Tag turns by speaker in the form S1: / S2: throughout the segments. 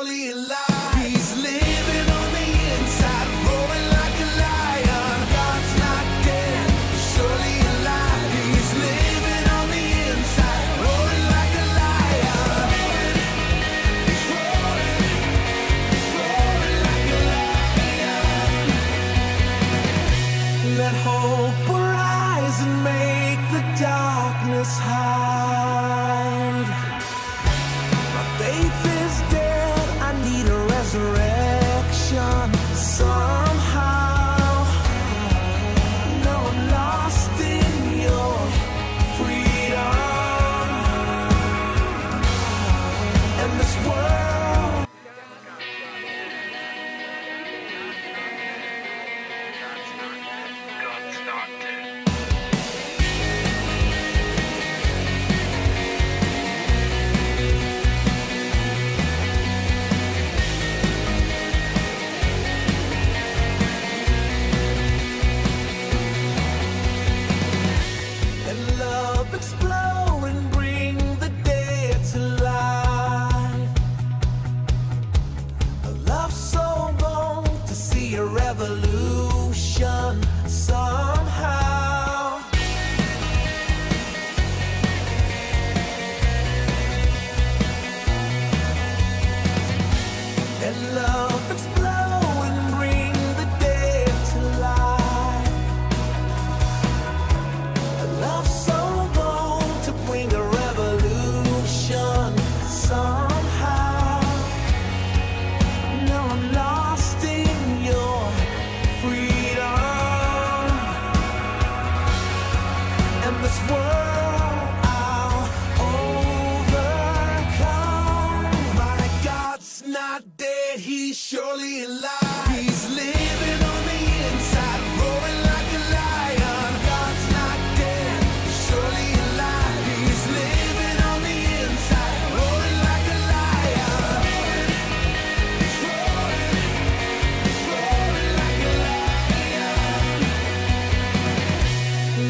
S1: surely alive. He's living on the inside, roaring like a lion. God's not dead, surely alive. He's living on the inside, roaring like a lion. He's roaring like a lion. Let hope arise and make the darkness hide. My faith is dead, I need a resurrection somehow. No, I'm lost in your freedom. And this world
S2: God's not dead.
S1: and love explode and bring the dead to life. A love so bold to see a revolution somehow. And love explode and bring the dead to life. A love so bold to bring a revolution somehow. No, I'm lost in your freedom. And this world I'll overcome. My God's not dead, he's surely alive. He's living on the inside, roaring like a lion. God's not dead, surely alive. He's living on the inside, roaring like a lion. He's roaring like a lion.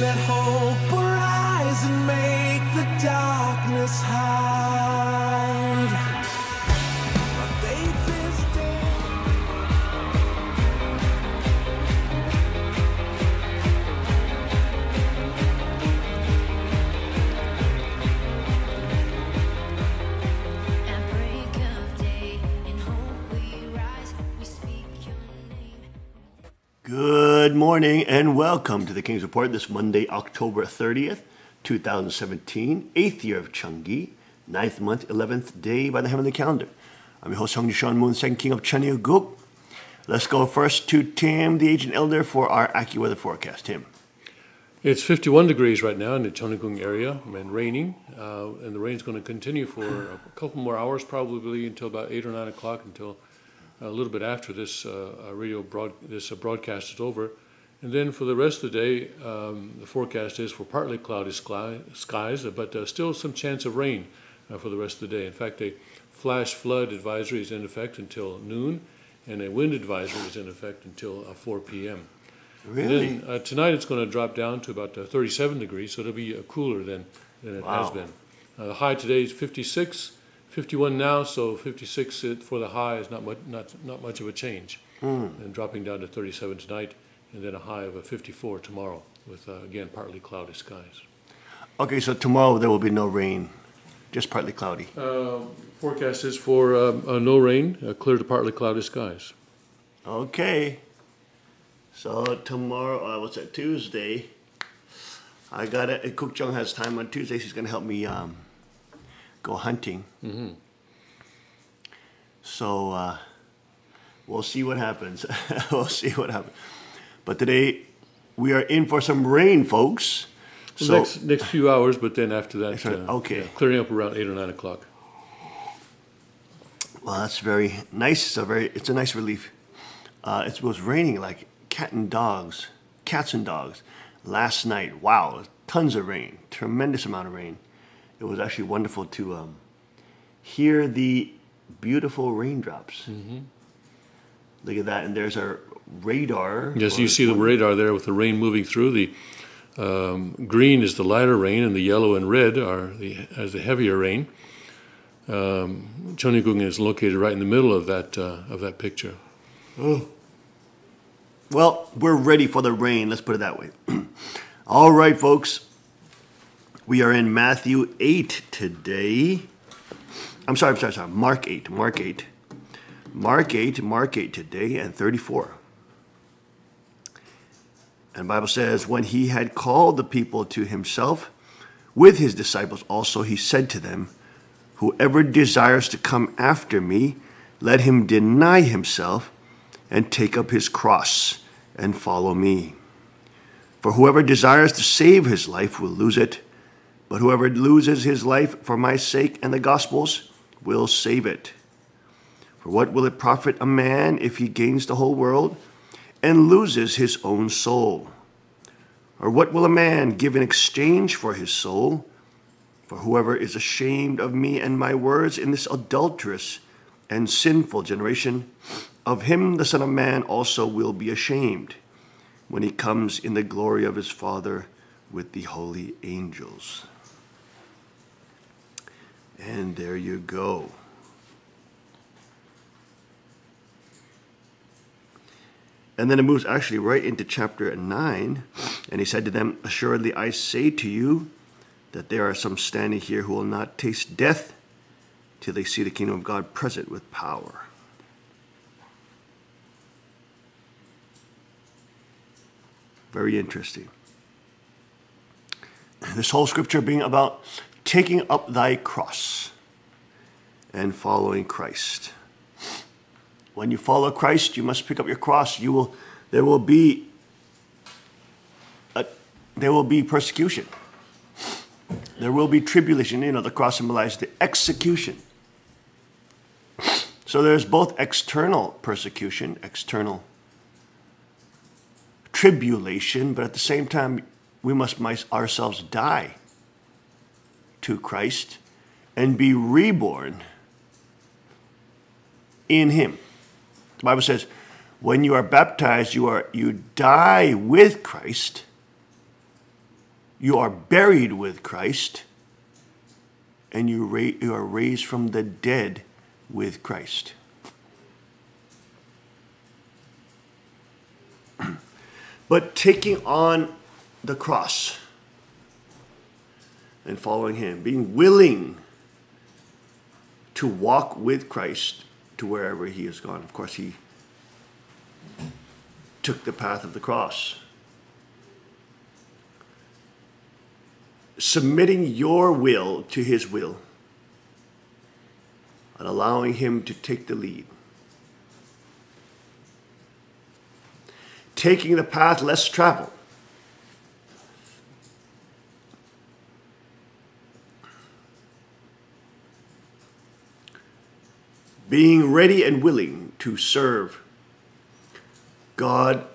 S1: Let hope arise and make the darkness hide. My faith is dead.
S3: At break of day, in hope we rise, we speak your name.
S4: Good morning and welcome to the King's Report this Monday, October 30th, 2017, 8th year of Cheongi, 9th month, 11th day by the heavenly calendar. I'm your host, Hyung Sean Moon, second king of Cheongguk. Let's go first to Tim, the agent elder, for our AccuWeather forecast. Tim.
S5: It's 51 degrees right now in the Cheongguk area and raining, and the rain's going to continue for a couple more hours, probably until about 8 or 9 o'clock, until a little bit after this broadcast is over. And then for the rest of the day, the forecast is for partly cloudy skies, but still some chance of rain for the rest of the day. In fact, a flash flood advisory is in effect until noon, and a wind advisory is in effect until 4 p.m.
S4: Really?
S5: And then tonight it's going to drop down to about 37 degrees, so it'll be cooler than it has been. The high today is 56, 51 now, so 56 for the high is not much of a change. And dropping down to 37 tonight, and then a high of 54 tomorrow with, again, partly cloudy skies.
S4: Okay, so tomorrow there will be no rain, just partly cloudy.
S5: Forecast is for no rain, clear to partly cloudy skies.
S4: Okay. So tomorrow, what's that, Tuesday? I got it. Cook Jung has time on Tuesdays. He's going to help me go hunting.
S5: Mm-hmm.
S4: So we'll see what happens. We'll see what happens. But today we are in for some rain, folks. So
S5: Next few hours, but then after that,
S4: okay,
S5: yeah, clearing up around 8 or 9 o'clock.
S4: Well, that's very nice. It's a nice relief. It was raining like cats and dogs last night. Wow, tons of rain, tremendous amount of rain. It was actually wonderful to hear the beautiful raindrops.
S5: Mm-hmm.
S4: Look at that, and there's our radar.
S5: Yes, you see the radar there with the rain moving through. The green is the lighter rain, and the yellow and red are the heavier rain. Cheonggyegung is located right in the middle of that picture.
S4: Well, we're ready for the rain. Let's put it that way. All right, folks. We are in Matthew 8 today. I'm sorry. Mark 8. Mark 8 today, and 34. And the Bible says, when he had called the people to himself with his disciples also, he said to them, whoever desires to come after me, let him deny himself and take up his cross and follow me. For whoever desires to save his life will lose it, but whoever loses his life for my sake and the gospel's will save it. For what will it profit a man if he gains the whole world and loses his own soul? Or what will a man give in exchange for his soul? For whoever is ashamed of me and my words in this adulterous and sinful generation, of him the Son of Man also will be ashamed when he comes in the glory of his Father with the holy angels. And there you go. And then it moves actually right into chapter 9. And he said to them, assuredly I say to you that there are some standing here who will not taste death till they see the kingdom of God present with power. Very interesting. This whole scripture being about taking up thy cross and following Christ. When you follow Christ, you must pick up your cross. There will be persecution. There will be tribulation. The cross symbolizes the execution. So there's both external persecution, external tribulation, but at the same time, we must ourselves die to Christ and be reborn in him. The Bible says, when you are baptized, you die with Christ, you are buried with Christ, and you are raised from the dead with Christ. But taking on the cross and following him, being willing to walk with Christ to wherever he has gone. Of course, he took the path of the cross. Submitting your will to his will and allowing him to take the lead. Taking the path less traveled. Being ready and willing to serve God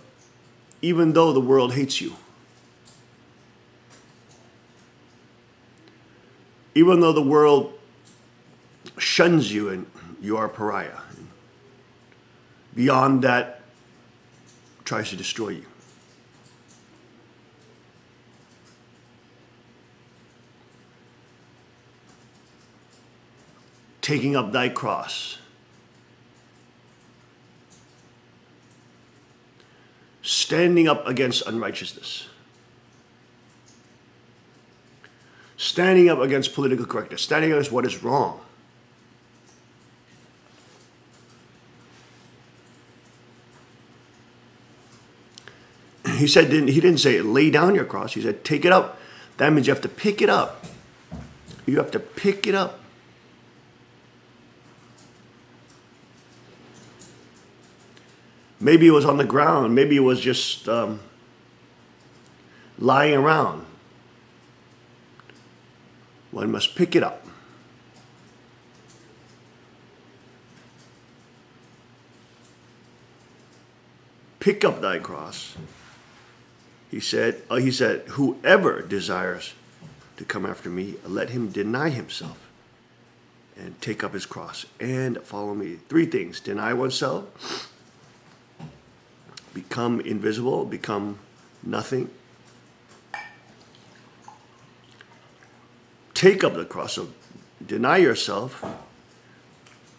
S4: even though the world hates you. Even though the world shuns you and you are a pariah. Beyond that, tries to destroy you. Taking up thy cross. Standing up against unrighteousness. Standing up against political correctness. Standing against what is wrong. He didn't say lay down your cross. He said take it up. That means you have to pick it up. You have to pick it up. Maybe it was on the ground. Maybe it was just lying around. One must pick it up. Pick up thy cross. He said, whoever desires to come after me, let him deny himself and take up his cross and follow me. 3 things. Deny oneself. Become invisible. Become nothing. Take up the cross. So deny yourself.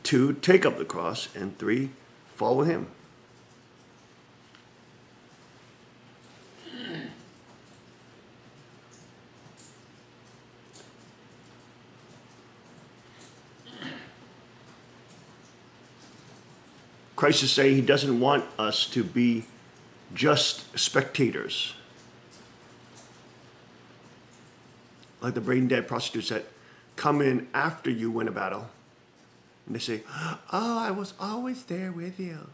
S4: 2, take up the cross. And 3, follow him. Christ is saying he doesn't want us to be just spectators. Like the brain dead prostitutes that come in after you win a battle. And they say, oh, I was always there with you.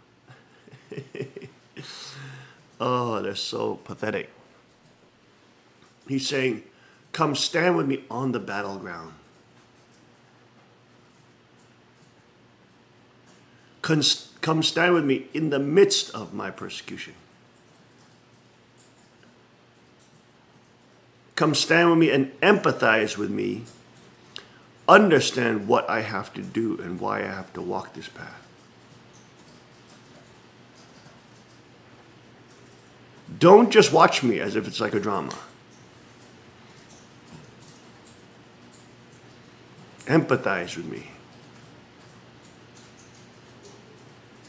S4: Oh, they're so pathetic. He's saying, come stand with me on the battleground. Come stand with me in the midst of my persecution. Come stand with me and empathize with me. Understand what I have to do and why I have to walk this path. Don't just watch me as if it's like a drama. Empathize with me.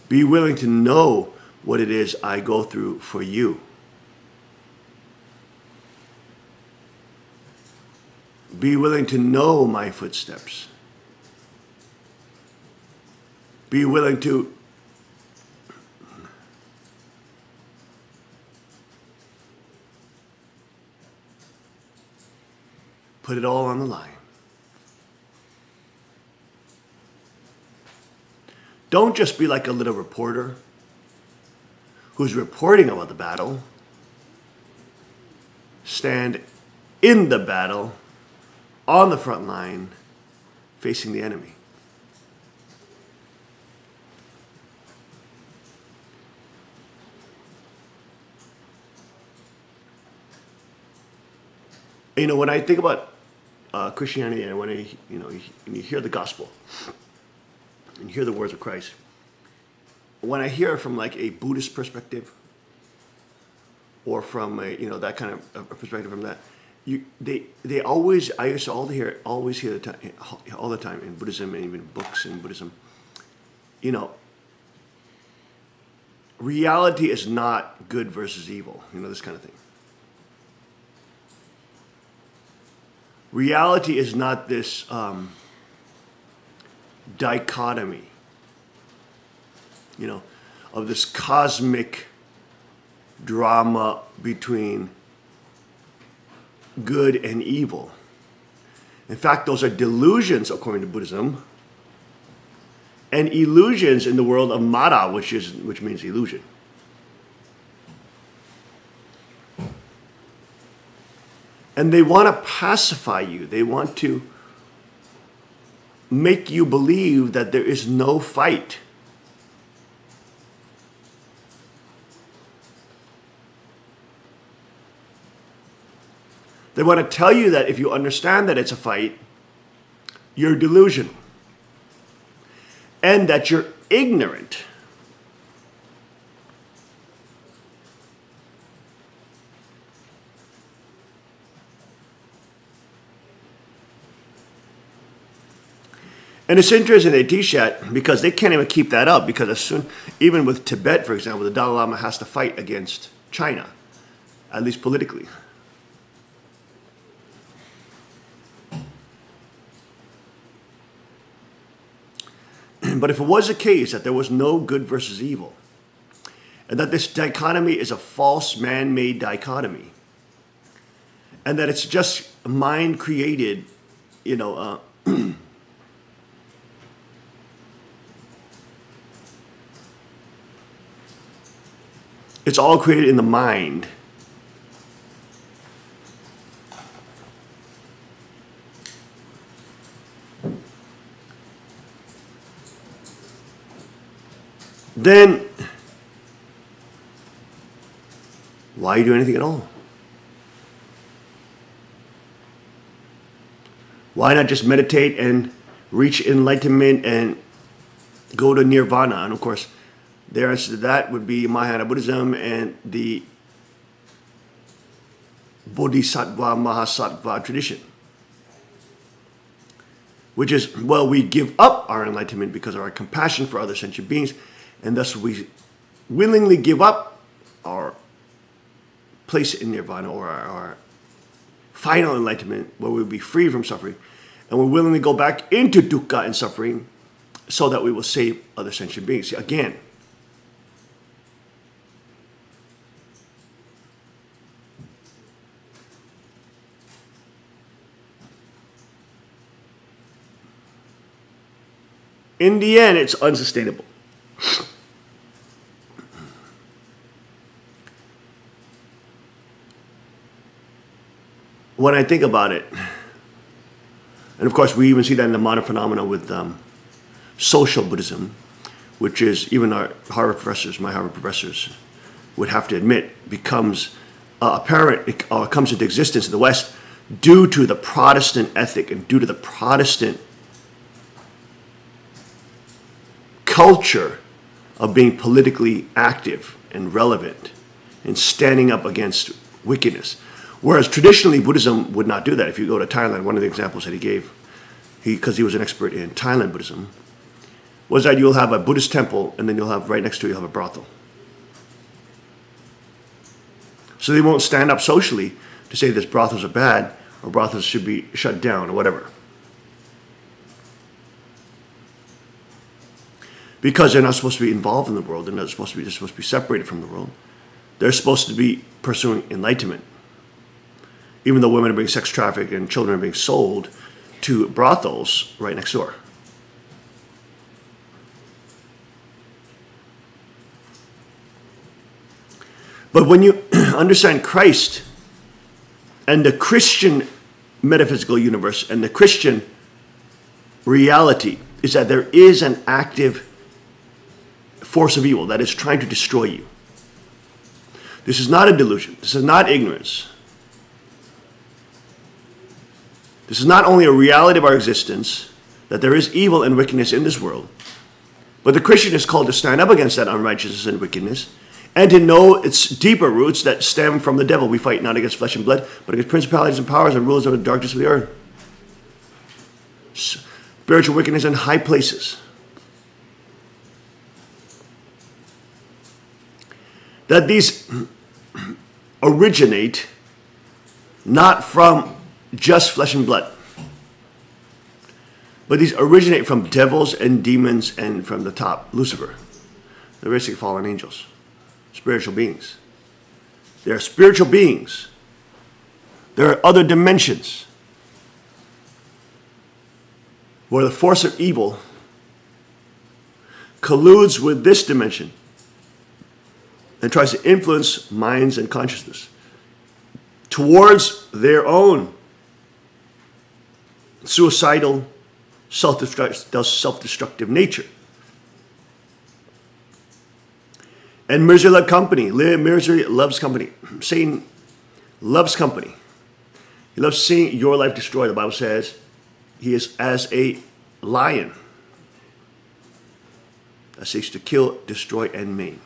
S4: Be willing to know what it is I go through for you. Be willing to know my footsteps. Be willing to put it all on the line. Don't just be like a little reporter who's reporting about the battle. Stand in the battle, on the front line, facing the enemy. You know, when I think about Christianity, and when you hear the gospel and you hear the words of Christ, when I hear it from like a Buddhist perspective, or from a, that kind of a perspective from that, they always, I used to always hear all the time in Buddhism and even books in Buddhism, reality is not good versus evil, this kind of thing. Reality is not this dichotomy, of this cosmic drama between good and evil. In fact, those are delusions according to Buddhism, and illusions in the world of Mara, which means illusion. And they want to pacify you. They want to make you believe that there is no fight. They want to tell you that if you understand that it's a fight, you're delusional. And that you're ignorant. And it's interesting they teach that because they can't even keep that up, because even with Tibet, for example, the Dalai Lama has to fight against China, at least politically. But if it was the case that there was no good versus evil, and that this dichotomy is a false man-made dichotomy, and that it's just mind-created, it's all created in the mind. Then, why do anything at all? Why not just meditate and reach enlightenment and go to nirvana? And of course, the answer to that would be Mahayana Buddhism and the Bodhisattva Mahasattva tradition. which is, well, we give up our enlightenment because of our compassion for other sentient beings, and thus we willingly give up our place in nirvana, or our final enlightenment, where we'll be free from suffering, and we're willing to go back into dukkha and suffering so that we will save other sentient beings. See, again, in the end, it's unsustainable. When I think about it, and of course we even see that in the modern phenomena with social Buddhism, which is, even our Harvard professors, my Harvard professors, would have to admit, becomes apparent, or comes into existence in the West due to the Protestant ethic and due to the Protestant culture of being politically active and relevant and standing up against wickedness. Whereas traditionally Buddhism would not do that. If you go to Thailand, one of the examples that he gave, because he was an expert in Thailand Buddhism, was that you'll have a Buddhist temple and then you'll have, right next to it, you'll have a brothel. So they won't stand up socially to say this brothels are bad or brothels should be shut down or whatever. Because they're not supposed to be involved in the world, they're supposed to be separated from the world. They're supposed to be pursuing enlightenment. Even though women are being sex trafficked and children are being sold to brothels right next door. But when you understand Christ and the Christian metaphysical universe and the Christian reality, is that there is an active force of evil that is trying to destroy you. This is not a delusion. This is not ignorance. This is not only a reality of our existence, that there is evil and wickedness in this world, but the Christian is called to stand up against that unrighteousness and wickedness, and to know its deeper roots that stem from the devil. We fight not against flesh and blood, but against principalities and powers and rulers of the darkness of the earth. Spiritual wickedness in high places. That these originate not from just flesh and blood, but these originate from devils and demons and from the top, Lucifer. They're basically fallen angels, spiritual beings. They are spiritual beings. There are other dimensions where the force of evil colludes with this dimension and tries to influence minds and consciousness towards their own suicidal, self-destructive nature. And misery loves company. Misery loves company. Satan loves company. He loves seeing your life destroyed. The Bible says he is as a lion that seeks to kill, destroy, and maim.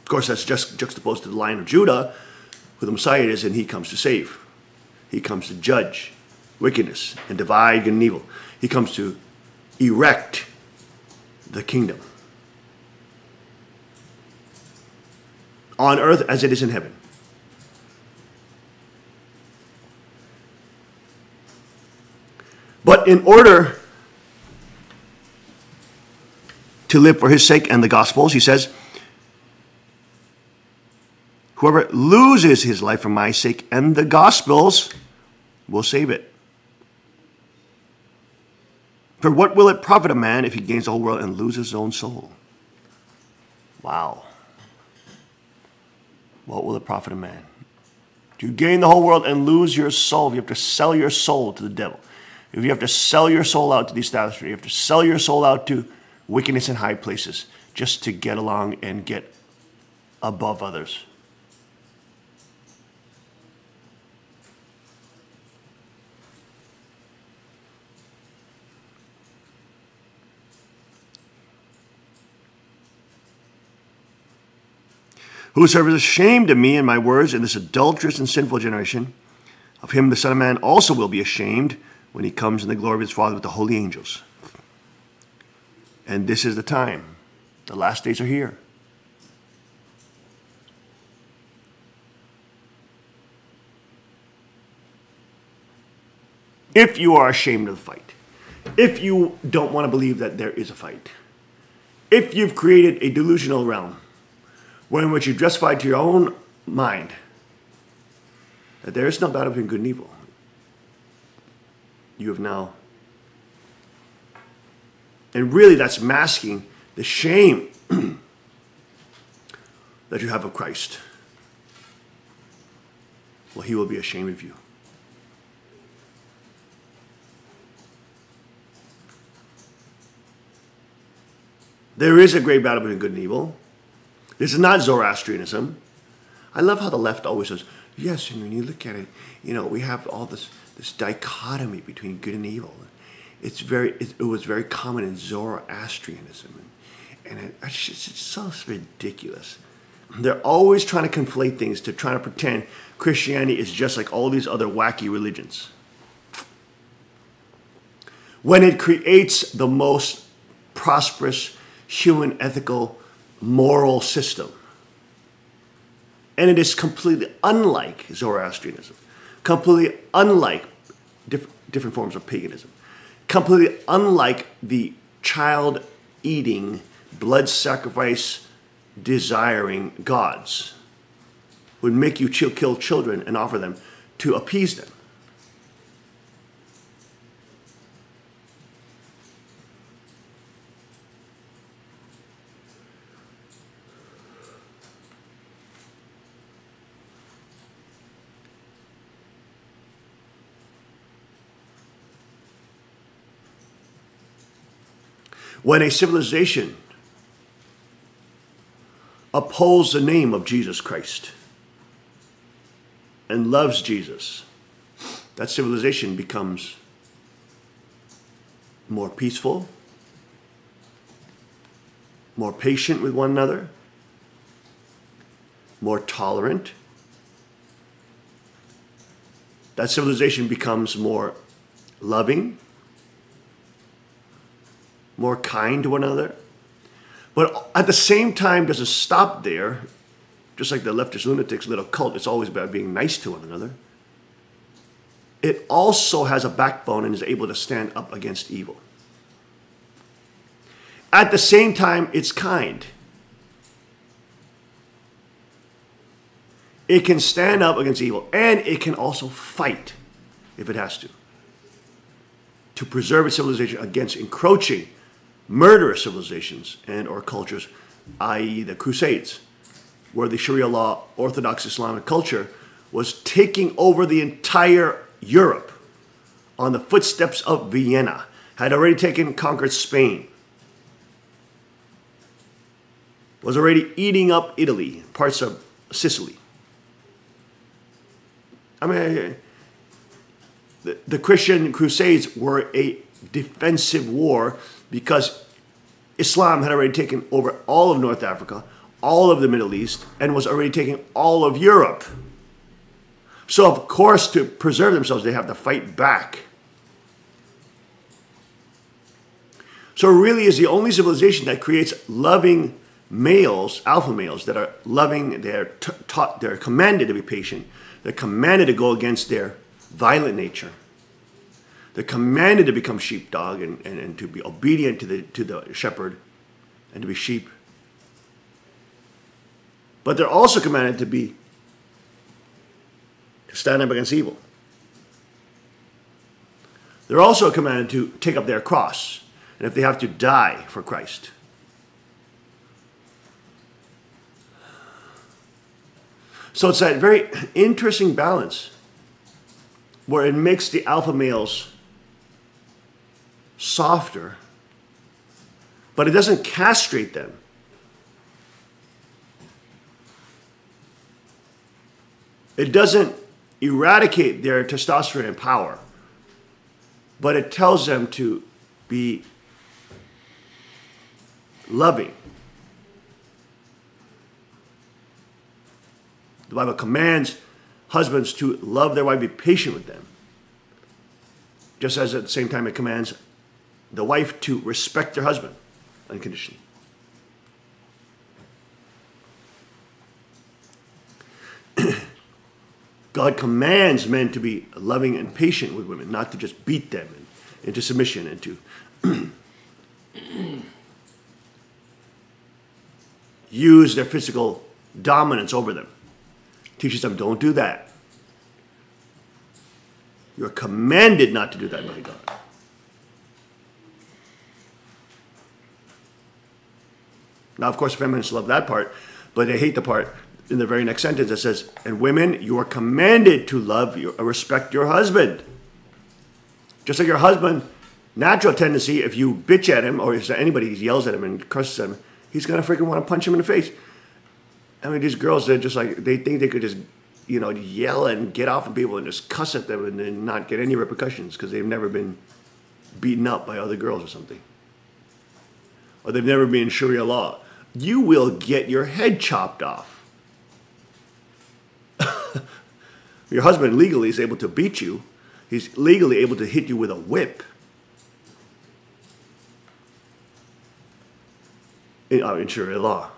S4: Of course, that's just juxtaposed to the Lion of Judah, who the Messiah is, and he comes to save. He comes to judge wickedness and divide good and evil. He comes to erect the kingdom on earth as it is in heaven. But in order to live for his sake and the Gospels, he says, whoever loses his life for my sake and the Gospels will save it. For what will it profit a man if he gains the whole world and loses his own soul? Wow. What will it profit a man? Do you gain the whole world and lose your soul? If you have to sell your soul to the devil, if you have to sell your soul out to the establishment, you have to sell your soul out to wickedness in high places just to get along and get above others. Whosoever is ashamed of me and my words in this adulterous and sinful generation, of him the Son of Man also will be ashamed when he comes in the glory of his Father with the holy angels. And this is the time. The last days are here. If you are ashamed of the fight, if you don't want to believe that there is a fight, if you've created a delusional realm in which you justified to your own mind that there is no battle between good and evil, you have now, and really that's masking the shame that you have of Christ. Well, he will be ashamed of you. There is a great battle between good and evil. This is not Zoroastrianism. I love how the left always says, yes, and when you look at it, we have all this dichotomy between good and evil. It was very common in Zoroastrianism. And it's so ridiculous. They're always trying to conflate things to try to pretend Christianity is just like all these other wacky religions. When it creates the most prosperous human, ethical, moral system. And it is completely unlike Zoroastrianism, completely unlike different forms of paganism, completely unlike the child-eating, blood sacrifice desiring gods who would make you kill children and offer them to appease them. When a civilization upholds the name of Jesus Christ and loves Jesus, that civilization becomes more peaceful, more patient with one another, more tolerant. That civilization becomes more loving, more kind to one another. But at the same time, doesn't stop there. Just like the leftist lunatics little cult, it's always about being nice to one another. It also has a backbone and is able to stand up against evil. At the same time, it's kind. It can stand up against evil, and it can also fight if it has to preserve its civilization against encroaching murderous civilizations and or cultures, i.e. the Crusades, where the Sharia law, Orthodox Islamic culture, was taking over the entire Europe on the footsteps of Vienna, had already conquered Spain, was already eating up Italy, parts of Sicily. I mean, the Christian Crusades were a defensive war because Islam had already taken over all of North Africa, all of the Middle East, and was already taking all of Europe. So, of course, to preserve themselves, they have to fight back. So it really is the only civilization that creates loving males, alpha males, that are loving, they're taught, they're commanded to be patient, they're commanded to go against their violent nature. They're commanded to become sheepdog and to be obedient to the shepherd and to be sheep. But they're also commanded to stand up against evil. They're also commanded to take up their cross, and if they have to die for Christ. So it's that very interesting balance where it makes the alpha males softer, but it doesn't castrate them. It doesn't eradicate their testosterone and power, but it tells them to be loving Bible commands husbands to love their wife, be patient with them. Just as at the same time it commands the wife to respect their husband unconditionally. God commands men to be loving and patient with women, not to just beat them into submission and to use their physical dominance over them. Teaches them, don't do that. You're commanded not to do that by God. Now, of course, feminists love that part, but they hate the part in the very next sentence that says, and women, you are commanded to love, respect your husband. Just like your husband, natural tendency, if you bitch at him, or if anybody yells at him and curses at him, he's going to freaking want to punch him in the face. I mean, these girls, they're just like, they think they could just, yell and get off on people and just cuss at them and then not get any repercussions because they've never been beaten up by other girls or something. Or they've never been in Sharia law. You will get your head chopped off. Your husband legally is able to beat you. He's legally able to hit you with a whip. In Sharia law.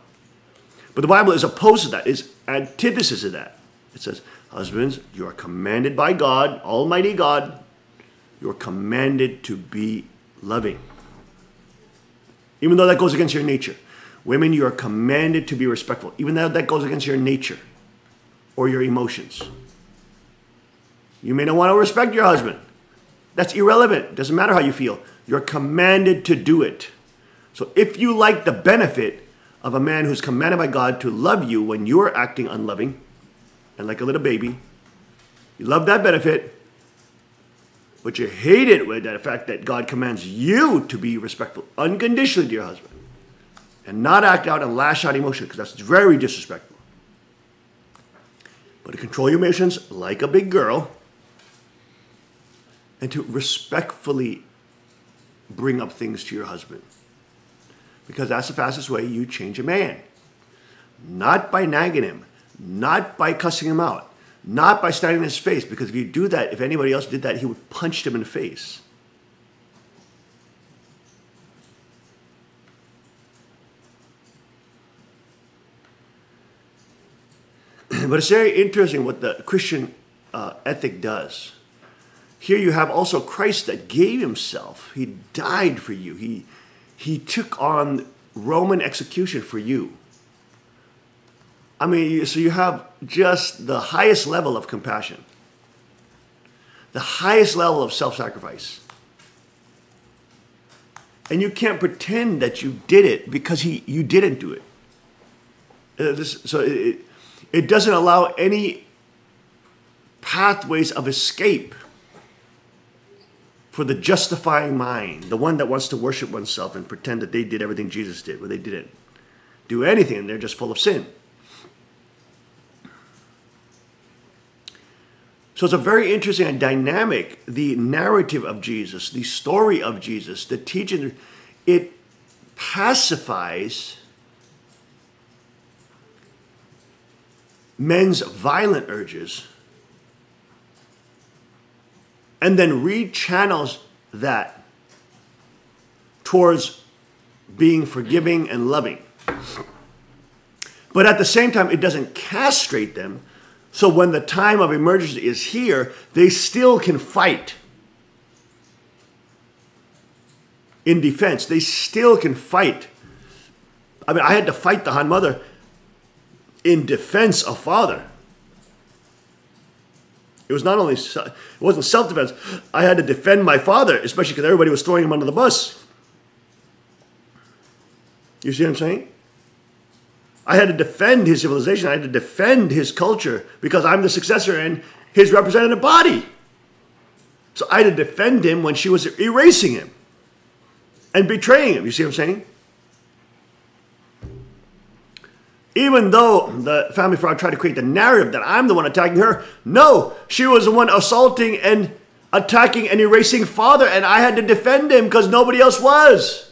S4: But the Bible is opposed to that, is antithesis of that. It says, husbands, you are commanded by God, Almighty God, you are commanded to be loving. Even though that goes against your nature. Women, you are commanded to be respectful, even though that goes against your nature or your emotions. You may not want to respect your husband. That's irrelevant. It doesn't matter how you feel. You're commanded to do it. So if you like the benefit of a man who's commanded by God to love you when you're acting unloving and like a little baby, you love that benefit, but you hate it with the fact that God commands you to be respectful unconditionally to your husband and not act out and lash out emotionally, because that's very disrespectful. But to control your emotions like a big girl and to respectfully bring up things to your husband. Because that's the fastest way you change a man. Not by nagging him, not by cussing him out, not by standing in his face, because if you do that, if anybody else did that, he would punch them in the face. But it's very interesting what the Christian ethic does. Here you have also Christ that gave himself. He died for you. He took on Roman execution for you. I mean, so you have just the highest level of compassion, the highest level of self-sacrifice. And you can't pretend that you did it because you didn't do it. It doesn't allow any pathways of escape for the justifying mind, the one that wants to worship oneself and pretend that they did everything Jesus did, where they didn't do anything and they're just full of sin. So it's a very interesting and dynamic, the narrative of Jesus, the story of Jesus, the teaching. It pacifies men's violent urges and then rechannels that towards being forgiving and loving. But at the same time, it doesn't castrate them. So when the time of emergency is here, they still can fight in defense. They still can fight. I mean, I had to fight the Han mother in defense of father. It was not only, it wasn't self-defense. I had to defend my father, especially because everybody was throwing him under the bus. You see what I'm saying? I had to defend his civilization. I had to defend his culture because I'm the successor in his representative body. So I had to defend him when she was erasing him and betraying him. You see what I'm saying? Even though the family fraud tried to create the narrative that I'm the one attacking her, no, she was the one assaulting and attacking and erasing father, and I had to defend him because nobody else was.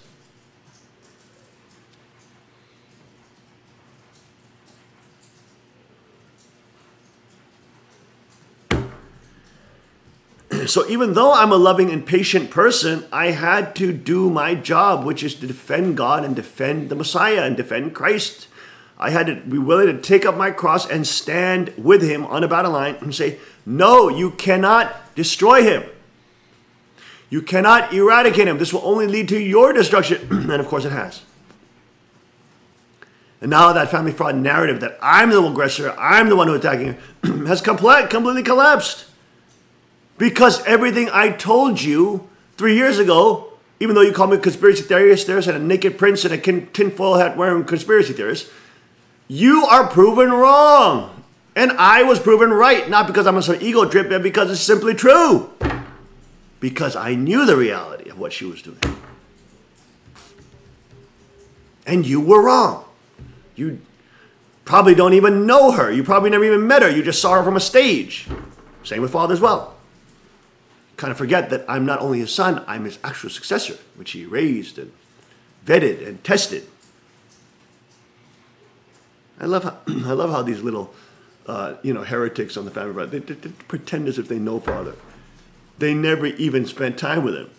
S4: So even though I'm a loving and patient person, I had to do my job, which is to defend God and defend the Messiah and defend Christ. I had to be willing to take up my cross and stand with him on a battle line and say, no, you cannot destroy him. You cannot eradicate him. This will only lead to your destruction. And of course it has. And now that family fraud narrative that I'm the aggressor, I'm the one who's attacking him, has completely collapsed. Because everything I told you 3 years ago, even though you called me a conspiracy theorist and a naked prince and a tinfoil hat wearing conspiracy theorist, you are proven wrong. And I was proven right, not because I'm some ego trip, but because it's simply true. Because I knew the reality of what she was doing. And you were wrong. You probably don't even know her. You probably never even met her. You just saw her from a stage. Same with Father as well. Kind of forget that I'm not only his son, I'm his actual successor, which he raised and vetted and tested. I love how these little, heretics on the family, they pretend as if they know Father. They never even spent time with him.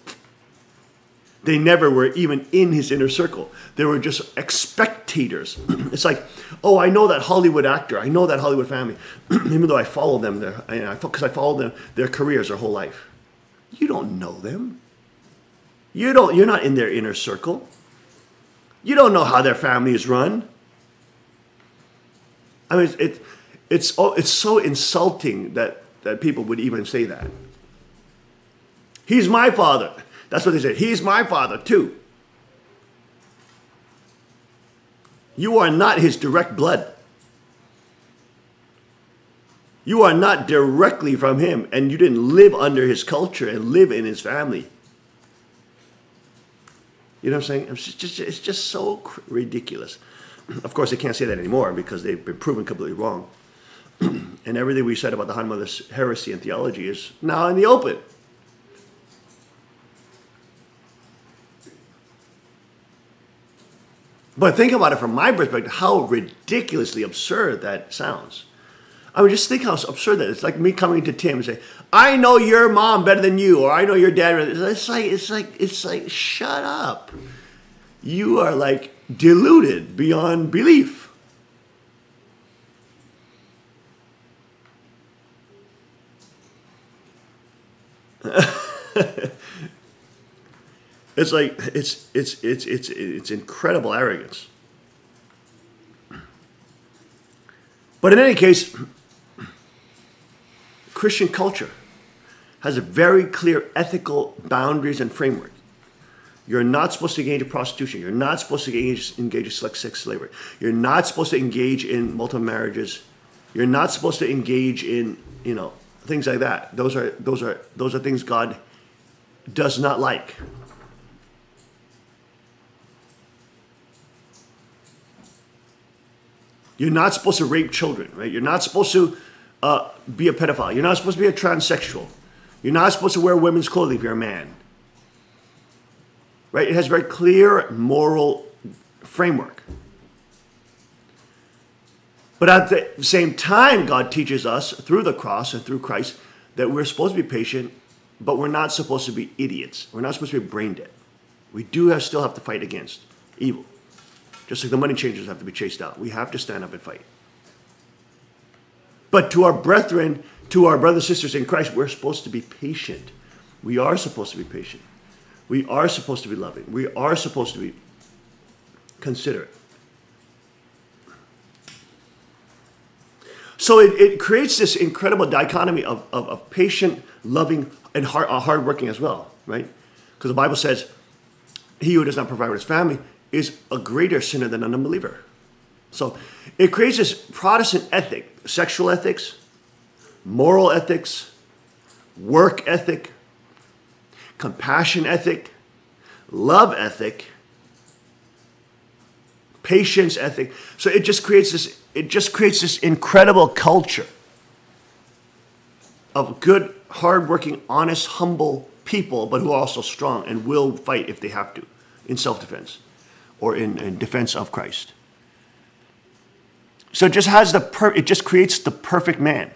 S4: They never were even in his inner circle. They were just spectators. It's like, oh, I know that Hollywood actor. I know that Hollywood family. Even though I follow them, because I followed them, their careers, their whole life. You don't know them. You're not in their inner circle. You don't know how their family is run. I mean, it's so insulting that people would even say that. He's my father. That's what they say. He's my father too. You are not his direct blood. You are not directly from him, and you didn't live under his culture and live in his family. You know what I'm saying? It's just so ridiculous. Of course, they can't say that anymore because they've been proven completely wrong. And everything we said about the Han Mother's heresy and theology is now in the open. But think about it from my perspective, how ridiculously absurd that sounds. I mean, just think how absurd that is. It's like me coming to Tim and say, I know your mom better than you, or I know your dad better than you. It's like, shut up. You are like deluded beyond belief. It's like it's incredible arrogance. But in any case, Christian culture has a very clear ethical boundaries and framework. You're not supposed to engage in prostitution. You're not supposed to engage in sex slavery. You're not supposed to engage in multiple marriages. You're not supposed to engage in, things like that. Those are things God does not like. You're not supposed to rape children, right? You're not supposed to be a pedophile. You're not supposed to be a transsexual. You're not supposed to wear women's clothing if you're a man. Right? It has a very clear moral framework. But at the same time, God teaches us through the cross and through Christ that we're supposed to be patient, but we're not supposed to be idiots. We're not supposed to be brain dead. We still have to fight against evil. Just like the money changers have to be chased out. We have to stand up and fight. But to our brethren, to our brothers and sisters in Christ, we're supposed to be patient. We are supposed to be patient. We are supposed to be loving. We are supposed to be considerate. So it creates this incredible dichotomy of patient, loving, and hardworking as well, right? Because the Bible says, he who does not provide for his family is a greater sinner than an unbeliever. So it creates this Protestant ethic, sexual ethics, moral ethics, work ethic, compassion ethic, love ethic, patience ethic. So it just creates this incredible culture of good, hardworking, honest, humble people, but who are also strong and will fight if they have to in self-defense or in defense of Christ. So it just creates the perfect man.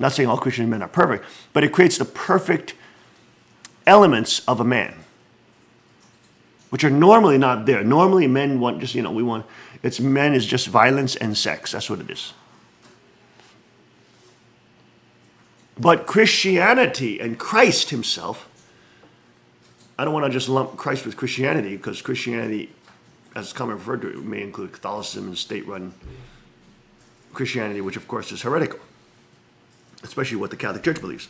S4: Not saying all Christian men are perfect, but it creates the perfect elements of a man, which are normally not there. Normally men want just, men is just violence and sex. That's what it is. But Christianity and Christ himself, I don't want to just lump Christ with Christianity, because Christianity, as it's commonly referred to, may include Catholicism and state-run Christianity, which of course is heretical, especially what the Catholic Church believes,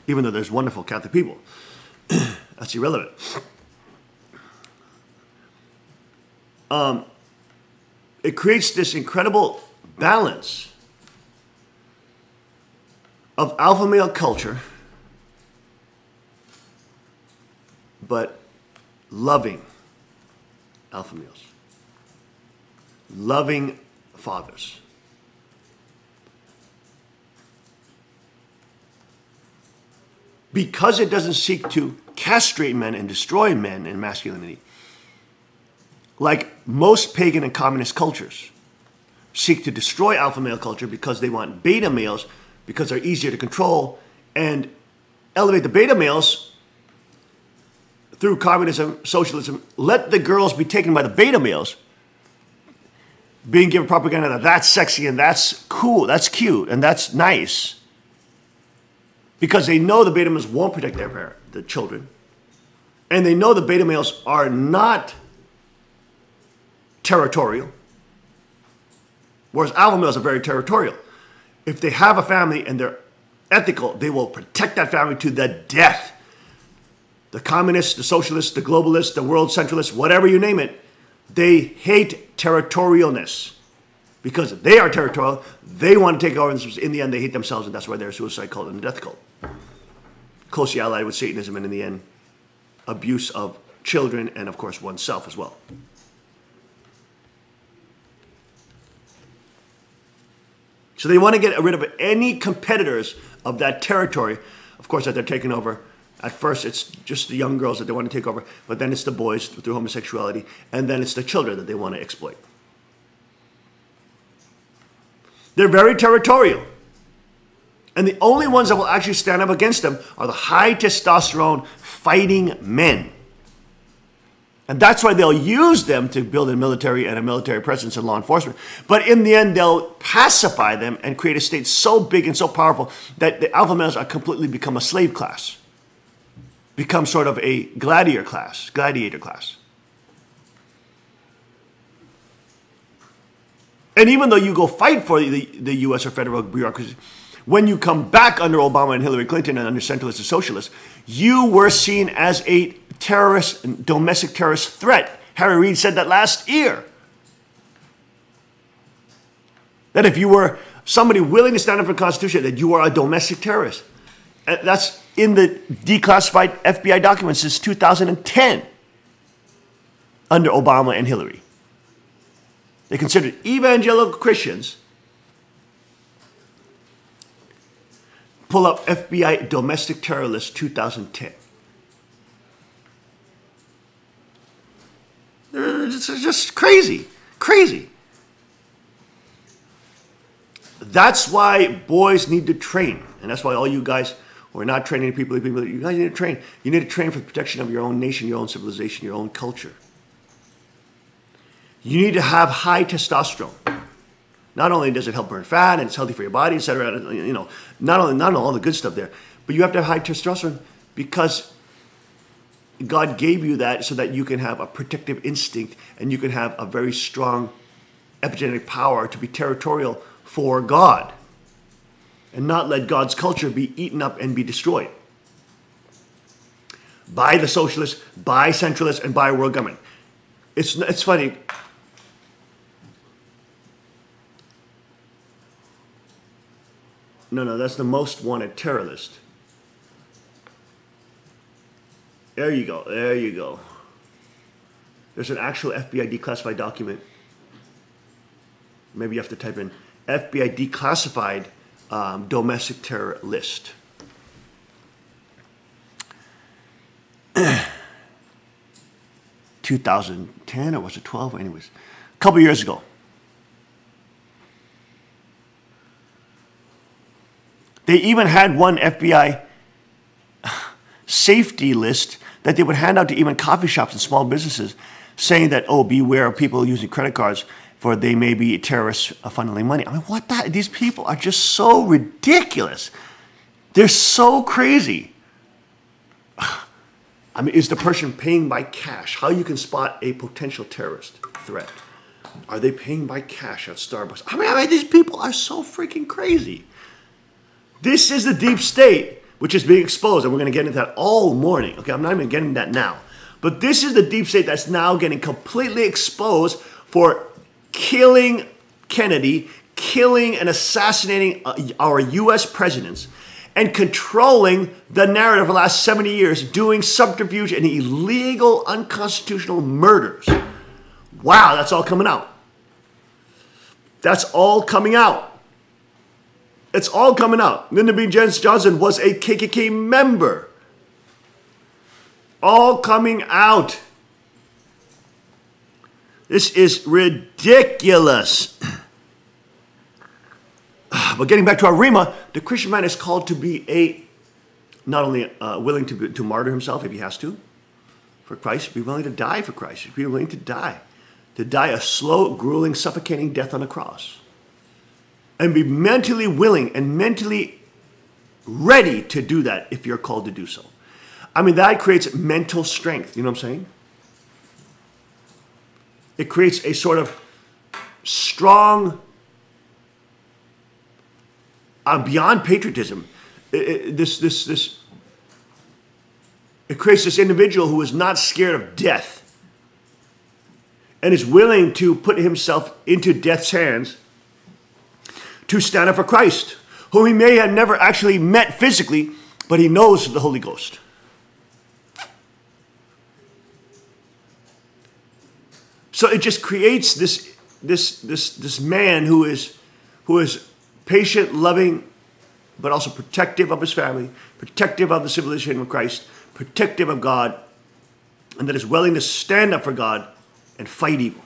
S4: even though there's wonderful Catholic people. That's irrelevant. It creates this incredible balance of alpha male culture, but loving alpha males, loving fathers. Because it doesn't seek to castrate men and destroy men and masculinity, like most pagan and communist cultures seek to destroy alpha male culture because they want beta males because they're easier to control, and elevate the beta males through communism, socialism. Let the girls be taken by the beta males, being given propaganda that that's sexy and that's cool, that's cute, and that's nice. Because they know the beta males won't protect the children. And they know the beta males are not territorial, whereas alpha males are very territorial. If they have a family and they're ethical, they will protect that family to the death. The communists, the socialists, the globalists, the world centralists, whatever you name it, they hate territorialness. Because they are territorial, they want to take over, and in the end they hate themselves, and that's why they're a suicide cult and a death cult. Closely allied with Satanism, and in the end, abuse of children and of course oneself as well. So they want to get rid of any competitors of that territory, of course, that they're taking over. At first, it's just the young girls that they want to take over, but then it's the boys through homosexuality, and then it's the children that they want to exploit. They're very territorial. And the only ones that will actually stand up against them are the high testosterone fighting men. And that's why they'll use them to build a military and a military presence and law enforcement. But in the end, they'll pacify them and create a state so big and so powerful that the alpha males are completely become a slave class. Become sort of a gladiator class. And even though you go fight for the U.S. or federal bureaucracy, when you come back under Obama and Hillary Clinton and under centralists and socialists, you were seen as a terrorist, domestic terrorist threat. Harry Reid said that last year. That if you were somebody willing to stand up for the Constitution, that you are a domestic terrorist. And that's in the declassified FBI documents since 2010 under Obama and Hillary. They considered evangelical Christians. Pull up FBI domestic terror list 2010. It's just crazy. That's why boys need to train. And that's why all you guys who are not training people, you guys need to train. You need to train for the protection of your own nation, your own civilization, your own culture. You need to have high testosterone. Not only does it help burn fat and it's healthy for your body, etc. Not all the good stuff there, but you have to have high testosterone because God gave you that so that you can have a protective instinct and you can have a very strong epigenetic power to be territorial for God and not let God's culture be eaten up and be destroyed by the socialists, by centralists, and by world government. It's funny. No, that's the most wanted terror list. There you go. There's an actual FBI declassified document. Maybe you have to type in FBI declassified domestic terror list. (2010) or was it 12? Anyways, a couple years ago. They even had one FBI safety list that they would hand out to even coffee shops and small businesses, saying that, oh, beware of people using credit cards, for they may be terrorists funneling money. I mean, what the? These people are just so ridiculous. They're so crazy. I mean, is the person paying by cash? How you can spot a potential terrorist threat? Are they paying by cash at Starbucks? I mean, these people are so freaking crazy. This is the deep state, which is being exposed, and we're going to get into that all morning. Okay, I'm not even getting that now. But this is the deep state that's now getting completely exposed for killing Kennedy, killing and assassinating our U.S. presidents, and controlling the narrative for the last 70 years, doing subterfuge and illegal, unconstitutional murders. Wow, that's all coming out. That's all coming out. It's all coming out. Lyndon B. Johnson was a KKK member. All coming out. This is ridiculous. But getting back to our Rima, the Christian man is called to be not only willing to martyr himself if he has to, for Christ, be willing to die for Christ, be willing to die a slow, grueling, suffocating death on a cross, and be mentally willing and mentally ready to do that if you're called to do so. I mean, that creates mental strength. You know what I'm saying? It creates a sort of strong, beyond patriotism, it creates this individual who is not scared of death and is willing to put himself into death's hands to stand up for Christ, whom he may have never actually met physically, but he knows the Holy Ghost. So it just creates this man who is patient, loving, but also protective of his family, protective of the civilization of Christ, protective of God, and that is willing to stand up for God and fight evil.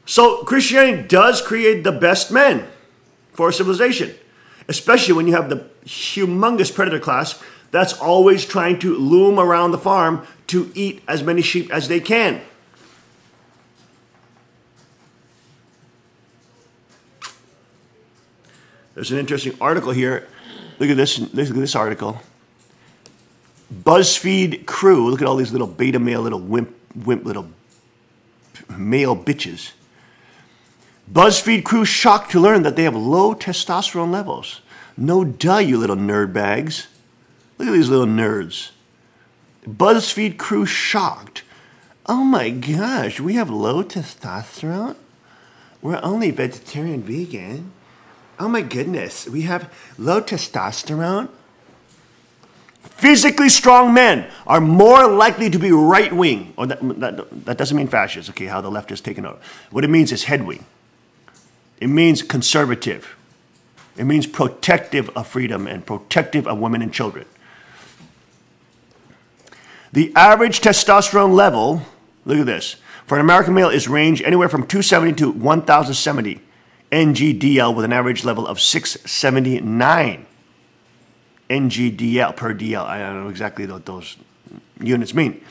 S4: So Christianity does create the best men for a civilization, especially when you have the humongous predator class that's always trying to loom around the farm to eat as many sheep as they can. There's an interesting article here. Look at this. Look at this article. BuzzFeed crew. Look at all these little beta male, little wimp little male bitches. BuzzFeed crew shocked to learn that they have low testosterone levels. No duh, you little nerd bags. Look at these little nerds. BuzzFeed crew shocked. Oh my gosh, we have low testosterone? We're only vegetarian vegan. Oh my goodness, we have low testosterone? Physically strong men are more likely to be right-wing. Or that doesn't mean fascist, okay, how the left has taken over. What it means is head-wing. It means conservative. It means protective of freedom and protective of women and children. The average testosterone level, look at this, for an American male is range anywhere from 270 to 1070 NGDL with an average level of 679 NGDL per DL. I don't know exactly what those units mean.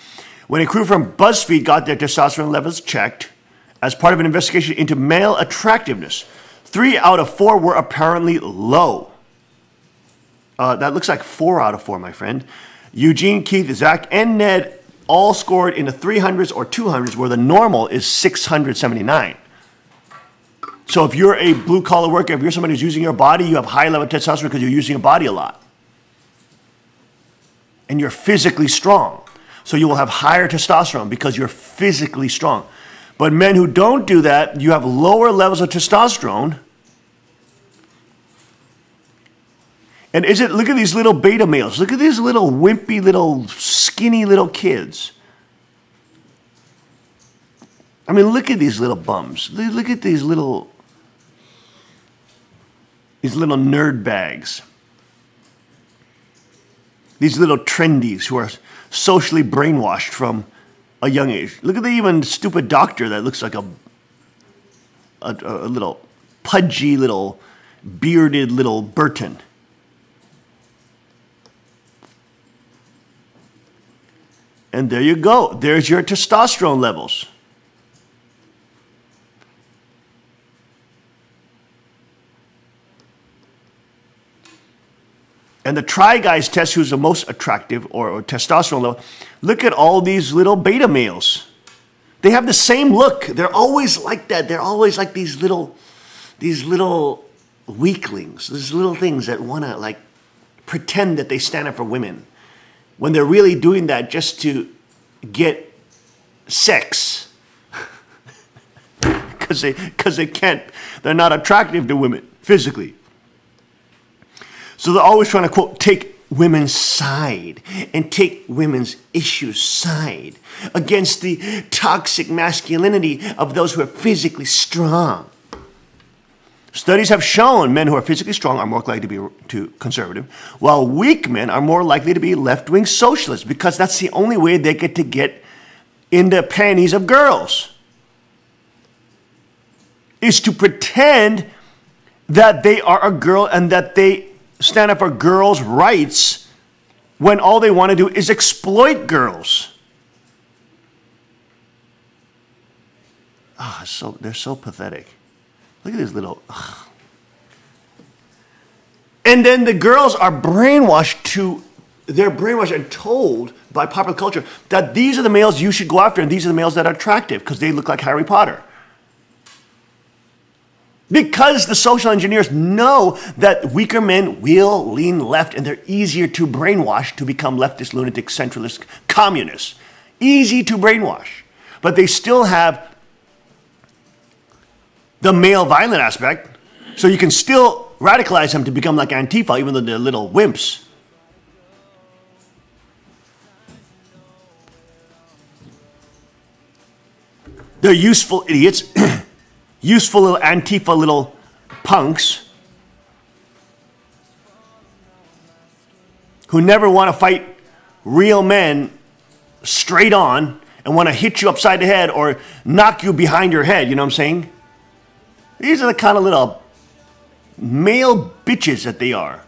S4: When a crew from BuzzFeed got their testosterone levels checked as part of an investigation into male attractiveness, 3 out of 4 were apparently low. That looks like 4 out of 4, my friend. Eugene, Keith, Zach, and Ned all scored in the 300s or 200s, where the normal is 679. So if you're a blue-collar worker, if you're somebody who's using your body, you have high level testosterone because you're using your body a lot. And you're physically strong. So you will have higher testosterone because you're physically strong. But men who don't do that, you have lower levels of testosterone. And look at these little beta males. Look at these little wimpy, little skinny little kids. I mean, look at these little bums. Look at these little nerd bags. These little trendies who are socially brainwashed from a young age. Look at the even stupid doctor that looks like a little pudgy little bearded little Burton. And there you go. There's your testosterone levels. And the Try Guys test who's the most attractive or testosterone level. Look at all these little beta males. They have the same look. They're always like that. They're always like these little weaklings, these little things that want to like pretend that they stand up for women when they're really doing that just to get sex. Because they can't, they're not attractive to women physically. So they're always trying to, quote, take women's side and take women's issues side against the toxic masculinity of those who are physically strong. Studies have shown men who are physically strong are more likely to be conservative, while weak men are more likely to be left-wing socialists because that's the only way they get to get in the panties of girls, is to pretend that they are a girl and that they stand up for girls' rights when all they want to do is exploit girls. So they're so pathetic. Look at these little... Ugh. And then the girls are brainwashed and told by popular culture that these are the males you should go after and these are the males that are attractive because they look like Harry Potter. Because the social engineers know that weaker men will lean left and they're easier to brainwash to become leftist, lunatic, centralist communists. Easy to brainwash. But they still have the male violent aspect, so you can still radicalize them to become like Antifa, even though they're little wimps. They're useful idiots. Useful little Antifa little punks who never want to fight real men straight on and want to hit you upside the head or knock you behind your head, you know what I'm saying? These are the kind of little male bitches that they are.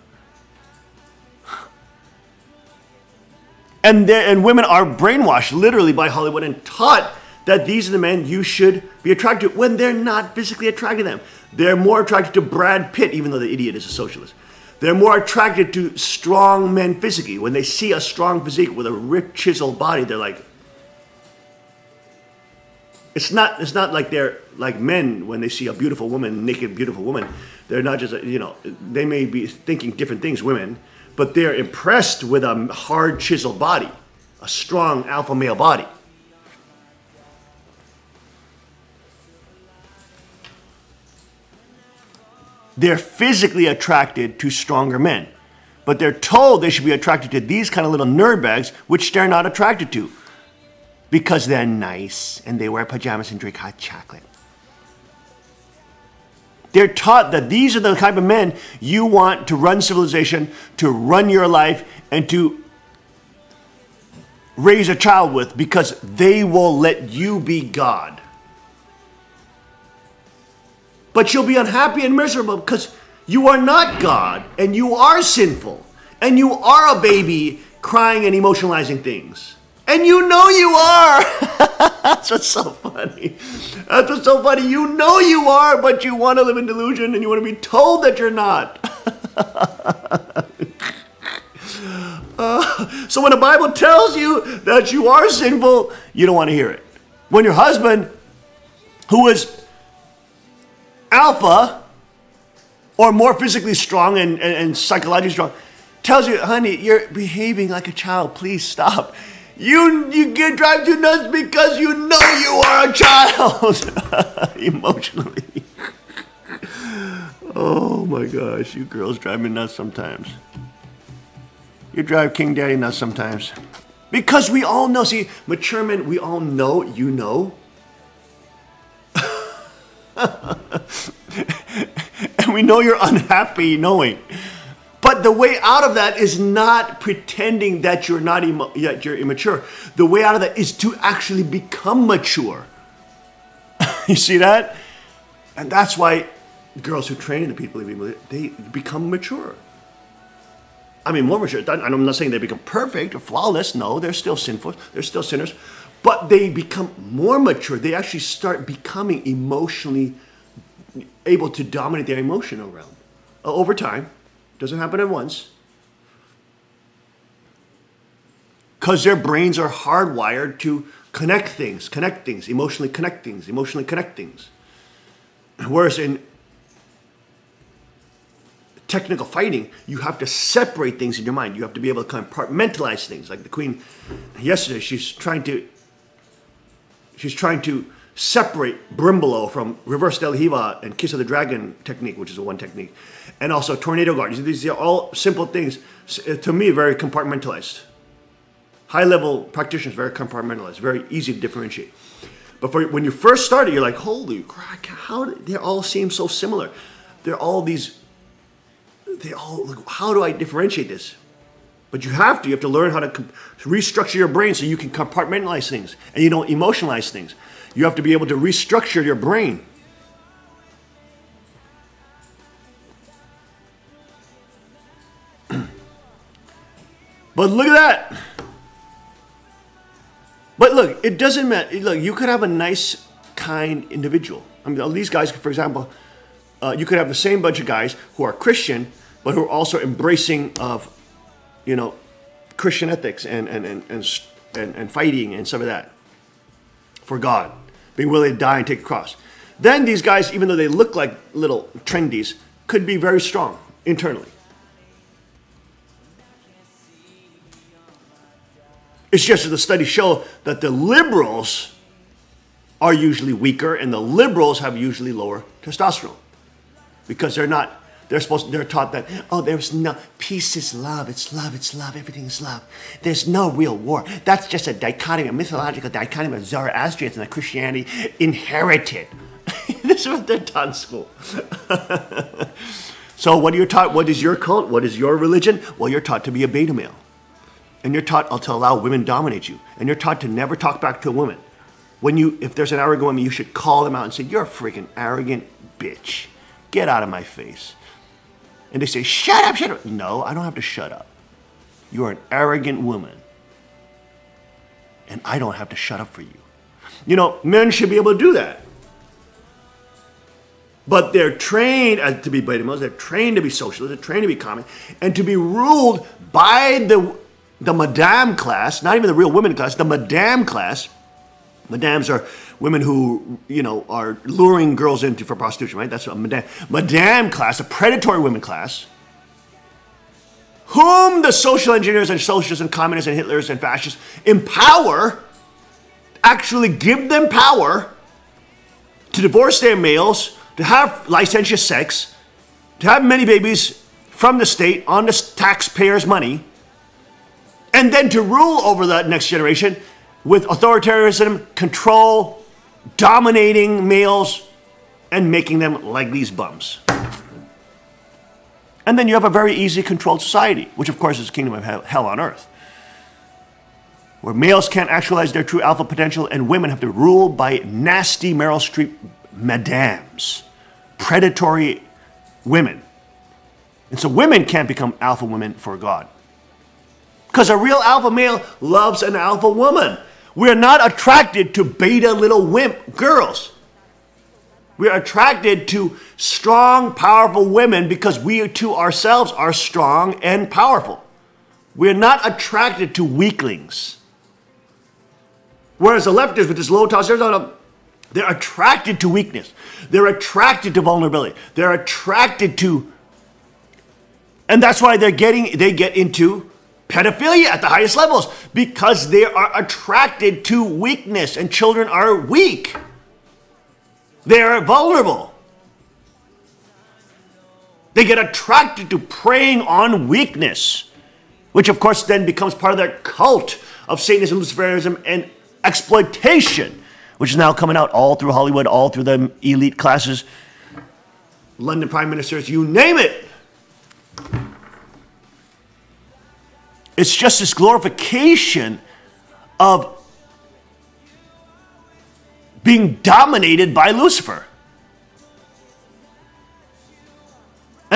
S4: And women are brainwashed literally by Hollywood and taught that these are the men you should be attracted to when they're not physically attracted to them. They're more attracted to Brad Pitt, even though the idiot is a socialist. They're more attracted to strong men physically. When they see a strong physique with a ripped, chiseled body, they're like... It's not like they're like men when they see a beautiful woman, naked, beautiful woman. They're not just, they may be thinking different things, women, but they're impressed with a hard, chiseled body, a strong alpha male body. They're physically attracted to stronger men, but they're told they should be attracted to these kind of little nerd bags, which they're not attracted to because they're nice and they wear pajamas and drink hot chocolate. They're taught that these are the type of men you want to run civilization, to run your life, and to raise a child with because they will let you be God. But you'll be unhappy and miserable because you are not God and you are sinful and you are a baby crying and emotionalizing things. And you know you are. That's what's so funny. That's what's so funny. You know you are, but you want to live in delusion and you want to be told that you're not. So when the Bible tells you that you are sinful, you don't want to hear it. When your husband, who is alpha or more physically strong and psychologically strong, tells you, honey, you're behaving like a child, please stop. You get drive you nuts because you know you are a child. Emotionally. Oh my gosh, you girls drive me nuts sometimes. You drive King Daddy nuts sometimes. Because we all know, see, mature men, we all know, you know. And we know you're unhappy knowing. But the way out of that is not pretending that you're not that you're immature. The way out of that is to actually become mature. You see that? And that's why girls who train the people, they become mature. I mean, more mature. I'm not saying they become perfect or flawless. No, they're still sinful. They're still sinners. But they become more mature. They actually start becoming emotionally able to dominate their emotional realm. Over time. Doesn't happen at once. Because their brains are hardwired to connect things, emotionally connect things. Whereas in technical fighting, you have to separate things in your mind. You have to be able to compartmentalize things. Like the queen yesterday, she's trying to separate Brimbolo from reverse Del Hiva and Kiss of the Dragon technique, which is a one technique, and also tornado guard. These are all simple things. To me, very compartmentalized. High-level practitioners, very compartmentalized, very easy to differentiate. But when you first started, you're like, holy crap, how they all seem so similar. How do I differentiate this? But you have to learn how to restructure your brain so you can compartmentalize things and you don't emotionalize things. You have to be able to restructure your brain. But look at that. But look, it doesn't matter. Look, you could have a nice, kind individual. I mean, these guys, for example, you could have the same bunch of guys who are Christian, but who are also embracing of, Christian ethics and fighting and some of that for God, being willing to die and take a cross. Then these guys, even though they look like little trendies, could be very strong internally. It's just that the studies show that the liberals are usually weaker and the liberals have usually lower testosterone because they're taught that, there's no, peace is love, it's love, everything is love. There's no real war. That's just a dichotomy, a mythological dichotomy of Zoroastrianism that Christianity inherited. This is what they're taught in school. So what are you taught? What is your cult? What is your religion? Well, you're taught to be a beta male. And you're taught to allow women to dominate you. And you're taught to never talk back to a woman. If there's an arrogant woman, you should call them out and say, you're a freaking arrogant bitch. Get out of my face. And they say, shut up, shut up. No, I don't have to shut up. You're an arrogant woman. And I don't have to shut up for you. Men should be able to do that. But they're trained to be beta males. They're trained to be socialists. They're trained to be common. And to be ruled by the madame class, not even the real women class, the madame class. Madames are women who, are luring girls for prostitution, right? That's a madame class, a predatory women class, whom the social engineers and socialists and communists and Hitlers and fascists empower, actually give them power to divorce their males, to have licentious sex, to have many babies from the state on the taxpayers' money, and then to rule over the next generation with authoritarianism, control, dominating males, and making them like these bums. And then you have a very easy controlled society, which of course is the kingdom of hell on earth, where males can't actualize their true alpha potential and women have to rule by nasty Meryl Streep madames, predatory women. And so women can't become alpha women for God. Because a real alpha male loves an alpha woman. We're not attracted to beta little wimp girls. We're attracted to strong, powerful women because we too ourselves are strong and powerful. We're not attracted to weaklings. Whereas the leftists with this low testosterone, they're attracted to weakness. They're attracted to vulnerability. They're attracted to, and that's why they get into pedophilia at the highest levels, because they are attracted to weakness, and children are weak. They are vulnerable. They get attracted to preying on weakness, which of course then becomes part of their cult of Satanism, Luciferianism, and exploitation, which is now coming out all through Hollywood, all through the elite classes, London prime ministers, you name it. It's just this glorification of being dominated by Lucifer.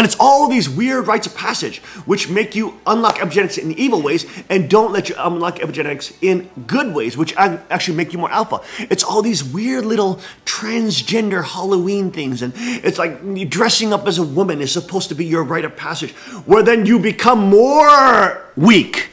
S4: And it's all these weird rites of passage which make you unlock epigenetics in evil ways and don't let you unlock epigenetics in good ways, which actually make you more alpha. It's all these weird little transgender Halloween things. And it's like dressing up as a woman is supposed to be your rite of passage, where then you become more weak.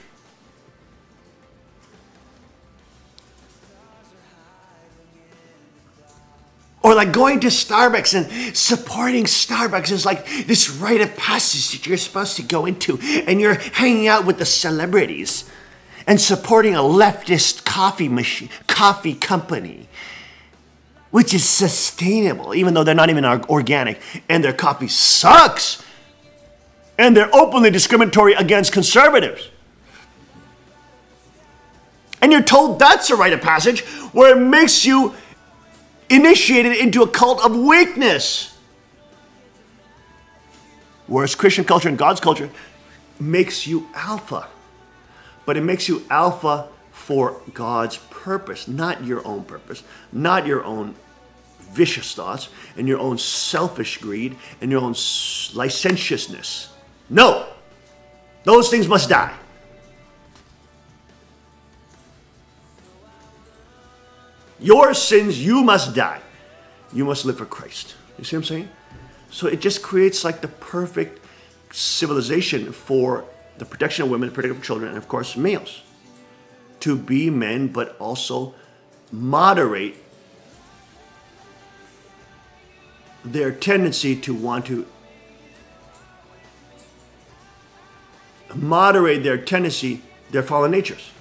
S4: Or like going to Starbucks and supporting Starbucks is like this rite of passage that you're supposed to go into. And you're hanging out with the celebrities and supporting a leftist coffee company, which is sustainable, even though they're not even organic. And their coffee sucks. And they're openly discriminatory against conservatives. And you're told that's a rite of passage where it makes you initiated into a cult of weakness. Whereas Christian culture and God's culture makes you alpha. But it makes you alpha for God's purpose, not your own purpose, not your own vicious thoughts and your own selfish greed and your own licentiousness. No, those things must die. Your sins, you must die. You must live for Christ. You see what I'm saying? So it just creates like the perfect civilization for the protection of women, the protection of children, and of course males. To be men, but also moderate their tendency to want to moderate their fallen natures.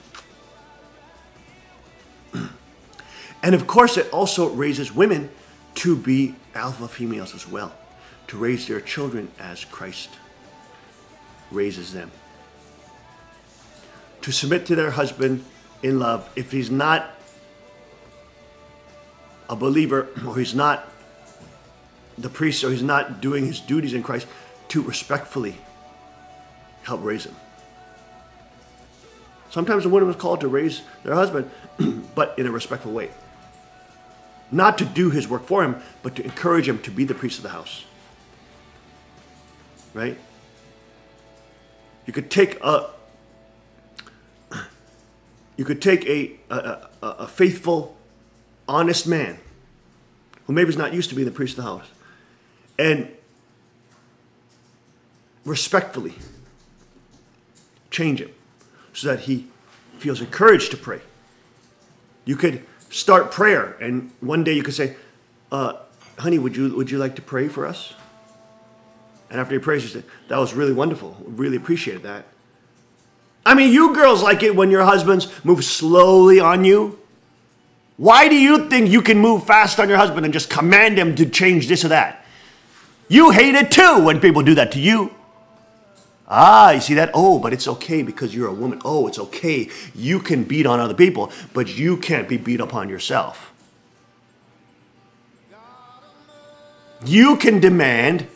S4: And of course, it also raises women to be alpha females as well, to raise their children as Christ raises them. To submit to their husband in love if he's not a believer, or he's not the priest, or he's not doing his duties in Christ, to respectfully help raise him. Sometimes a woman was called to raise their husband, but in a respectful way. Not to do his work for him, but to encourage him to be the priest of the house. Right? You could take a faithful, honest man who maybe is not used to being the priest of the house, and respectfully change him so that he feels encouraged to pray. You could start prayer, and one day you could say, honey, would you like to pray for us? And after he prays, you say, that was really wonderful. Really appreciated that. I mean, you girls like it when your husbands move slowly on you. Why do you think you can move fast on your husband and just command him to change this or that? You hate it too when people do that to you. Ah, you see that? Oh, but it's okay because you're a woman. Oh, it's okay. You can beat on other people, but you can't be beat upon yourself. You can demand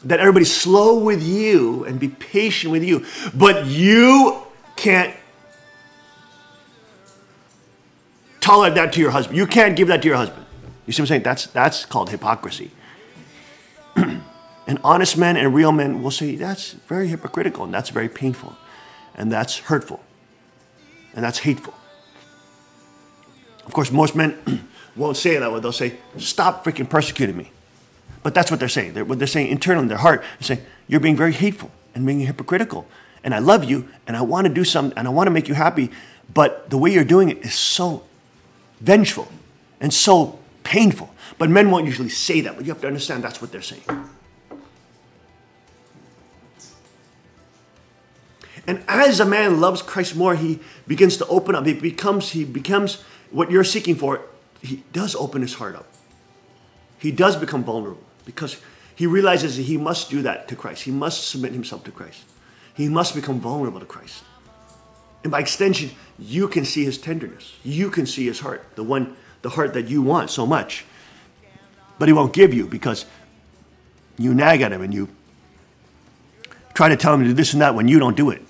S4: that everybody's slow with you and be patient with you, but you can't tolerate that to your husband. You can't give that to your husband. You see what I'm saying? That's called hypocrisy. And honest men and real men will say that's very hypocritical, and that's very painful, and that's hurtful, and that's hateful. Of course, most men won't say it that way. They'll say, stop freaking persecuting me. But that's what they're saying. What they're saying internally in their heart, they're saying, you're being very hateful and being hypocritical, and I love you, and I want to do something, and I want to make you happy, but the way you're doing it is so vengeful and so painful. But men won't usually say that, but you have to understand that's what they're saying. And as a man loves Christ more, he begins to open up. He becomes what you're seeking for. He does open his heart up. He does become vulnerable because he realizes that he must do that to Christ. He must submit himself to Christ. He must become vulnerable to Christ. And by extension, you can see his tenderness. You can see his heart, the heart that you want so much. But he won't give you because you nag at him and you try to tell him to do this and that when you don't do it.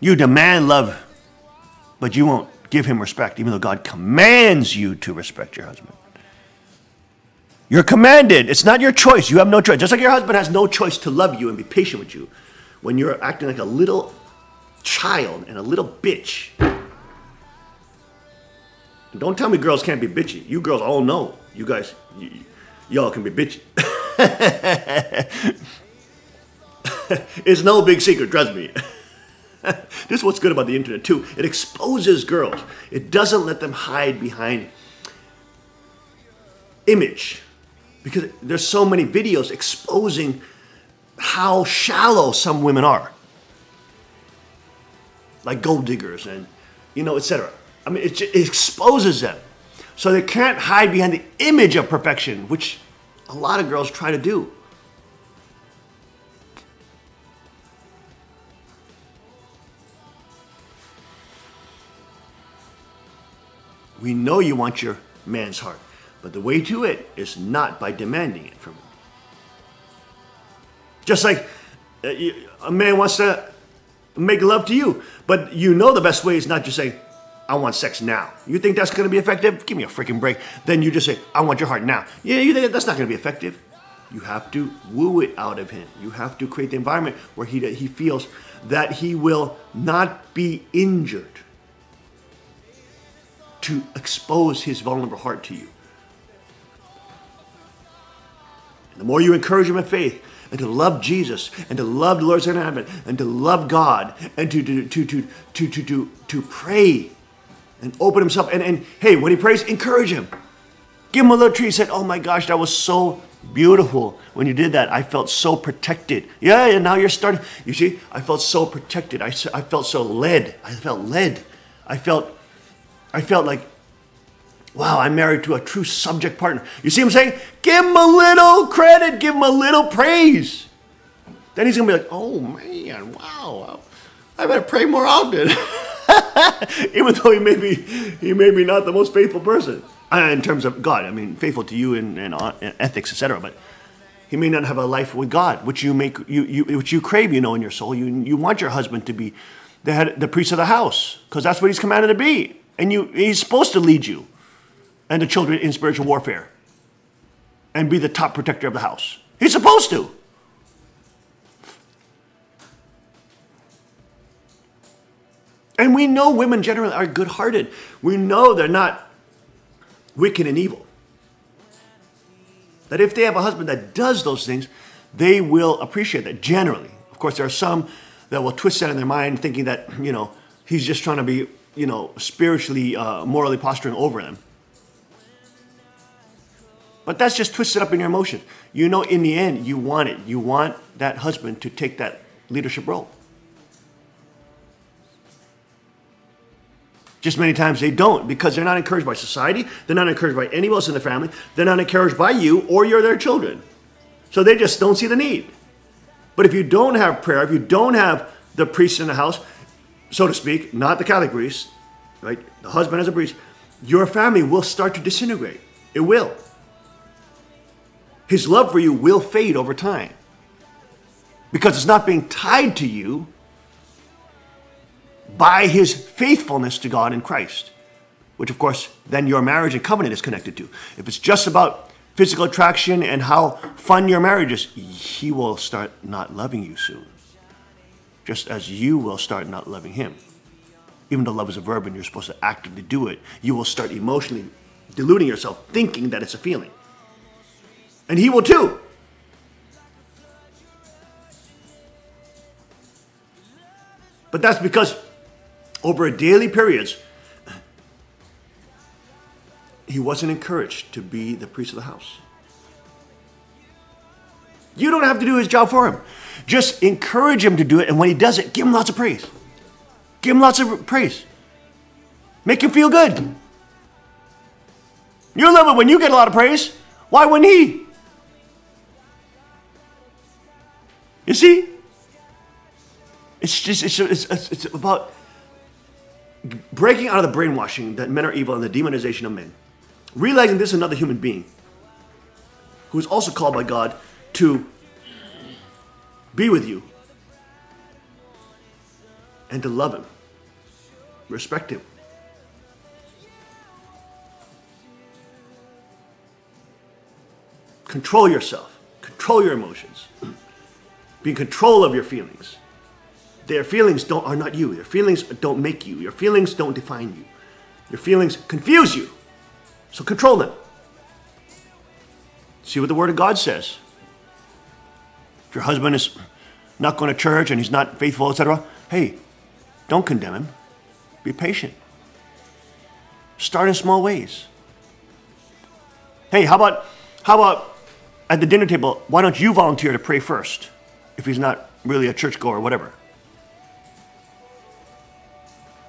S4: You demand love, but you won't give him respect, even though God commands you to respect your husband. You're commanded. It's not your choice. You have no choice. Just like your husband has no choice to love you and be patient with you when you're acting like a little child and a little bitch. And don't tell me girls can't be bitchy. You girls all know. You guys, y'all can be bitchy. It's no big secret, trust me. This is what's good about the internet too. It exposes girls. It doesn't let them hide behind image. Because there's so many videos exposing how shallow some women are. Like gold diggers and, etc. I mean, it exposes them. So they can't hide behind the image of perfection, which a lot of girls try to do. We know you want your man's heart, but the way to it is not by demanding it from him. Just like a man wants to make love to you, but you know the best way is not just saying, I want sex now. You think that's going to be effective? Give me a freaking break. Then you just say, I want your heart now. Yeah, you think that's not going to be effective? You have to woo it out of him. You have to create the environment where he feels that he will not be injured to expose his vulnerable heart to you. And the more you encourage him in faith and to love Jesus and to love the Lord in heaven and to love God and to pray and open himself and hey, when he prays, encourage him. Give him a little treat. He said, oh my gosh, that was so beautiful. When you did that, I felt so protected. Yeah, and now you're starting. You see, I felt so protected. I felt so led. I felt led. I felt like, wow, I'm married to a true subject partner. You see what I'm saying? Give him a little credit. Give him a little praise. Then he's going to be like, oh man, wow, I better pray more often. Even though he may be not the most faithful person. In terms of God, I mean, faithful to you and ethics, etc. But he may not have a life with God, which which you crave, in your soul. You want your husband to be the priest of the house, because that's what he's commanded to be. And he's supposed to lead you and the children in spiritual warfare and be the top protector of the house. He's supposed to. And we know women generally are good-hearted. We know they're not wicked and evil. That if they have a husband that does those things, they will appreciate that generally. Of course, there are some that will twist that in their mind thinking that, he's just trying to be, spiritually, morally posturing over them. But that's just twisted up in your emotions. In the end, you want it. You want that husband to take that leadership role. Just many times they don't, because they're not encouraged by society. They're not encouraged by anyone else in the family. They're not encouraged by you or their children. So they just don't see the need. But if you don't have prayer, if you don't have the priest in the house, so to speak, not the Catholic priest, right? The husband as a priest, your family will start to disintegrate. It will. His love for you will fade over time. Because it's not being tied to you by his faithfulness to God in Christ, which of course then your marriage and covenant is connected to. If it's just about physical attraction and how fun your marriage is, he will start not loving you soon, just as you will start not loving him. Even though love is a verb and you're supposed to actively do it, you will start emotionally deluding yourself, thinking that it's a feeling. And he will too. But that's because over a daily periods, he wasn't encouraged to be the priest of the house. You don't have to do his job for him. Just encourage him to do it, and when he does it, give him lots of praise. Give him lots of praise. Make him feel good. You love it when you get a lot of praise. Why wouldn't he? You see? It's about breaking out of the brainwashing that men are evil and the demonization of men. Realizing this is another human being who is also called by God to be with you and to love him, respect him. control yourself, control your emotions, be in control of your feelings. Their feelings are not you. Your feelings don't make you. Your feelings don't define you. Your feelings confuse you. So control them. See what the Word of God says. If your husband is not going to church and he's not faithful, etc., hey, don't condemn him. Be patient. Start in small ways. Hey, how about at the dinner table, why don't you volunteer to pray first if he's not really a churchgoer or whatever?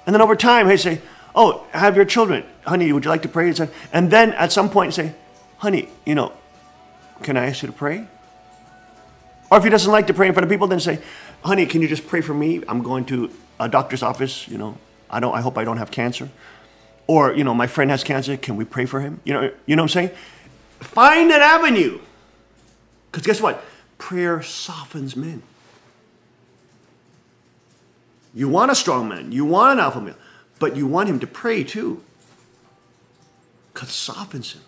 S4: And then over time, hey, say, oh, have your children, honey, would you like to pray? And then at some point say, honey, can I ask you to pray? Or if he doesn't like to pray in front of people, then say, honey, can you just pray for me? I'm going to a doctor's office, I hope I don't have cancer. Or, my friend has cancer, can we pray for him? You know what I'm saying? Find an avenue. Because guess what? Prayer softens men. You want a strong man. You want an alpha male. But you want him to pray too. Because it softens him.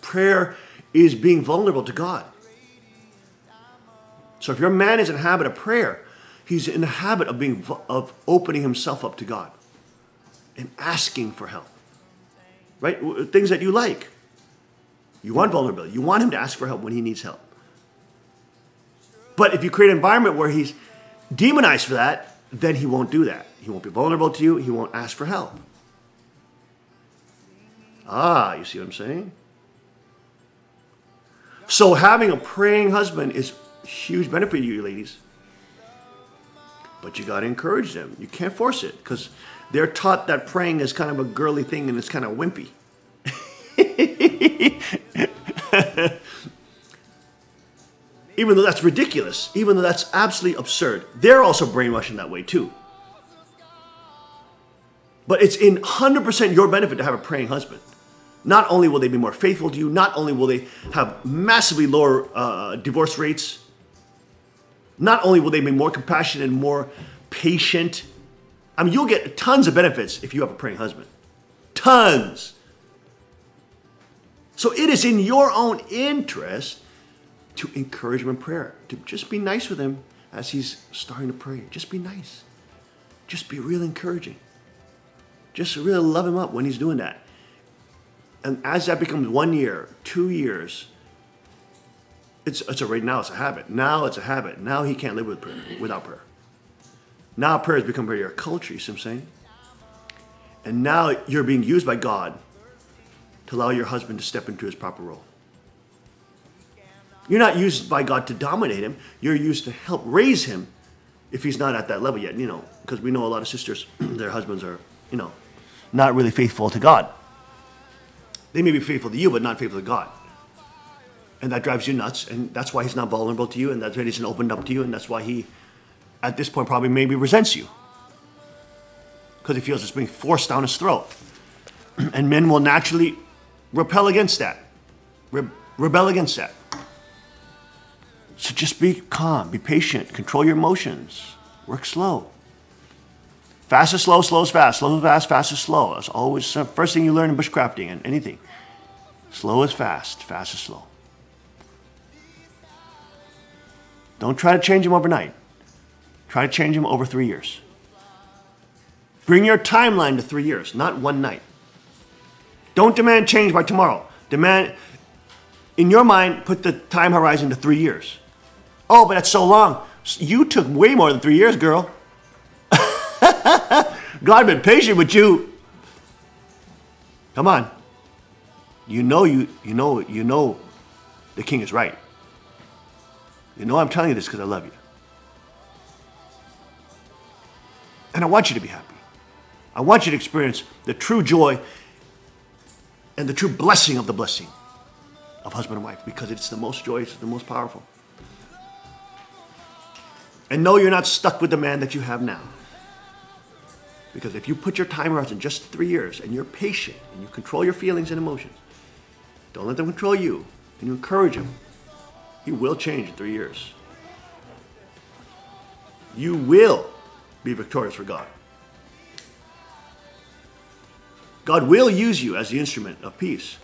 S4: Prayer is being vulnerable to God. So if your man is in the habit of prayer, he's in the habit of opening himself up to God and asking for help. Right? Things that you like. You want vulnerability. You want him to ask for help when he needs help. But if you create an environment where he's demonized for that, then he won't do that. He won't be vulnerable to you. He won't ask for help. You see what I'm saying? So having a praying husband is a huge benefit to you, ladies. But you got to encourage them. You can't force it because they're taught that praying is kind of a girly thing and it's kind of wimpy. Even though that's ridiculous, even though that's absolutely absurd, they're also brainwashed in that way too. But it's in 100% your benefit to have a praying husband. Not only will they be more faithful to you, not only will they have massively lower divorce rates, not only will they be more compassionate and more patient. I mean, you'll get tons of benefits if you have a praying husband. Tons. So it is in your own interest to encourage him in prayer, to just be nice with him as he's starting to pray. Just be nice. Just be real encouraging. Just really love him up when he's doing that. And as that becomes 1 year, 2 years, right now it's a habit. Now it's a habit. Now he can't live without prayer. Now prayer has become part of your culture, you see what I'm saying? And now you're being used by God to allow your husband to step into his proper role. You're not used by God to dominate him. You're used to help raise him if he's not at that level yet, because we know a lot of sisters, their husbands are, not really faithful to God. They may be faithful to you, but not faithful to God. And that drives you nuts, and that's why he's not vulnerable to you, and that's why he isn't opened up to you, and that's why he, at this point, probably maybe resents you. Because he feels it's being forced down his throat. And men will naturally repel against that. Rebel against that. So just be calm, be patient, control your emotions, work slow. Fast is slow, slow is fast, slow is fast, fast is slow. That's always the first thing you learn in bushcrafting and anything. Slow is fast, fast is slow. Don't try to change him overnight. Try to change him over 3 years. Bring your timeline to 3 years, not one night. Don't demand change by tomorrow. Demand, in your mind, put the time horizon to 3 years. Oh, but that's so long. You took way more than 3 years, girl. God been patient with you. Come on. You know the king is right. You know I'm telling you this because I love you. And I want you to be happy. I want you to experience the true joy and the true blessing of the blessing of husband and wife, because it's the most joyous, the most powerful. And know you're not stuck with the man that you have now. Because if you put your time horizon just 3 years and you're patient and you control your feelings and emotions, don't let them control you, and you encourage him, he will change in 3 years. You will be victorious for God. God will use you as the instrument of peace.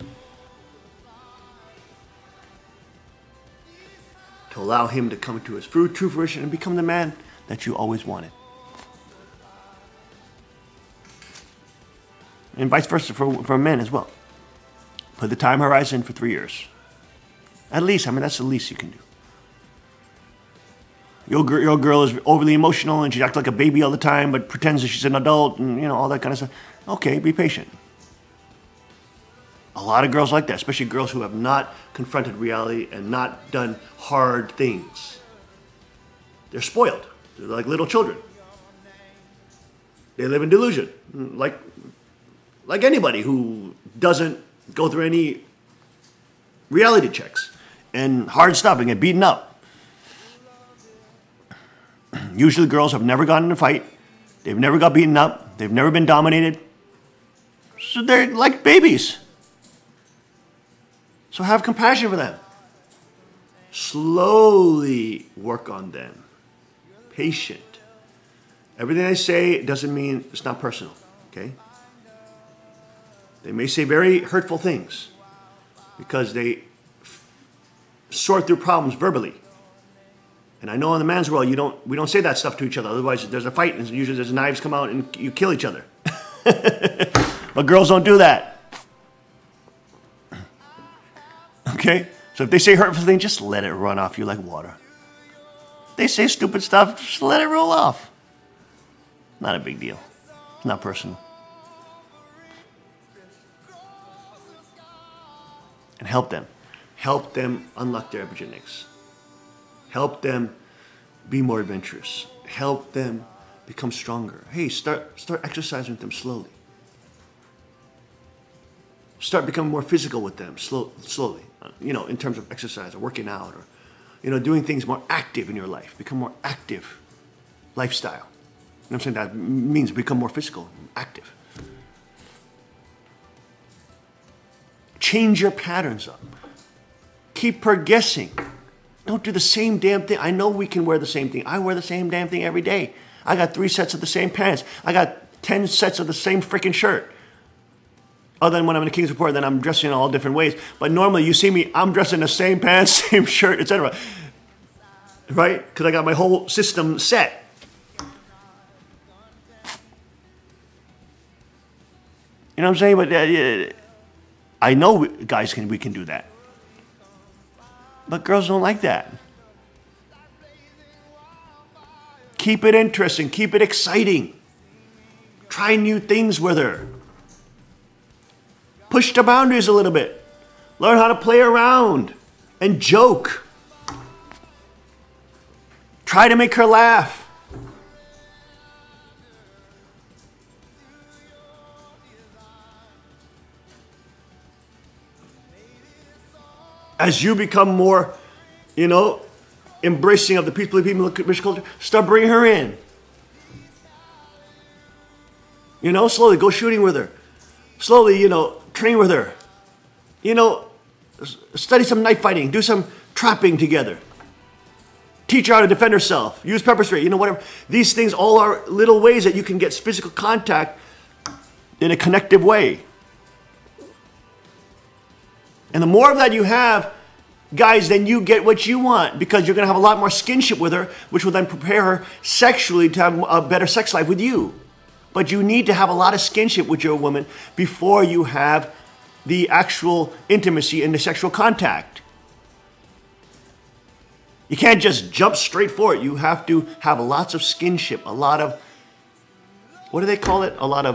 S4: to allow him to come to his true fruition and become the man that you always wanted. And vice versa for men as well. Put the time horizon for 3 years. At least, I mean, that's the least you can do. Your girl is overly emotional and she acts like a baby all the time, but pretends that she's an adult and, you know, all that kind of stuff. Okay, be patient. A lot of girls like that, especially girls who have not confronted reality and not done hard things. They're spoiled. They're like little children. They live in delusion, like anybody who doesn't go through any reality checks and hard stuff and get beaten up. Usually girls have never gotten in a fight. They've never got beaten up. They've never been dominated. So they're like babies. So have compassion for them. Slowly work on them. Patient. Everything they say doesn't mean it's not personal, okay? They may say very hurtful things because they sort through problems verbally. And I know in the man's world we don't say that stuff to each other. Otherwise there's a fight and usually there's knives come out and you kill each other. But girls don't do that. Okay? So if they say hurtful things, just let it run off you like water. If they say stupid stuff, just let it roll off. Not a big deal. It's not personal. And help them. Help them unlock their epigenetics. Help them be more adventurous. Help them become stronger. Hey, start exercising with them slowly. Start becoming more physical with them slowly. You know, in terms of exercise or working out or, you know, doing things more active in your life. Become more active lifestyle. You know what I'm saying? That means become more physical, active. Change your patterns up. Keep her guessing. Don't do the same damn thing. I know we can wear the same thing. I wear the same damn thing every day. I got 3 sets of the same pants. I got 10 sets of the same freaking shirt. Other than when I'm in the King's Report, then I'm dressing in all different ways. But normally you see me, I'm dressed in the same pants, same shirt, etc. Right? Because I got my whole system set. You know what I'm saying? But I know guys we can do that. But girls don't like that. Keep it interesting. Keep it exciting. Try new things with her. Push the boundaries a little bit. Learn how to play around and joke. Try to make her laugh. As you become more, you know, embracing of the people culture, start bringing her in. You know, slowly go shooting with her. Slowly, you know, train with her. You know, study some knife fighting. Do some trapping together. Teach her how to defend herself. Use pepper spray. You know, whatever. These things all are little ways that you can get physical contact in a connective way. And the more of that you have, guys, then you get what you want because you're going to have a lot more skinship with her, which will then prepare her sexually to have a better sex life with you. But you need to have a lot of skinship with your woman before you have the actual intimacy and the sexual contact. You can't just jump straight for it. You have to have lots of skinship, a lot of, what do they call it? A lot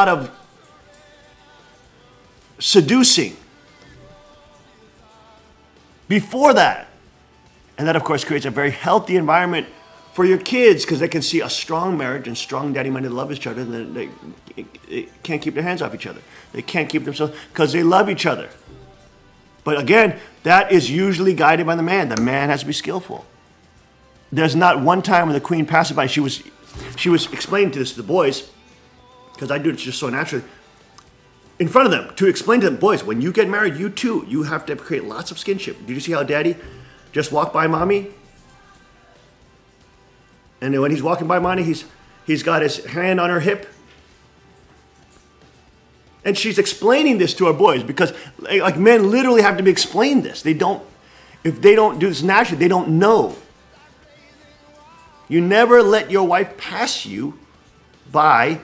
S4: of seducing before that. And that, of course, creates a very healthy environment for your kids because they can see a strong marriage and strong daddy-minded love each other, and they can't keep their hands off each other. They can't keep themselves because they love each other. But again, that is usually guided by the man. The man has to be skillful. There's not one time when the queen passed by. She was explaining to the boys, because I do it just so naturally, in front of them, to explain to them, boys, when you get married, you too, you have to create lots of skinship. Did you see how daddy just walked by mommy? And then when he's walking by mommy, he's got his hand on her hip. And she's explaining this to our boys because like men literally have to be explained this. They don't, if they don't do this naturally, they don't know. You never let your wife pass you by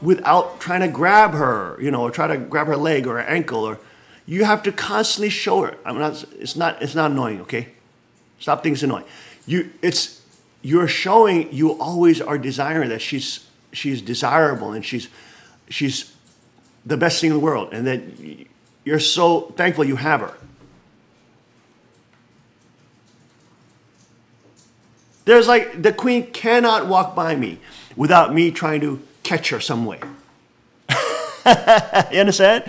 S4: without trying to grab her, you know, or try to grab her leg or her ankle, or you have to constantly show her. It's not annoying, okay? Stop thinking it's annoying. You're showing you always are desiring that she's desirable and she's the best thing in the world, and that you're so thankful you have her. There's like, the queen cannot walk by me without me trying to catch her some way. You understand?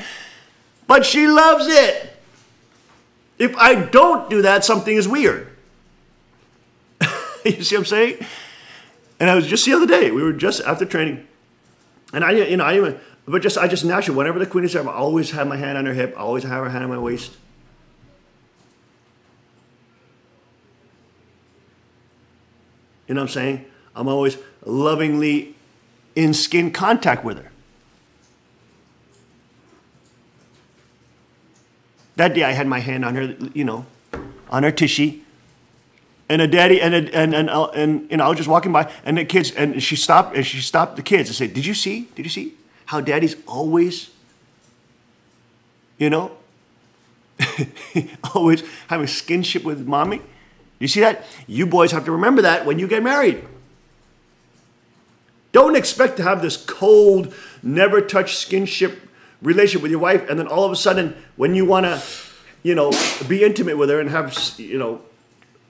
S4: But she loves it. If I don't do that, something is weird. You see what I'm saying? And I was just the other day, we were just after training, and I just naturally, whenever the queen is there, I always have my hand on her hip, I always have her hand on my waist. You know what I'm saying? I'm always lovingly in skin contact with her. That day I had my hand on her, you know, on her tushy. And a daddy and you know, I was just walking by, and the kids, and she stopped the kids and said, Did you see how daddy's always, you know, always having skinship with mommy? You see that? You boys have to remember that when you get married. Don't expect to have this cold, never touch skinship relationship with your wife, and then all of a sudden, when you want to, you know, be intimate with her and have, you know,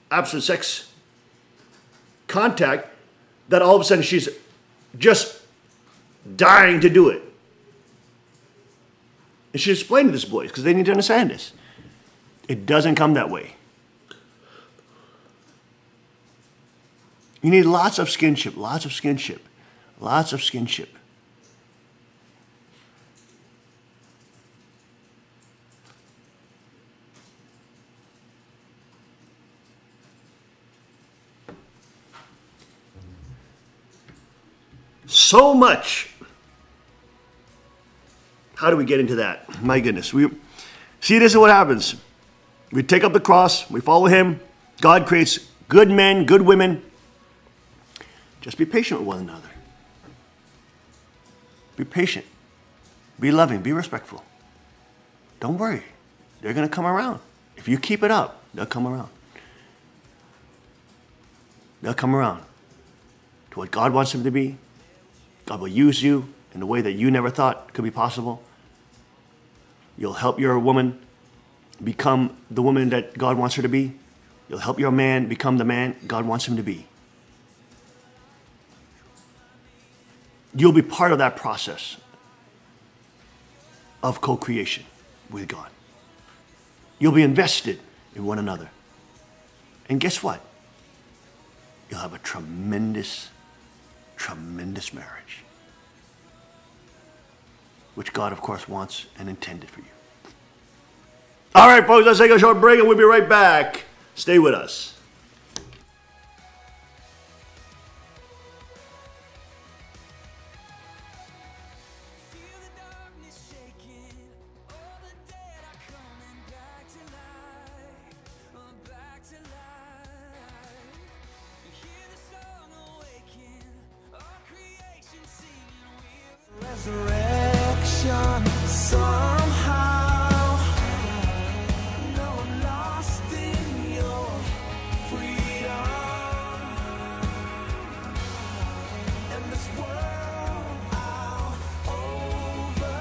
S4: absolute sex contact, that all of a sudden she's just dying to do it. And she explained to this boys, because they need to understand this. It doesn't come that way. You need lots of skinship, lots of skinship, lots of skinship. So much. How do we get into that? My goodness. See, this is what happens. We take up the cross. We follow him. God creates good men, good women. Just be patient with one another. Be patient. Be loving. Be respectful. Don't worry. They're going to come around. If you keep it up, they'll come around. They'll come around to what God wants them to be. God will use you in a way that you never thought could be possible. You'll help your woman become the woman that God wants her to be. You'll help your man become the man God wants him to be. You'll be part of that process of co-creation with God. You'll be invested in one another. And guess what? You'll have a tremendous, tremendous marriage, which God, of course, wants and intended for you. All right, folks, let's take a short break and we'll be right back. Stay with us.
S1: Resurrection somehow. No, I'm lost in your freedom. And this world I'll overcome.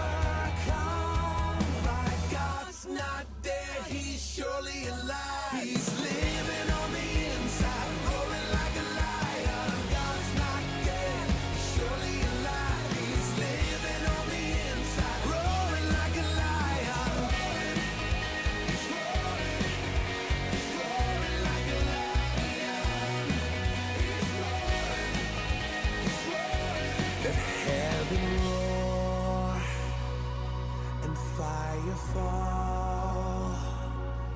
S1: My God's not dead, he's surely alive. He's living on the inside, roaring like a lion. God's not dead, surely alive. He's living on the inside, roaring like a lion. He's roaring like a lion. He's roaring. Let heaven roar and fire fall.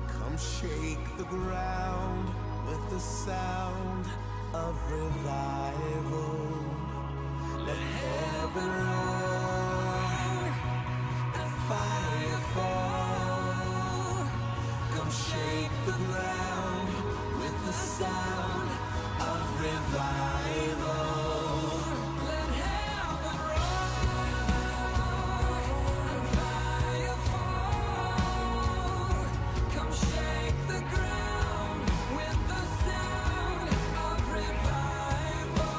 S1: Come shake the ground with the sound of revival. Let heaven roar fire fall. Come shake the ground with the sound of revival. Let heaven roar and fire fall. Come shake the ground with the sound of revival.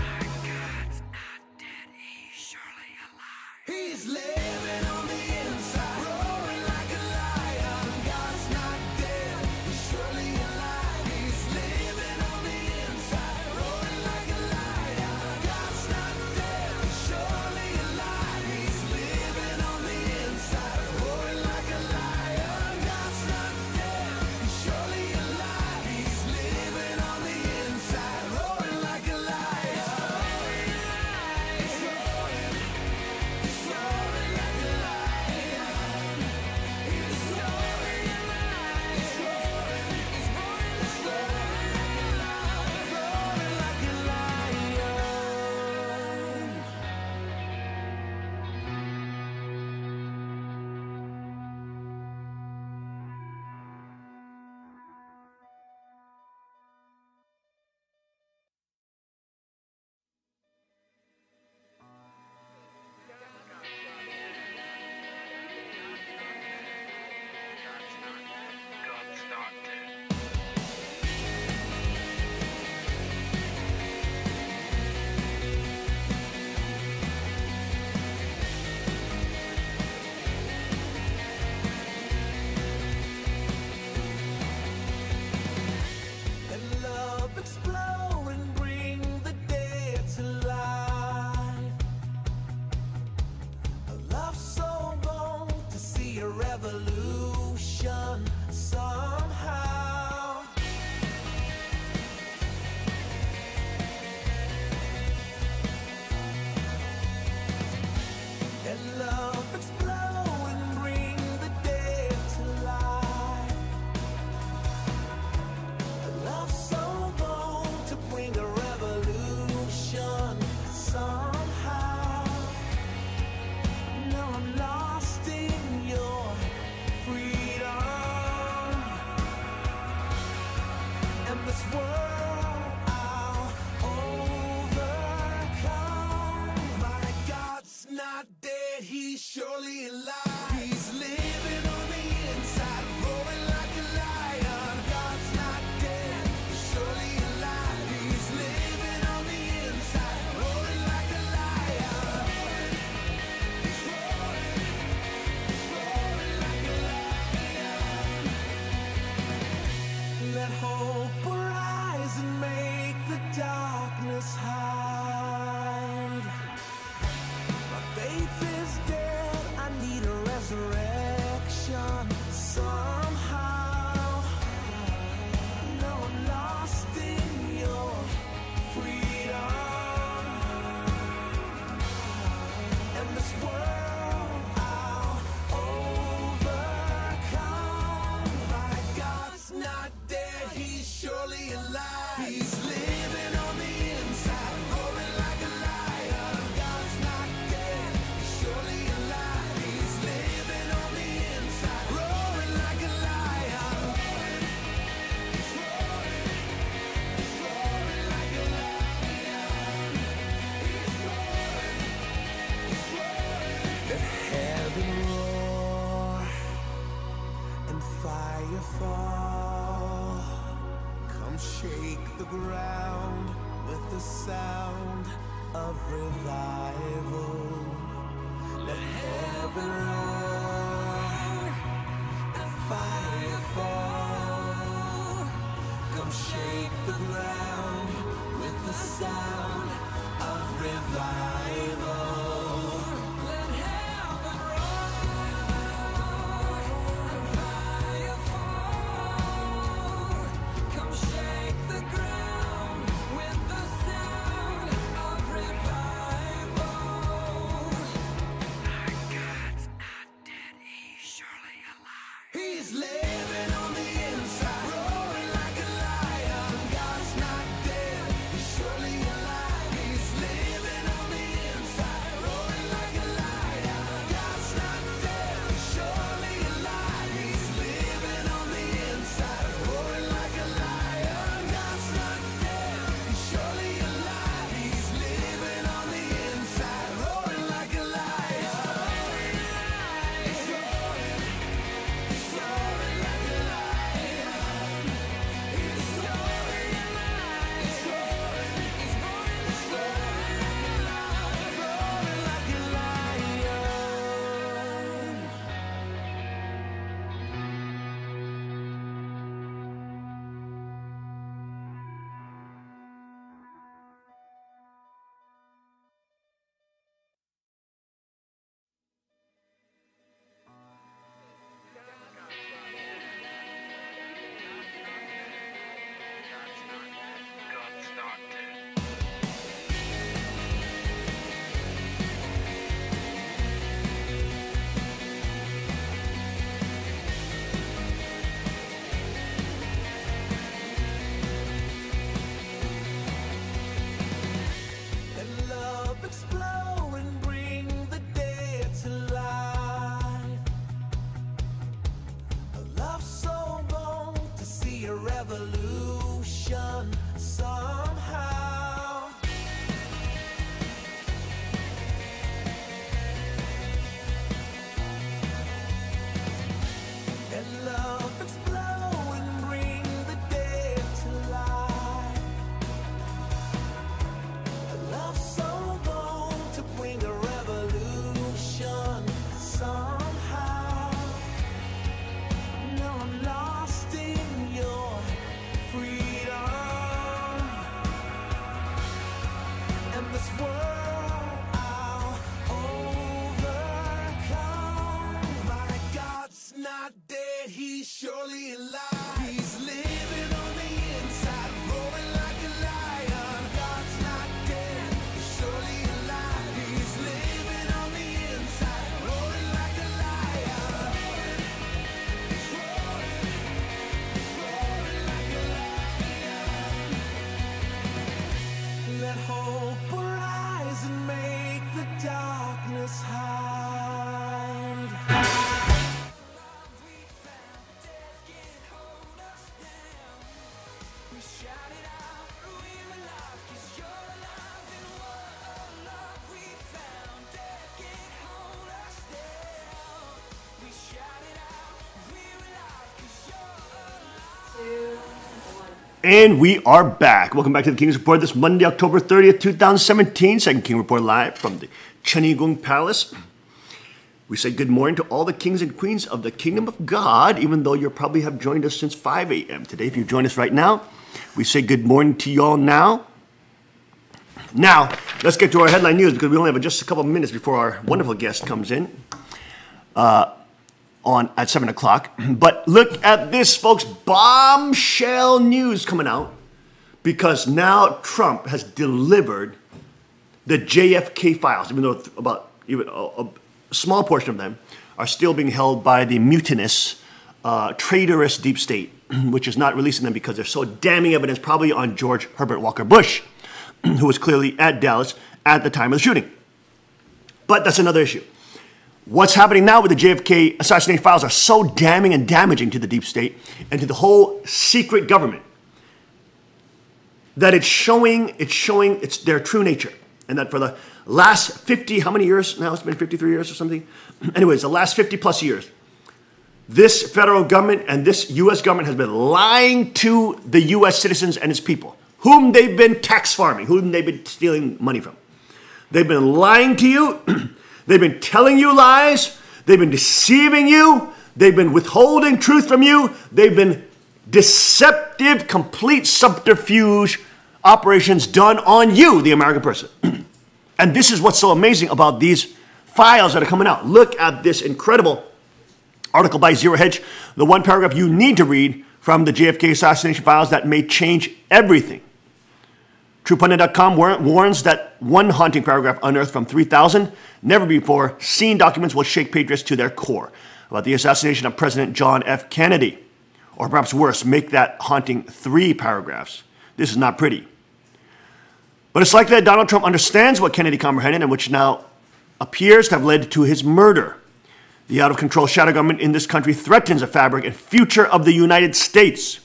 S1: Our God's not dead, he's surely alive. He's living on the inside, roaring like a lion. God's not dead, he's surely alive. He's living on the inside, roaring like a lion. God's not dead, he's surely alive. He's living on the inside, roaring like a lion. God's not dead, he's surely alive. He's living on the inside, roaring like a lion. He's roaring, he's roaring like a lion. He's roaring, he's roaring, he's roaring, he's roaring like a lion, roaring like a lion.
S2: God's not dead.
S1: Let love explode and bring the dead to life. A love so bold to see a revolution somehow. Let love explode and bring the dead to life. A love so bold to bring a revolution somehow. No, I'm lost in your freedom. And this world I'll overcome. My God's not dead, he's surely alive. He's living on the inside, roaring like a lion. God's not dead, he's surely alive. He's living on the inside, roaring like a lion. He's roaring, he's roaring like a lion. Let hope arise and make the darkness hide. My faith is dead, I need a resurrection somehow. No, I'm lost in your freedom. And this world I'll overcome. My God's not dead, he's surely alive. He's living on the inside, roaring like a lion. God's not dead, he's surely alive. He's living on the inside, roaring like a lion. He's roaring, he's roaring like a lion. He's roaring, he's roaring. Let heaven roar and fire fall. Come shake the ground with the sound of revival. Let heaven roar and fire fall. Come shake the ground with the sound of revival. Let heaven roar and fire fall. Come shake the ground with the sound of revival.
S2: Our God's not dead, he's surely alive.
S1: He's living on the inside, roaring like a lion. God's not dead, he's surely alive. He's living on the inside, roaring like a lion. not dead, he's surely alive. He's living on the inside, roaring like a lion. God's not dead, he's surely alive. He's living on the inside, roaring like a lion. He's roaring like a lion. Let hope arise and make the darkness hide.
S4: And we are back. Welcome back to the King's Report this Monday, October 30th, 2017. Second King Report live from the Cheonggyegung Palace. We say good morning to all the kings and queens of the Kingdom of God, even though you probably have joined us since 5 a.m. today. If you join us right now, we say good morning to you all now. Now, let's get to our headline news because we only have just a couple of minutes before our wonderful guest comes in. At 7 o'clock. But look at this, folks. Bombshell news coming out because now Trump has delivered the JFK files, even though about even a small portion of them are still being held by the mutinous, traitorous deep state, which is not releasing them because there's so damning evidence probably on George Herbert Walker Bush, who was clearly at Dallas at the time of the shooting. But that's another issue. What's happening now with the JFK assassination files are so damning and damaging to the deep state and to the whole secret government that it's showing it's their true nature. And that for the last 50, how many years now? It's been 53 years or something. Anyways, the last 50 plus years, this federal government and this U.S. government has been lying to the U.S. citizens and its people, whom they've been tax farming, whom they've been stealing money from. They've been lying to you. They've been telling you lies. They've been deceiving you. They've been withholding truth from you. They've been deceptive, complete subterfuge operations done on you, the American person. And this is what's so amazing about these files that are coming out. Look at this incredible article by Zero Hedge, the one paragraph you need to read from the JFK assassination files that may change everything. TruePundit.com warns that one haunting paragraph unearthed from 3,000 never before seen documents will shake patriots to their core about the assassination of President John F. Kennedy. Or perhaps worse, make that haunting 3 paragraphs. This is not pretty. But it's likely that Donald Trump understands what Kennedy comprehended and which now appears to have led to his murder. The out-of-control shadow government in this country threatens the fabric and future of the United States.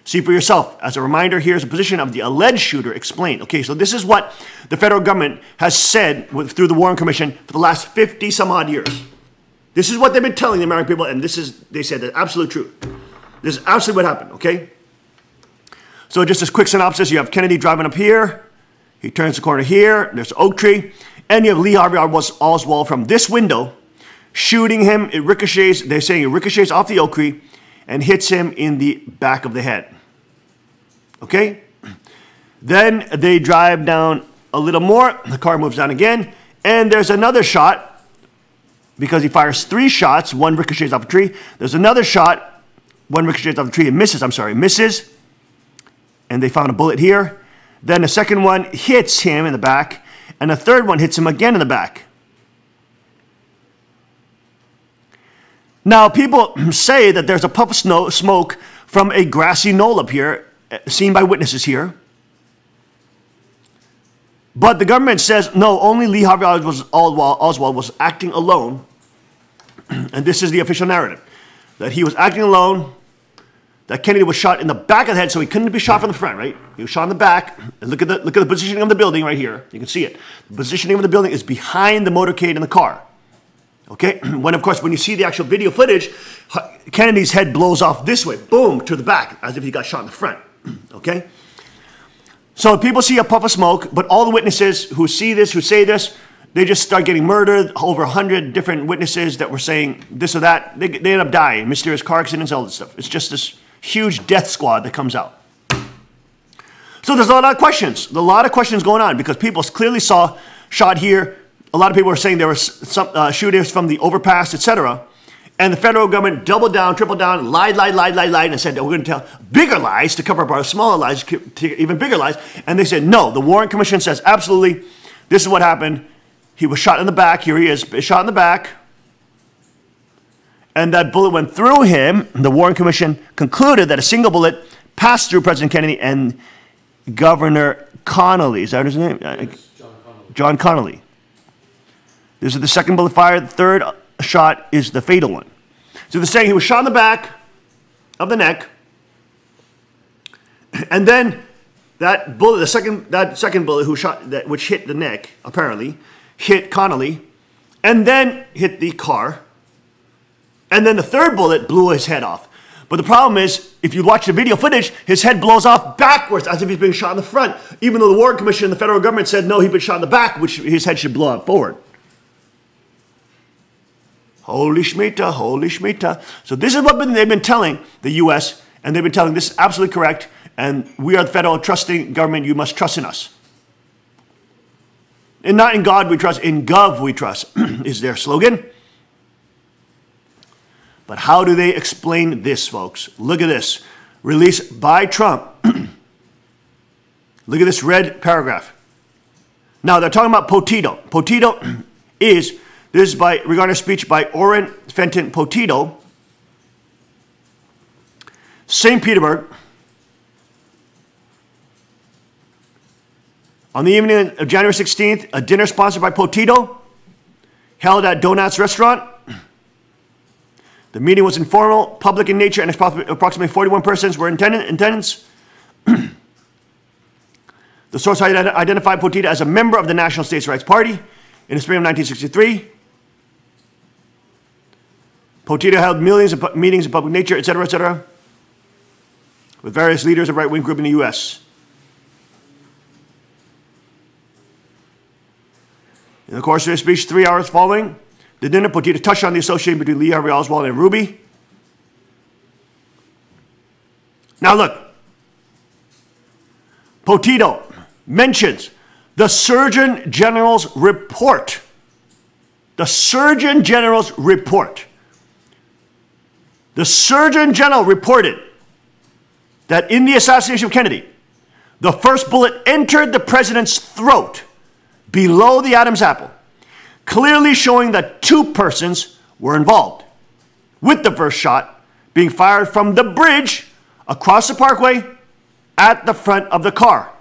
S4: See for yourself. As a reminder, here's a position of the alleged shooter explained. Okay, so this is what the federal government has said through the Warren Commission for the last 50 some odd years. This is what they've been telling the American people, and they said the absolute truth. This is absolutely what happened, okay? So just as quick synopsis, you have Kennedy driving up here. He turns the corner here. There's an oak tree. And you have Lee Harvey Oswald from this window shooting him. It ricochets. They're saying it ricochets off the oak tree and hits him in the back of the head. Okay? Then they drive down a little more. The car moves down again. And there's another shot because he fires 3 shots. One ricochets off a tree. There's another shot. One ricochets off a tree and misses. And they found a bullet here. Then the second one hits him in the back. And the third one hits him again in the back. Now, people say that there's a puff of smoke from a grassy knoll up here, seen by witnesses here. But the government says, no, only Lee Harvey Oswald was acting alone. And this is the official narrative, that he was acting alone, that Kennedy was shot in the back of the head, so he couldn't be shot from the front, right? He was shot in the back. And look at the positioning of the building right here. You can see it. The positioning of the building is behind the motorcade in the car. Okay? When, of course, when you see the actual video footage, Kennedy's head blows off this way, boom, to the back, as if he got shot in the front. Okay? So people see a puff of smoke, but all the witnesses who see this, who say this, they just start getting murdered. Over 100 different witnesses that were saying this or that, they end up dying. Mysterious car accidents, all this stuff. It's just this huge death squad that comes out. So there's a lot of questions. A lot of questions going on because people clearly saw shot here. A lot of people were saying there were some shooters from the overpass, etc. And the federal government doubled down, tripled down, lied, and said that we're going to tell bigger lies to cover up our smaller lies, even bigger lies. And they said, no, the Warren Commission says absolutely, this is what happened. He was shot in the back. Here he is, shot in the back. And that bullet went through him. The Warren Commission concluded that a single bullet passed through President Kennedy and Governor Connolly. Is that his name?
S5: Yes,
S4: John Connolly. This is the second bullet fired. The third shot is the fatal one. So they're saying he was shot in the back of the neck, and then that bullet, that second bullet which hit the neck, apparently, hit Connolly, and then hit the car, and then the third bullet blew his head off. But the problem is, if you watch the video footage, his head blows off backwards as if he's being shot in the front, even though the Warren Commission and the federal government said no, he'd been shot in the back, which his head should blow out forward. Holy Shemitah, holy Shemitah. So this is what they've been telling the U.S., and they've been telling this is absolutely correct, and we are the federal trusting government, you must trust in us. And not in God we trust, in Gov we trust, is their slogan. But how do they explain this, folks? Look at this. Released by Trump. Look at this red paragraph. Now, they're talking about Potito. Potito is... This is regarding a speech by Orrin Fenton Potito, St. Petersburg, on the evening of January 16th, a dinner sponsored by Potito held at Donat's restaurant. The meeting was informal, public in nature, and approximately 41 persons were in attendance. The source identified Potito as a member of the National States Rights Party in the spring of 1963. Potito held millions of meetings in public nature, etc., with various leaders of right-wing group in the U.S. In the course of his speech, 3 hours following the dinner, Potito touched on the association between Lee Harvey Oswald and Ruby. Now look, Potito mentions the Surgeon General's report. The Surgeon General's report. The Surgeon General reported that in the assassination of Kennedy, the first bullet entered the president's throat below the Adam's apple, clearly showing that two persons were involved, with the first shot being fired from the bridge across the parkway at the front of the car.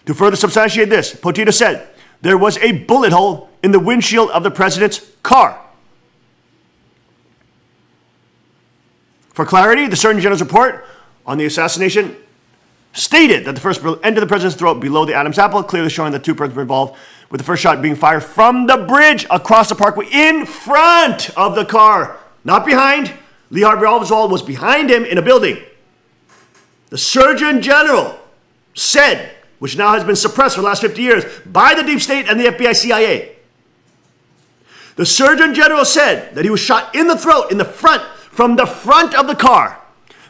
S4: To further substantiate this, Potito said there was a bullet hole in the windshield of the president's car. For clarity, the Surgeon General's report on the assassination stated that the first bullet entered the president's throat below the Adam's apple, clearly showing that two persons were involved, with the first shot being fired from the bridge across the parkway in front of the car, not behind. Lee Harvey Oswald was behind him in a building. The Surgeon General said, which now has been suppressed for the last 50 years by the deep state and the FBI CIA. The Surgeon General said that he was shot in the throat, in the front, from the front of the car.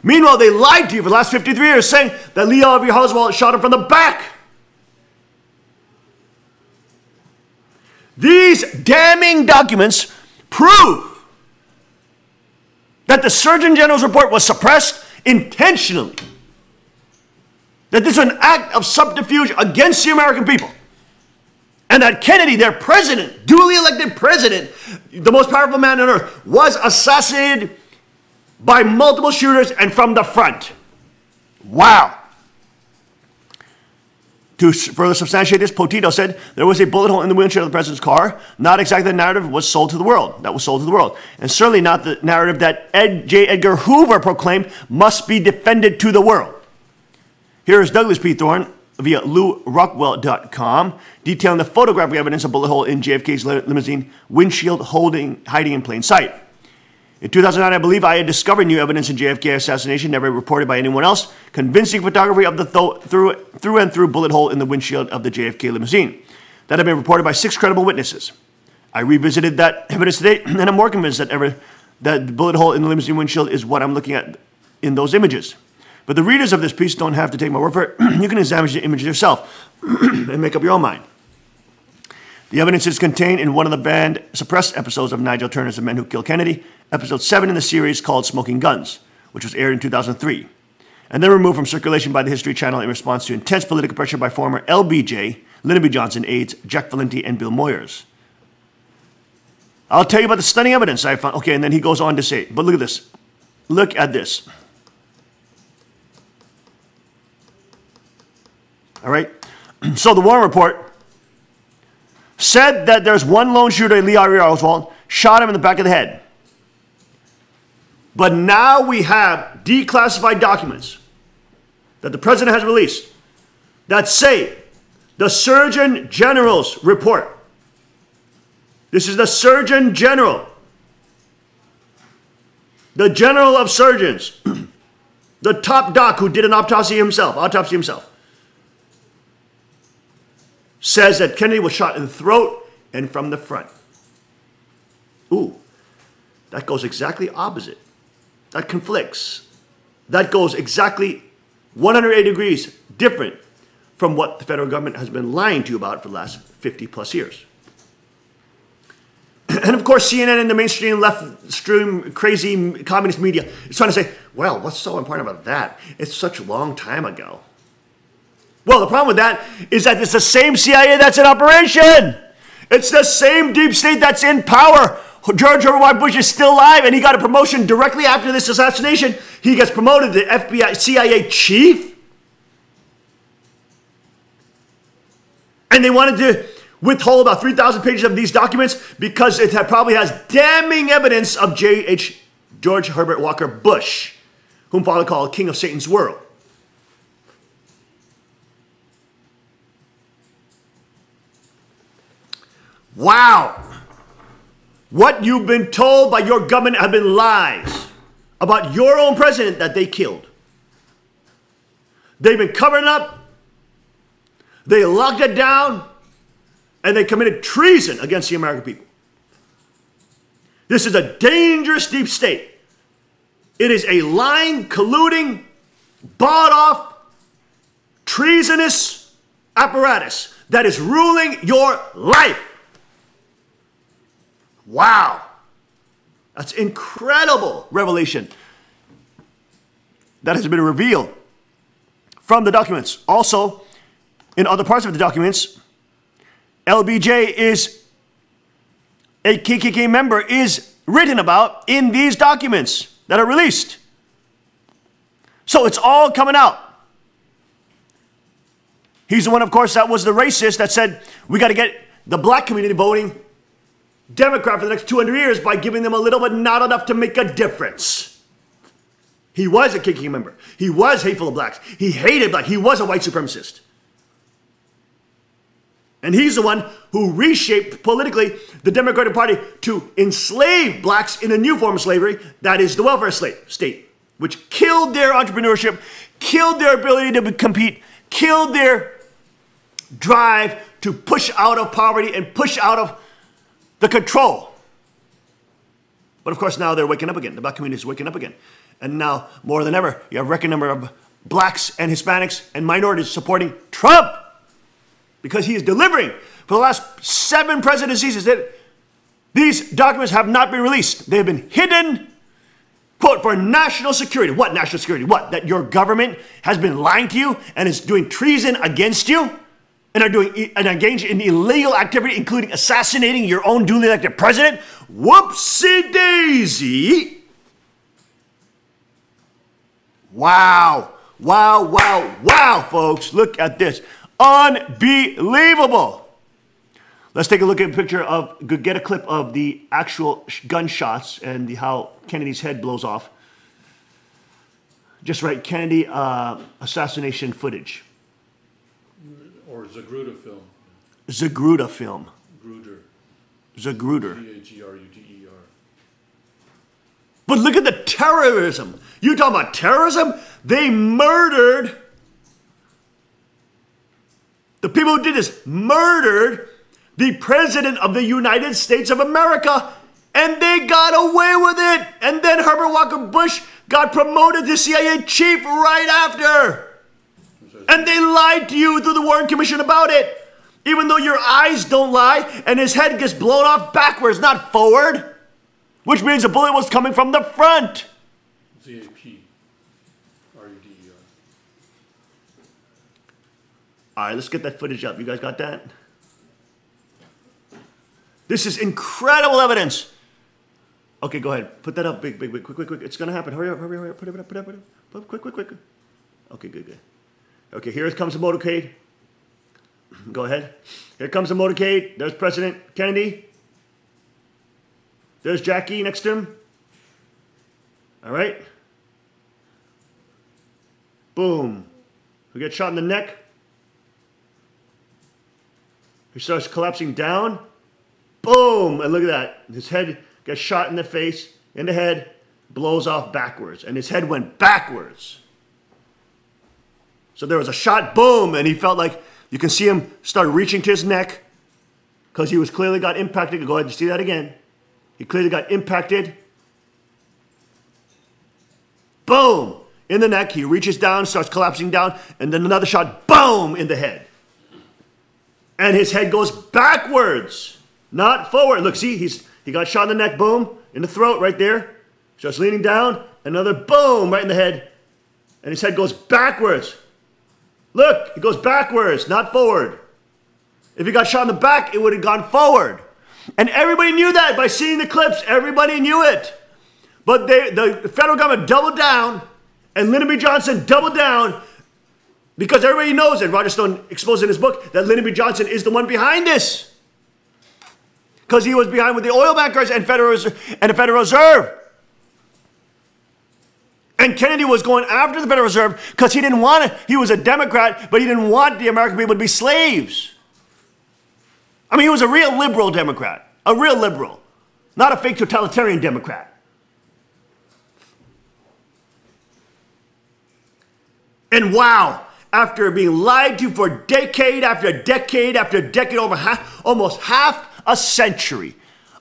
S4: Meanwhile, they lied to you for the last 53 years, saying that Lee Harvey Oswald shot him from the back. These damning documents prove that the Surgeon General's report was suppressed intentionally. That this was an act of subterfuge against the American people. And that Kennedy, their president, duly elected president, the most powerful man on earth, was assassinated by multiple shooters and from the front. Wow. To further substantiate this, Potito said there was a bullet hole in the windshield of the president's car. Not exactly the narrative was sold to the world. That was sold to the world. And certainly not the narrative that J. Edgar Hoover proclaimed must be defended to the world. Here is Douglas P. Thorne via LouRockwell.com detailing the photographic evidence of bullet hole in JFK's limousine windshield hiding in plain sight. In 2009, I believe I had discovered new evidence in JFK assassination never reported by anyone else, convincing photography of the through and through bullet hole in the windshield of the JFK limousine. That had been reported by 6 credible witnesses. I revisited that evidence today, and I'm more convinced that the bullet hole in the limousine windshield is what I'm looking at in those images. But the readers of this piece don't have to take my word for it. You can examine the images yourself and make up your own mind. The evidence is contained in one of the banned suppressed episodes of Nigel Turner's The Men Who Killed Kennedy, episode 7 in the series called Smoking Guns, which was aired in 2003, and then removed from circulation by the History Channel in response to intense political pressure by former LBJ, Lyndon B. Johnson aides Jack Valenti and Bill Moyers. I'll tell you about the stunning evidence I found. Okay, and then he goes on to say, but look at this. Look at this. All right? So the Warren Report said that there's one lone shooter, Lee Harvey Oswald, shot him in the back of the head. But now we have declassified documents that the president has released that say the Surgeon General's report. This is the Surgeon General, the General of Surgeons, the top doc who did an autopsy himself, says that Kennedy was shot in the throat and from the front. Ooh, that goes exactly opposite. That conflicts. That goes exactly 180 degrees different from what the federal government has been lying to you about for the last 50 plus years. And of course, CNN and the mainstream left-stream crazy communist media is trying to say, well, what's so important about that? It's such a long time ago. Well, the problem with that is that it's the same CIA that's in operation. It's the same deep state that's in power. George Herbert Walker Bush is still alive, and he got a promotion directly after this assassination. He gets promoted to FBI, CIA chief. And they wanted to withhold about 3,000 pages of these documents because it probably has damning evidence of George Herbert Walker Bush, whom father called King of Satan's World. Wow. What you've been told by your government have been lies about your own president that they killed. They've been covering up. They locked it down. And they committed treason against the American people. This is a dangerous deep state. It is a lying, colluding, bought-off, treasonous apparatus that is ruling your life. Wow. That's incredible revelation that has been revealed from the documents. Also, in other parts of the documents, LBJ is a KKK member is written about in these documents that are released. So it's all coming out. He's the one, of course, that was the racist that said we got to get the black community voting Democrat for the next 200 years by giving them a little but not enough to make a difference. He was a KKK member. He was hateful of blacks. He hated black. He was a white supremacist. And he's the one who reshaped politically the Democratic Party to enslave blacks in a new form of slavery, that is the welfare state, which killed their entrepreneurship, killed their ability to compete, killed their drive to push out of poverty and push out of the control. But of course now they're waking up again. The black community is waking up again. And now more than ever, you have a record number of blacks and Hispanics and minorities supporting Trump. Because he is delivering for the last 7 presidencies. These documents have not been released. They have been hidden, quote, for national security. What national security? What? That your government has been lying to you and is doing treason against you and are engaged in illegal activity, including assassinating your own duly elected president? Whoopsie daisy. Wow. Wow, wow, wow, folks. Look at this. Unbelievable. Let's take a look at a picture of, get a clip of the actual gunshots and how Kennedy's head blows off. Just write Kennedy assassination footage.
S5: Or Zagruda film.
S4: Zagruda film.
S5: Gruder.
S4: Zagruder.
S5: Zagruder.
S4: But look at the terrorism. You talking about terrorism? They murdered. The people who did this murdered the President of the United States of America, and they got away with it. And then Herbert Walker Bush got promoted to CIA chief right after. And they lied to you through the Warren Commission about it. Even though your eyes don't lie and his head gets blown off backwards, not forward. which means the bullet was coming from the front.
S5: ZAPRUDER.
S4: All right, let's get that footage up. You guys got that? This is incredible evidence. Okay, go ahead. Put that up big, quick. It's going to happen. Hurry up. Put it up. Quick. Okay, good. Okay, here comes the motorcade. Go ahead. Here comes the motorcade. There's President Kennedy. There's Jackie next to him. All right. Boom. We get shot in the neck. He starts collapsing down. Boom. And look at that. His head gets shot in the face, in the head, blows off backwards. And his head went backwards. So there was a shot, boom, and he felt like, you can see him start reaching to his neck because he was clearly got impacted. Go ahead and see that again. He clearly got impacted. Boom, in the neck. He reaches down, starts collapsing down, and then another shot, boom, in the head. And his head goes backwards, not forward. Look, see, he got shot in the neck, boom, in the throat right there. Starts leaning down, another boom right in the head. And his head goes backwards. Look, it goes backwards, not forward. If he got shot in the back, it would have gone forward. And everybody knew that by seeing the clips. Everybody knew it. But the federal government doubled down, and Lyndon B. Johnson doubled down, because everybody knows, and Roger Stone exposed in his book, that Lyndon B. Johnson is the one behind this. Because he was behind with the oil bankers and the Federal Reserve. And Kennedy was going after the Federal Reserve because he didn't want it. He was a Democrat, but he didn't want the American people to be slaves. I mean, he was a real liberal Democrat. A real liberal. Not a fake totalitarian Democrat. And wow, after being lied to for decade after decade after decade, almost half a century,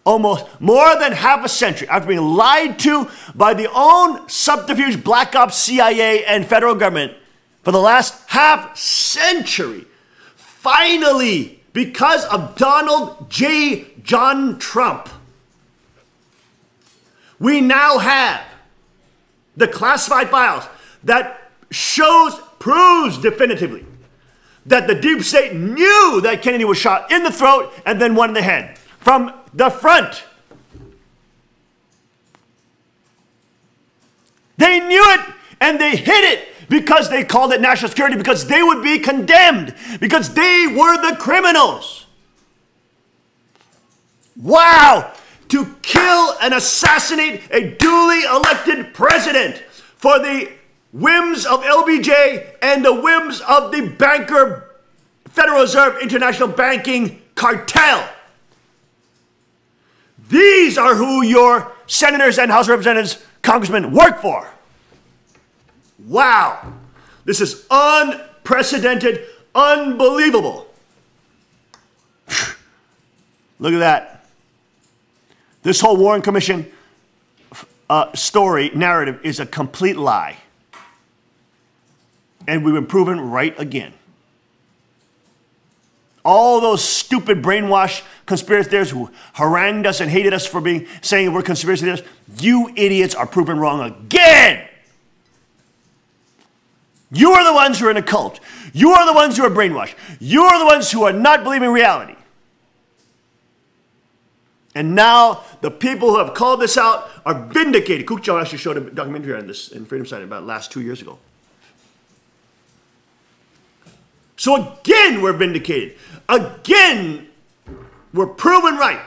S4: almost more than half a century, after being lied to by the own subterfuge Black Ops, CIA, and federal government for the last half century, finally, because of Donald J. John Trump, we now have the classified files that proves definitively that the deep state knew that Kennedy was shot in the throat and then one in the head from the front. They knew it and they hid it because they called it national security, because they would be condemned, because they were the criminals. Wow! To kill and assassinate a duly elected president for the whims of LBJ and the whims of the banker Federal Reserve International Banking Cartel. These are who your senators and House of Representatives, congressmen work for. Wow. This is unprecedented, unbelievable. Look at that. This whole Warren Commission story, narrative, is a complete lie. And we've been proven right again. All those stupid brainwashed conspiracy theorists who harangued us and hated us for saying we're conspiracy theorists, you idiots are proven wrong again. You are the ones who are in a cult. You are the ones who are brainwashed. You are the ones who are not believing reality. And now the people who have called this out are vindicated. Cook Chong actually showed a documentary on this in Freedom Side about last 2 years ago. So again, we're vindicated. Again, we're proven right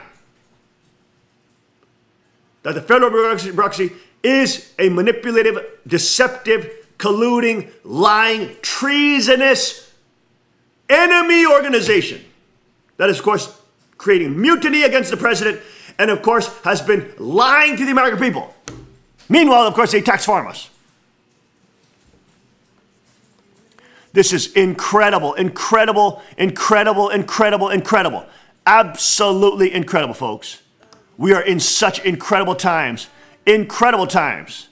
S4: that the federal bureaucracy is a manipulative, deceptive, colluding, lying, treasonous enemy organization that is, of course, creating mutiny against the president and, of course, has been lying to the American people. Meanwhile, of course, they tax farm us. This is incredible, incredible, incredible, incredible, incredible. Absolutely incredible, folks. We are in such incredible times. Incredible times.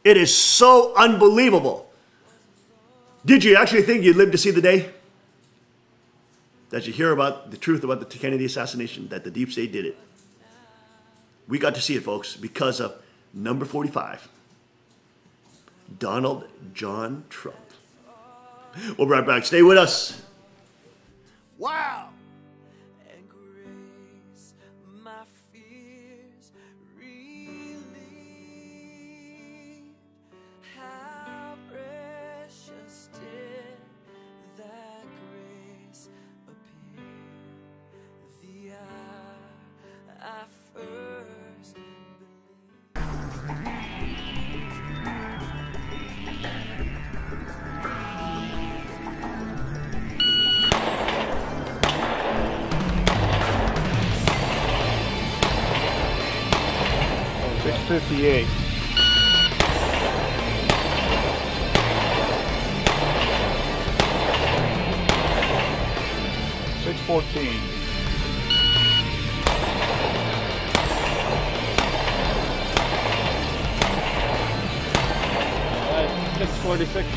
S4: It is so unbelievable. Did you actually think you'd live to see the day that you hear about the truth about the Kennedy assassination, that the deep state did it? We got to see it, folks, because of number 45, Donald John Trump. We'll be right back. Stay with us. Wow.
S1: And grace my fears relieved. How precious did that grace appear the hour I first believed.
S6: 658. 614. 646.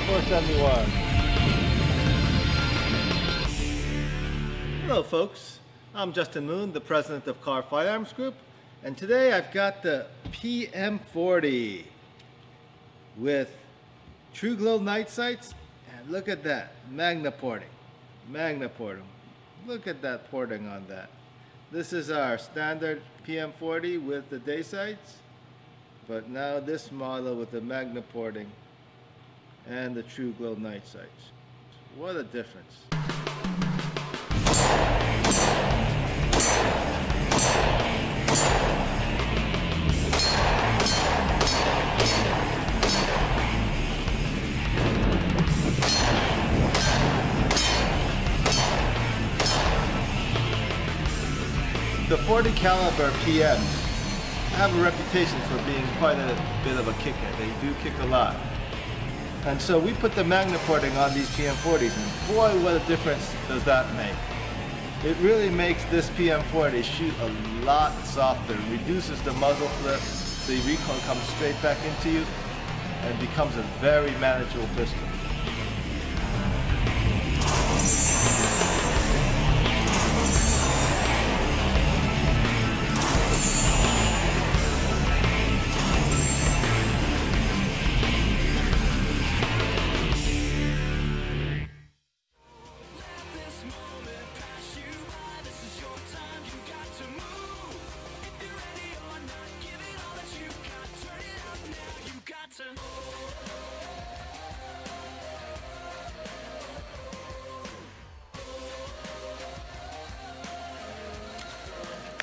S6: 471.
S7: Hello folks, I'm Justin Moon, the president of Car Firearms Group, and today I've got the PM40 with True Glow night sights, and look at that, Magna porting. Look at that porting on that. This is our standard PM40 with the day sights, but now this model with the Magna porting and the True Glow night sights. What a difference. The 40 caliber PMs have a reputation for being quite a bit of a kicker. They do kick a lot. And so we put the Magna porting on these PM40s, and boy, what a difference does that make. It really makes this PM40 shoot a lot softer, reduces the muzzle flip, the recoil comes straight back into you, and becomes a very manageable pistol.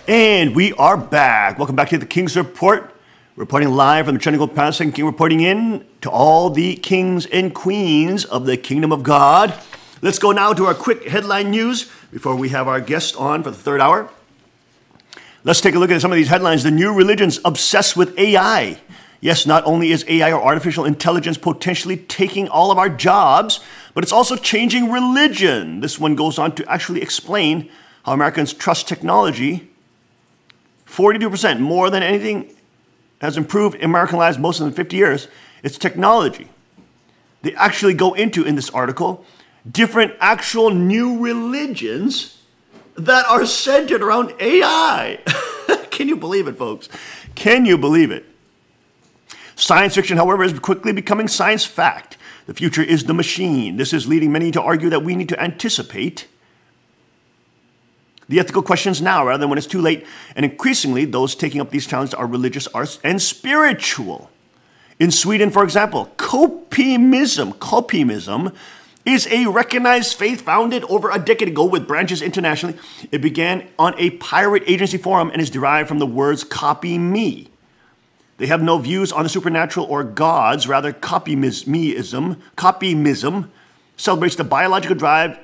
S4: And we are back. Welcome back to the King's Report. Reporting live from the Trinity Palace, and King reporting in to all the kings and queens of the Kingdom of God. Let's go now to our quick headline news before we have our guest on for the third hour. Let's take a look at some of these headlines. The new religions obsessed with AI. Yes, not only is AI or artificial intelligence potentially taking all of our jobs, but it's also changing religion. This one goes on to actually explain how Americans trust technology. 42%, more than anything has improved American lives most of the 50 years. It's technology. They actually go into, in this article, different actual new religions that are centered around AI. Can you believe it, folks? Can you believe it? Science fiction, however, is quickly becoming science fact. The future is the machine. This is leading many to argue that we need to anticipate the ethical questions now rather than when it's too late. And increasingly, those taking up these challenges are religious, arts, and spiritual. In Sweden, for example, copimism is a recognized faith founded over a decade ago with branches internationally. It began on a pirate agency forum and is derived from the words copy me. They have no views on the supernatural or gods. Rather, copimism celebrates the biological drive,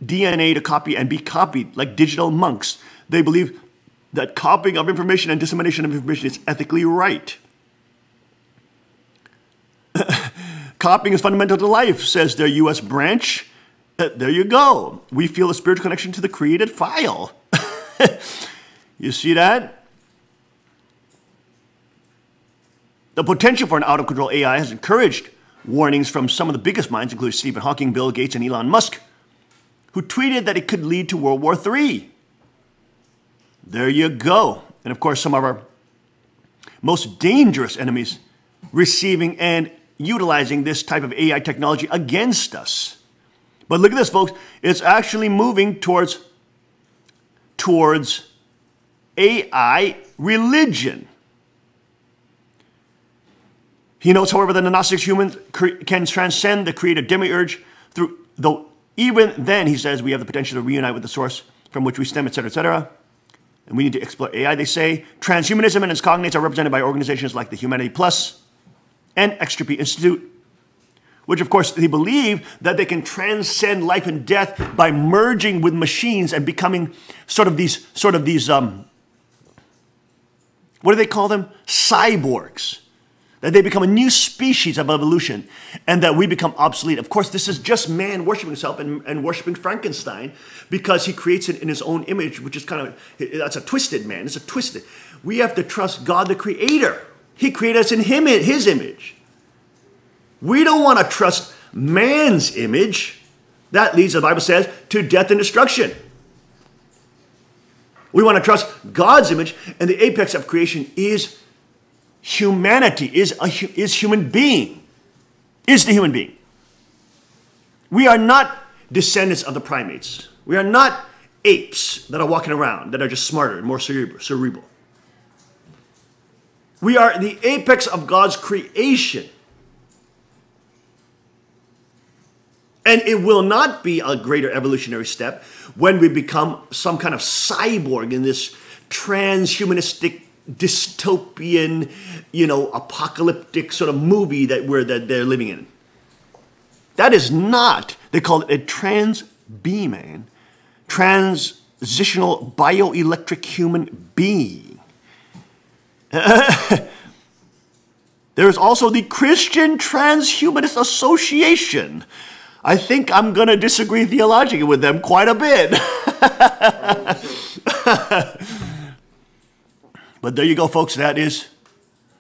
S4: DNA to copy and be copied like digital monks. They believe that copying of information and dissemination of information is ethically right. Copying is fundamental to life, says their U.S. branch. There you go. We feel a spiritual connection to the created file. You see that? The potential for an out-of-control AI has encouraged warnings from some of the biggest minds, including Stephen Hawking, Bill Gates, and Elon Musk, who tweeted that it could lead to World War III. There you go. And of course, some of our most dangerous enemies receiving and utilizing this type of AI technology against us. But look at this, folks. It's actually moving towards AI religion. He notes, however, that the Gnostic humans can transcend the creator demiurge through, though even then, he says, we have the potential to reunite with the source from which we stem, etc., etc. And we need to explore AI, they say. Transhumanism and its cognates are represented by organizations like the Humanity Plus and Extropy Institute, which, of course, they believe that they can transcend life and death by merging with machines and becoming sort of these what do they call them? Cyborgs. That they become a new species of evolution and that we become obsolete. Of course, this is just man worshiping himself and worshiping Frankenstein because he creates it in his own image, which is kind of, that's a twisted man. It's a twisted. We have to trust God, the creator. He created us in his image. We don't want to trust man's image. That leads, the Bible says, to death and destruction. We want to trust God's image, and the apex of creation is humanity, is human being, is the human being. We are not descendants of the primates. We are not apes that are walking around, that are just smarter and more cerebral. We are the apex of God's creation. And it will not be a greater evolutionary step when we become some kind of cyborg in this transhumanistic, dystopian, apocalyptic sort of movie that they're living in. That is not, they call it a trans-B-man, transitional bioelectric human being. There is also the Christian Transhumanist Association. I think I'm going to disagree theologically with them quite a bit. But there you go, folks. That is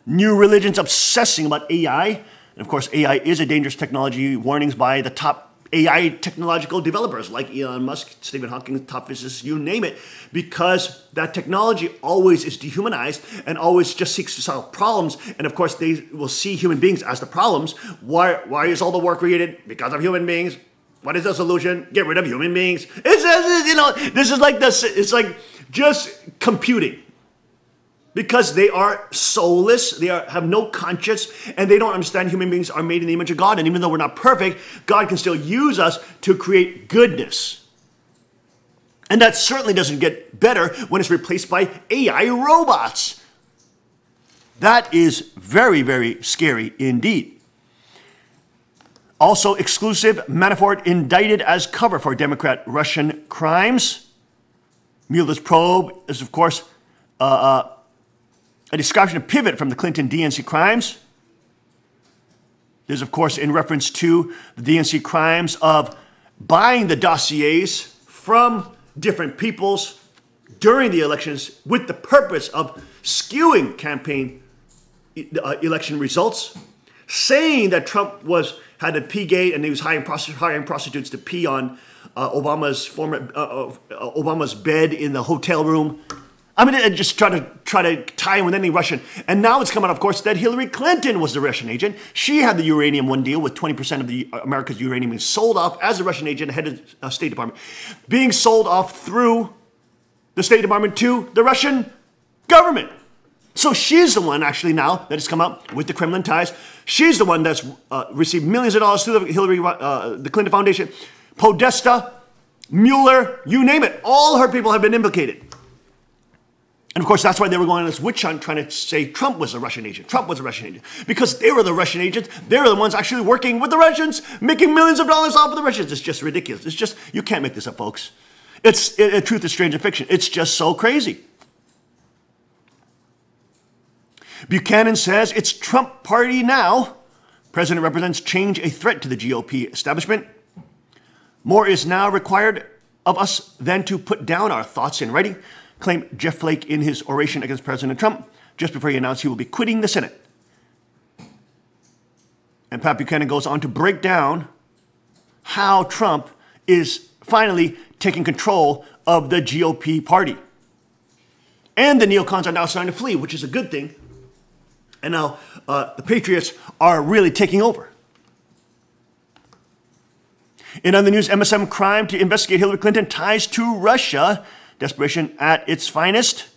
S4: new religions obsessing about AI. And of course, AI is a dangerous technology. Warnings by the top AI technological developers like Elon Musk, Stephen Hawking, top physicists, you name it, because that technology always is dehumanized and always just seeks to solve problems. And of course, they will see human beings as the problems. Why is all the war created? Because of human beings. What is the solution? Get rid of human beings. This is like this. It's like just computing. Because they are soulless, they have no conscience, and they don't understand human beings are made in the image of God. And even though we're not perfect, God can still use us to create goodness. And that certainly doesn't get better when it's replaced by AI robots. That is very, very scary indeed. Also exclusive, Manafort indicted as cover for Democrat Russian crimes. Mueller's probe is, of course, a description of pivot from the Clinton DNC crimes. There's, of course, in reference to the DNC crimes of buying the dossiers from different peoples during the elections with the purpose of skewing campaign election results, saying that Trump had a pee gate and he was hiring prostitutes to pee on Obama's bed in the hotel room. I mean, just try to tie in with any Russian. And now it's come out, of course, that Hillary Clinton was the Russian agent. She had the uranium one deal with 20% of America's uranium being sold off as a Russian agent, head of the State Department, being sold off through the State Department to the Russian government. So she's the one actually now that has come out with the Kremlin ties. She's the one that's received millions of dollars through the Clinton Foundation. Podesta, Mueller, you name it. All her people have been implicated. And of course, that's why they were going on this witch hunt trying to say Trump was a Russian agent. Trump was a Russian agent. Because they were the Russian agents. They were the ones actually working with the Russians, making millions of dollars off of the Russians. It's just ridiculous. It's just, you can't make this up, folks. Truth is stranger fiction. It's just so crazy. Buchanan says it's Trump party now. President represents change a threat to the GOP establishment. More is now required of us than to put down our thoughts in writing, claimed Jeff Flake in his oration against President Trump just before he announced he will be quitting the Senate. And Pat Buchanan goes on to break down how Trump is finally taking control of the GOP party. And the neocons are now starting to flee, which is a good thing. And now the Patriots are really taking over. In other news, MSM crime to investigate Hillary Clinton ties to Russia. Desperation at its finest.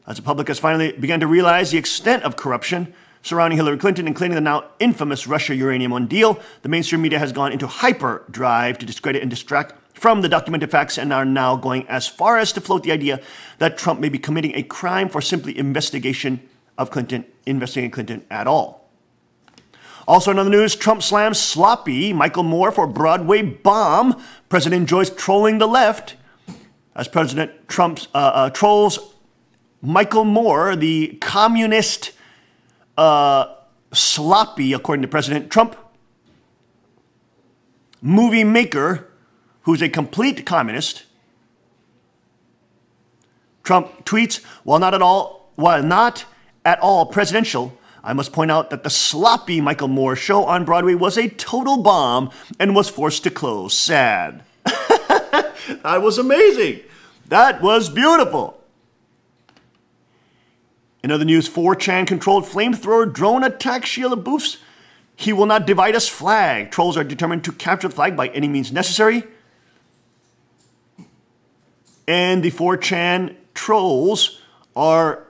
S4: As the public has finally begun to realize the extent of corruption surrounding Hillary Clinton, including the now infamous Russia uranium deal, the mainstream media has gone into hyperdrive to discredit and distract from the documented facts and are now going as far as to float the idea that Trump may be committing a crime for simply investigating Clinton at all. Also in other news, Trump slams sloppy Michael Moore for Broadway bomb. President enjoys trolling the left as President Trump trolls Michael Moore, the communist sloppy, according to President Trump, movie maker who's a complete communist. Trump tweets, while not at all presidential, I must point out that the sloppy Michael Moore show on Broadway was a total bomb and was forced to close. Sad. That was amazing. That was beautiful. In other news, 4chan-controlled flamethrower drone attack Sheila LaBeouf's "He Will Not Divide Us" flag. Trolls are determined to capture the flag by any means necessary. And the 4chan trolls are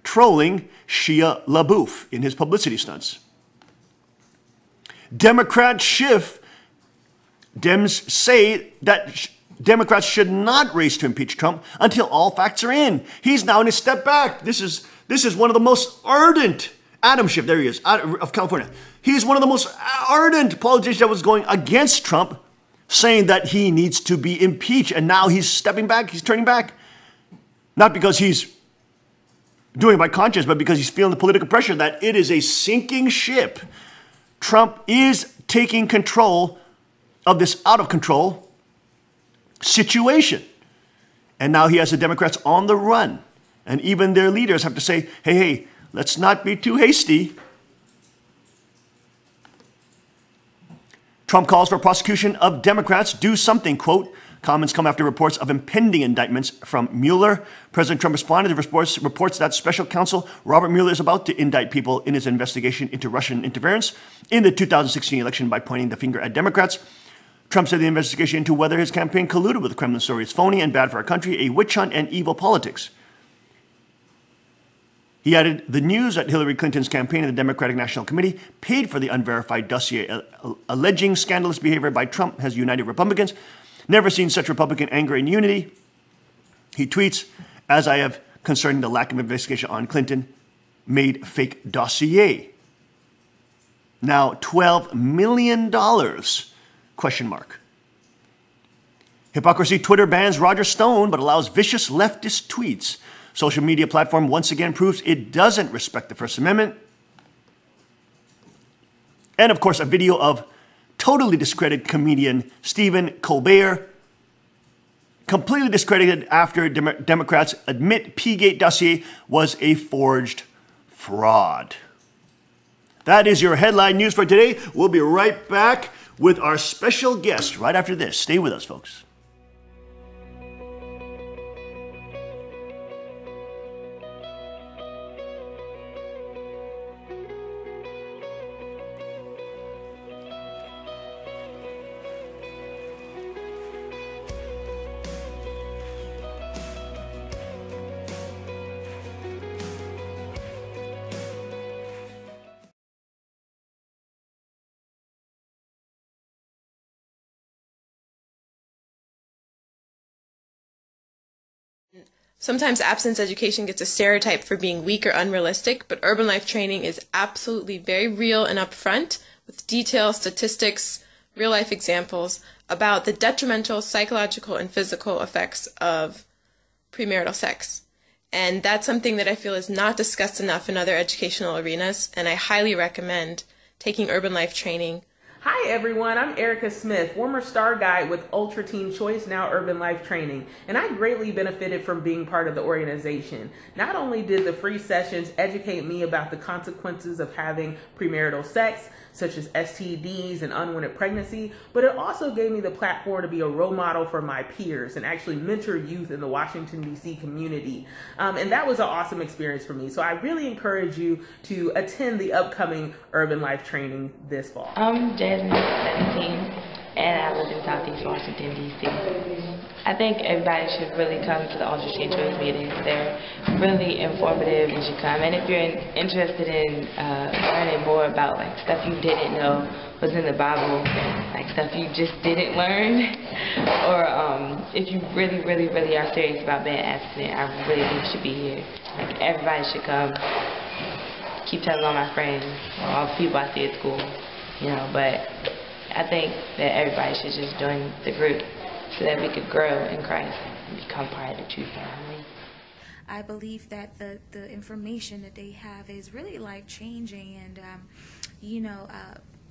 S4: trolling Shia LaBeouf in his publicity stunts. Democrats shift. Dems say that Democrats should not race to impeach Trump until all facts are in. He's now in a step back. This is one of the most ardent, Adam Schiff, there he is, of California. He's one of the most ardent politicians that was going against Trump, saying that he needs to be impeached. And now he's stepping back, he's turning back. Not because he's doing it by conscience, but because he's feeling the political pressure that it is a sinking ship. Trump is taking control of this out of control situation. And now he has the Democrats on the run. And even their leaders have to say, hey, let's not be too hasty. Trump calls for prosecution of Democrats. Do something, quote. Comments come after reports of impending indictments from Mueller. President Trump responded to reports that special counsel Robert Mueller is about to indict people in his investigation into Russian interference in the 2016 election by pointing the finger at Democrats. Trump said the investigation into whether his campaign colluded with the Kremlin story is phony and bad for our country, a witch hunt, and evil politics. He added, the news that Hillary Clinton's campaign and the Democratic National Committee paid for the unverified dossier alleging scandalous behavior by Trump has united Republicans. Never seen such Republican anger and unity. He tweets, as I have concerning the lack of investigation on Clinton, made fake dossier. Now, $12 million, question mark. Hypocrisy Twitter bans Roger Stone but allows vicious leftist tweets. Social media platform once again proves it doesn't respect the First Amendment. And of course, a video of totally discredited comedian Stephen Colbert, completely discredited after Democrats admit P-Gate dossier was a forged fraud. That is your headline news for today. We'll be right back with our special guest right after this. Stay with us, folks.
S8: Sometimes absence education gets a stereotype for being weak or unrealistic, but urban life training is absolutely very real and upfront with detailed statistics, real life examples about the detrimental psychological and physical effects of premarital sex. And that's something that I feel is not discussed enough in other educational arenas, and I highly recommend taking urban life training
S9: Hi everyone, I'm Erica Smith, former star guide with Ultra Teen Choice, now Urban Life Training, and I greatly benefited from being part of the organization. Not only did the free sessions educate me about the consequences of having premarital sex, such as STDs and unwanted pregnancy, but it also gave me the platform to be a role model for my peers and actually mentor youth in the Washington, D.C. community. And that was an awesome experience for me. So I really encourage you to attend the upcoming Urban Life Training this fall.
S10: I'm Jasmine, 17, and I live in Southeast Washington, D.C. I think everybody should really come to the Ultra Teen Choice meetings. They're really informative. You should come. And if you're interested in learning more about like stuff you didn't know was in the Bible, like stuff you just didn't learn, or if you really, really, really are serious about being abstinent, I really think you should be here. Like everybody should come. Keep telling all my friends, all the people I see at school, you know, but I think that everybody should just join the group so that we could grow in Christ and become part of the true family.
S11: I believe that the information that they have is really life-changing and,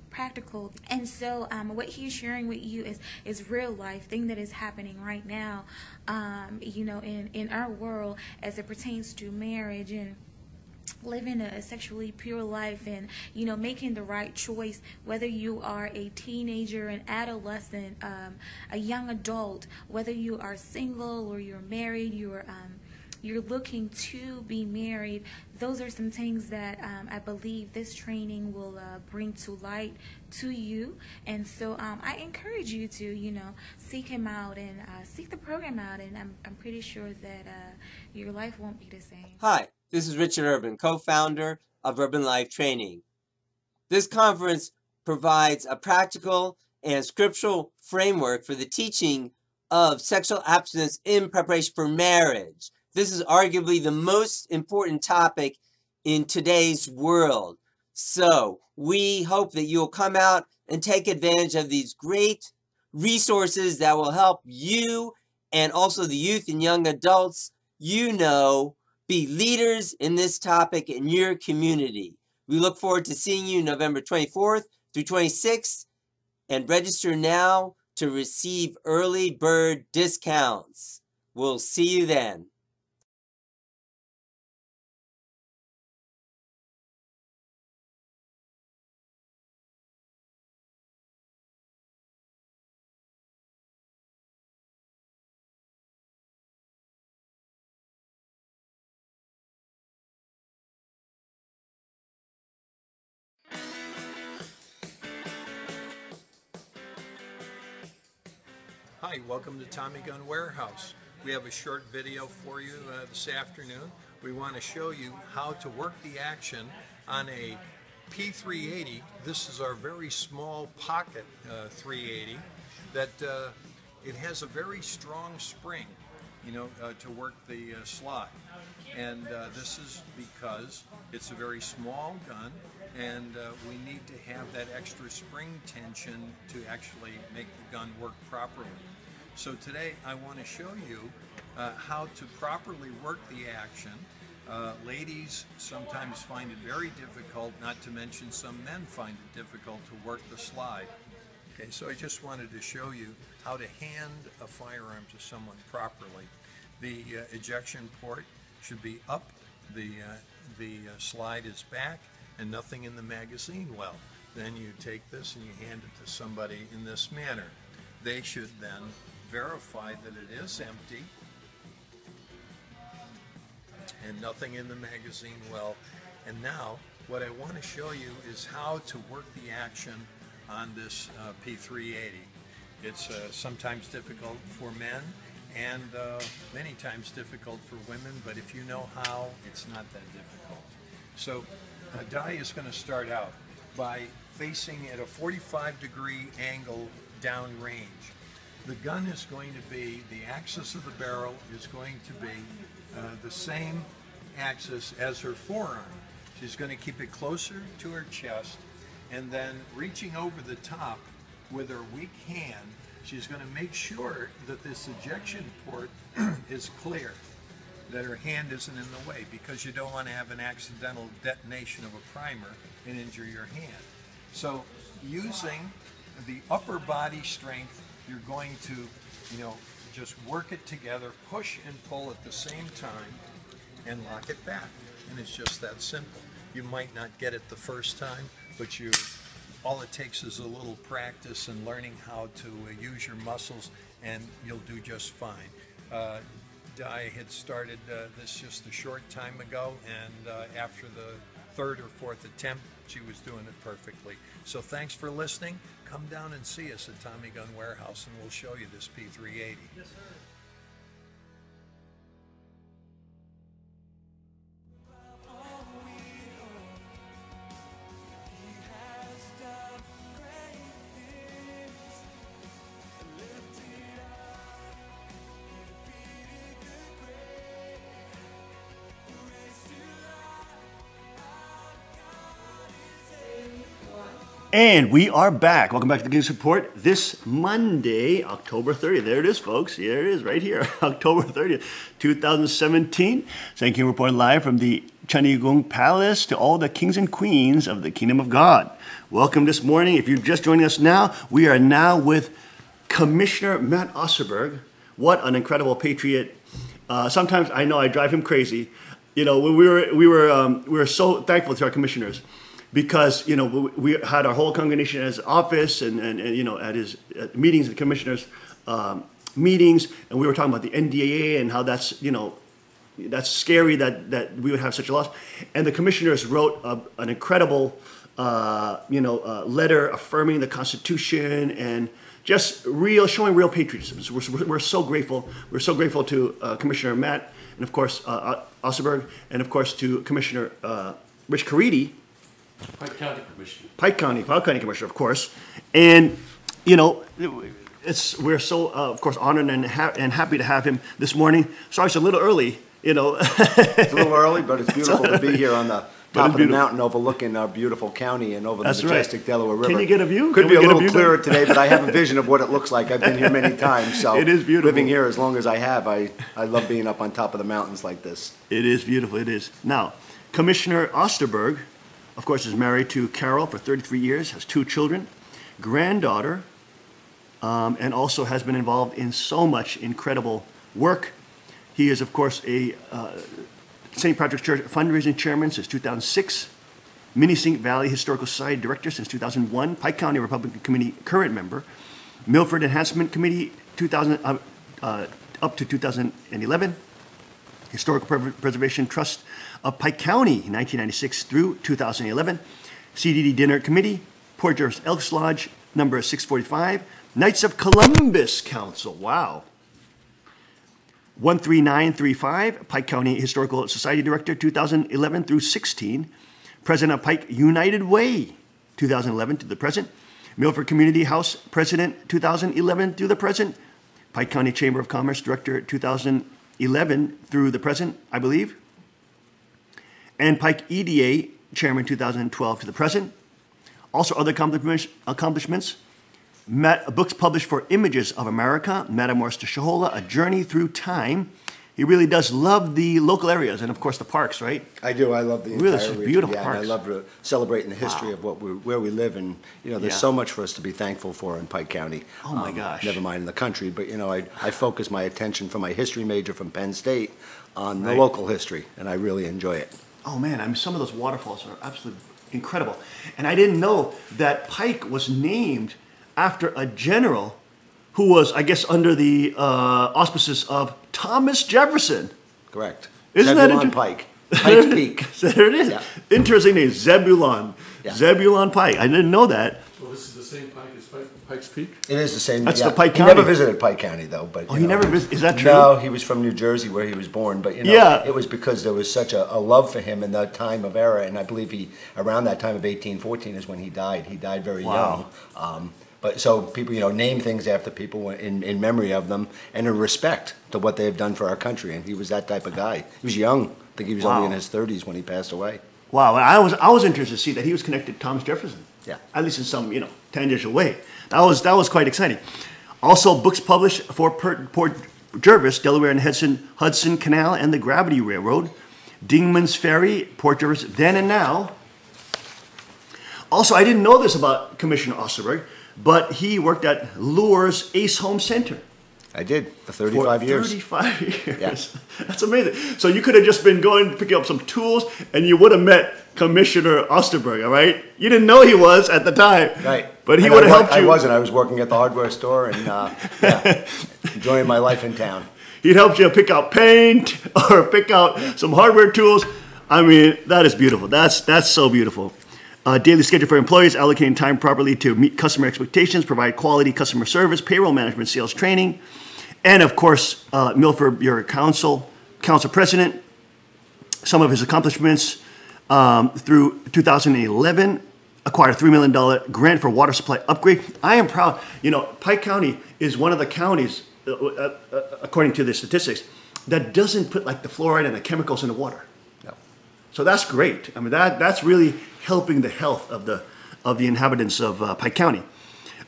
S11: practical. And so what he's sharing with you is real life, thing that is happening right now, in our world as it pertains to marriage and living a sexually pure life and, making the right choice, whether you are a teenager, an adolescent, a young adult, whether you are single or you're married, you're looking to be married. Those are some things that I believe this training will bring to light to you. And so I encourage you to, seek him out and seek the program out. And I'm pretty sure that your life won't be the same.
S12: Hi, this is Richard Urban, co-founder of Urban Life Training. This conference provides a practical and scriptural framework for the teaching of sexual abstinence in preparation for marriage. This is arguably the most important topic in today's world. So we hope that you'll come out and take advantage of these great resources that will help you and also the youth and young adults, be leaders in this topic in your community. We look forward to seeing you November 24th through 26th, and register now to receive early bird discounts. We'll see you then.
S13: Hi, welcome to Tommy Gun Warehouse. We have a short video for you this afternoon. We want to show you how to work the action on a P380. This is our very small pocket 380 that it has a very strong spring, to work the slide. And this is because it's a very small gun, and we need to have that extra spring tension to actually make the gun work properly. So today I want to show you how to properly work the action. Ladies sometimes find it very difficult, not to mention some men find it difficult to work the slide. Okay, so I just wanted to show you how to hand a firearm to someone properly. The ejection port should be up, the slide is back, and nothing in the magazine well. Then you take this and you hand it to somebody in this manner. They should then verify that it is empty and nothing in the magazine well. And now what I want to show you is how to work the action on this P380. It's sometimes difficult for men and many times difficult for women, but if you know how, it's not that difficult. So a die is going to start out by facing at a 45-degree angle downrange. The gun is going to be, the axis of the barrel is going to be the same axis as her forearm. She's going to keep it closer to her chest, and then reaching over the top with her weak hand, she's going to make sure that this ejection port is clear, that her hand isn't in the way, because you don't want to have an accidental detonation of a primer and injure your hand. So using the upper body strength, you're going to, just work it together, push and pull at the same time, and lock it back. And it's just that simple. You might not get it the first time, but all it takes is a little practice and learning how to use your muscles, and you'll do just fine. I had started this just a short time ago, and after the third or fourth attempt, she was doing it perfectly. So thanks for listening. Come down and see us at Tommy Gun Warehouse, and we'll show you this P380. Yes, sir.
S4: And we are back. Welcome back to the King's Report this Monday, October 30th. There it is, folks. Here it is, right here. October 30th, 2017. Thank you, reporting live from the Cheonggyegung Palace to all the kings and queens of the Kingdom of God. Welcome this morning. If you're just joining us now, we are now with Commissioner Matt Osterberg. What an incredible patriot. Sometimes I know I drive him crazy. When we were so thankful to our commissioners, because we had our whole congregation at his office and at his meetings, the commissioners' meetings, and we were talking about the NDAA and how that's scary that we would have such a loss. And the commissioners wrote an incredible letter affirming the Constitution and just showing real patriotism. So we're so grateful. We're so grateful to Commissioner Matt and of course Osterberg, and of course to Commissioner Rich Caridi.
S5: Pike County Commissioner.
S4: Pike County Commissioner, of course. And, we're so, of course, honored and happy to have him this morning. Sorry, it's a little early,
S14: It's a little early, but it's beautiful to be here on the top of the mountain overlooking our beautiful county and over the majestic Delaware River.
S4: Can you get a view?
S14: Could be a little clearer today, but I have a vision of what it looks like. I've been here many times, so
S4: it is beautiful.
S14: Living here as long as I have, I love being up on top of the mountains like this.
S4: It is beautiful, it is. Now, Commissioner Osterberg, of course, is married to Carol for 33 years, has 2 children, granddaughter, and also has been involved in so much incredible work. He is, of course, a St. Patrick's Church fundraising chairman since 2006, Minisink Valley Historical Society director since 2001, Pike County Republican Committee current member, Milford Enhancement Committee up to 2011, Historical Preservation Trust of Pike County, 1996 through 2011, CDD Dinner Committee, Port Jervis Elks Lodge, number 645, Knights of Columbus Council, wow. 13935, Pike County Historical Society Director, 2011 through 16, President of Pike United Way, 2011 to the present, Milford Community House President, 2011 through the present, Pike County Chamber of Commerce Director, 2011 through the present, I believe, and Pike EDA Chairman 2012 to the present. Also other accomplishments, books published for Images of America, Matamoros to Shohola, A Journey Through Time. He really does love the local areas and of course the parks, right?
S14: I do. I love the
S4: really,
S14: entire region.
S4: Beautiful
S14: yeah,
S4: parks.
S14: And I love celebrating the history of where we live, and there's so much for us to be thankful for in Pike County.
S4: Oh my gosh!
S14: Never mind in the country, but I focus my attention from my history major from Penn State on the local history, and I really enjoy it.
S4: Oh man, some of those waterfalls are absolutely incredible, and I didn't know that Pike was named after a general who was, I guess, under the auspices of Thomas Jefferson.
S14: Correct.
S4: Isn't
S14: Zebulon
S4: that
S14: Pike? Pike's Peak.
S4: So there it is.
S14: Yeah.
S4: Interesting name, Zebulon.
S14: Yeah.
S4: Zebulon Pike. I didn't know that.
S5: Well, this is the same Pike as Pike's Peak?
S14: It is the same.
S4: That's
S14: yeah.
S4: the Pike
S14: He
S4: County.
S14: never visited Pike County, though. But
S4: he never visited. Is that true?
S14: No, he was from New Jersey, where he was born. But it was because there was such a love for him in that time of era, and I believe around that time of 1814 is when he died. He died very young. But so people, name things after people in memory of them and in respect to what they have done for our country. And he was that type of guy. He was young. I think he was only in his 30s when he passed away.
S4: Wow, I was interested to see that he was connected to Thomas Jefferson.
S14: Yeah.
S4: At least in some, tangential way. That was quite exciting. Also, books published for Port Jervis, Delaware and Hudson Canal and the Gravity Railroad, Dingman's Ferry, Port Jervis, then and now. Also, I didn't know this about Commissioner Osterberg, but he worked at Lure's Ace Home Center.
S14: I did for 35 years.
S4: 35 years.
S14: Yes.
S4: That's amazing. So you could have just been going picking up some tools, and you would have met Commissioner Osterberg, all right? You didn't know he was at the time.
S14: Right.
S4: But he would have helped you.
S14: I wasn't. I was working at the hardware store and enjoying my life in town.
S4: He'd helped you pick out paint or pick out some hardware tools. I mean, that is beautiful. That's so beautiful. Daily schedule for employees, allocating time properly to meet customer expectations, provide quality customer service, payroll management, sales training. And of course, Milford, your council president, some of his accomplishments through 2011, acquired a $3 million grant for water supply upgrade. I am proud. You know, Pike County is one of the counties, according to the statistics, that doesn't put like the fluoride and the chemicals in the water.
S14: No.
S4: So that's great. I mean, that's really helping the health of the inhabitants of Pike County.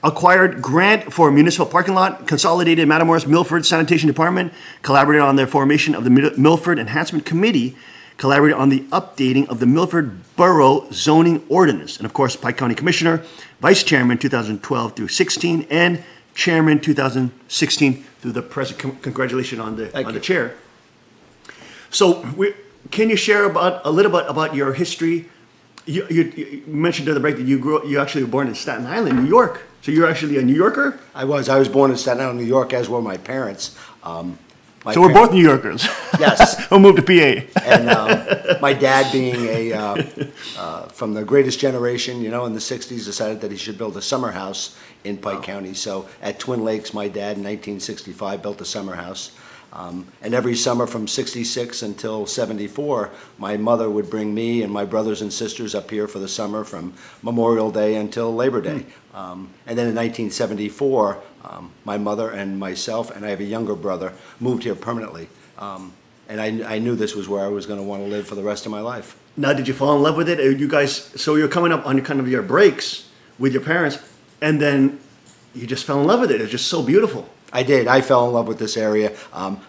S4: Acquired grant for municipal parking lot, consolidated Matamoros Milford Sanitation Department, collaborated on the formation of the Milford Enhancement Committee, collaborated on the updating of the Milford Borough Zoning Ordinance, and of course, Pike County Commissioner, Vice Chairman 2012 through 16, and Chairman 2016 through the present. Congratulations on the chair. So, can you share a little bit about your history? You mentioned during the break that you actually were born in Staten Island, New York. So you're actually a New Yorker?
S14: I was born in Staten Island, New York, as were my parents.
S4: So we're both New Yorkers.
S14: Yes.
S4: We'll move to PA.
S14: And my dad, being from the greatest generation, in the 60s, decided that he should build a summer house in Pike County. So at Twin Lakes, my dad in 1965 built a summer house. And every summer from 66 until 74, my mother would bring me and my brothers and sisters up here for the summer from Memorial Day until Labor Day. And then in 1974, my mother and myself, and I have a younger brother, moved here permanently. And I knew this was where I was going to want to live for the rest of my life.
S4: Now, did you fall in love with it? You guys, so you're coming up on kind of your breaks with your parents, and then you just fell in love with it. It's just so beautiful.
S14: I did. I fell in love with this area.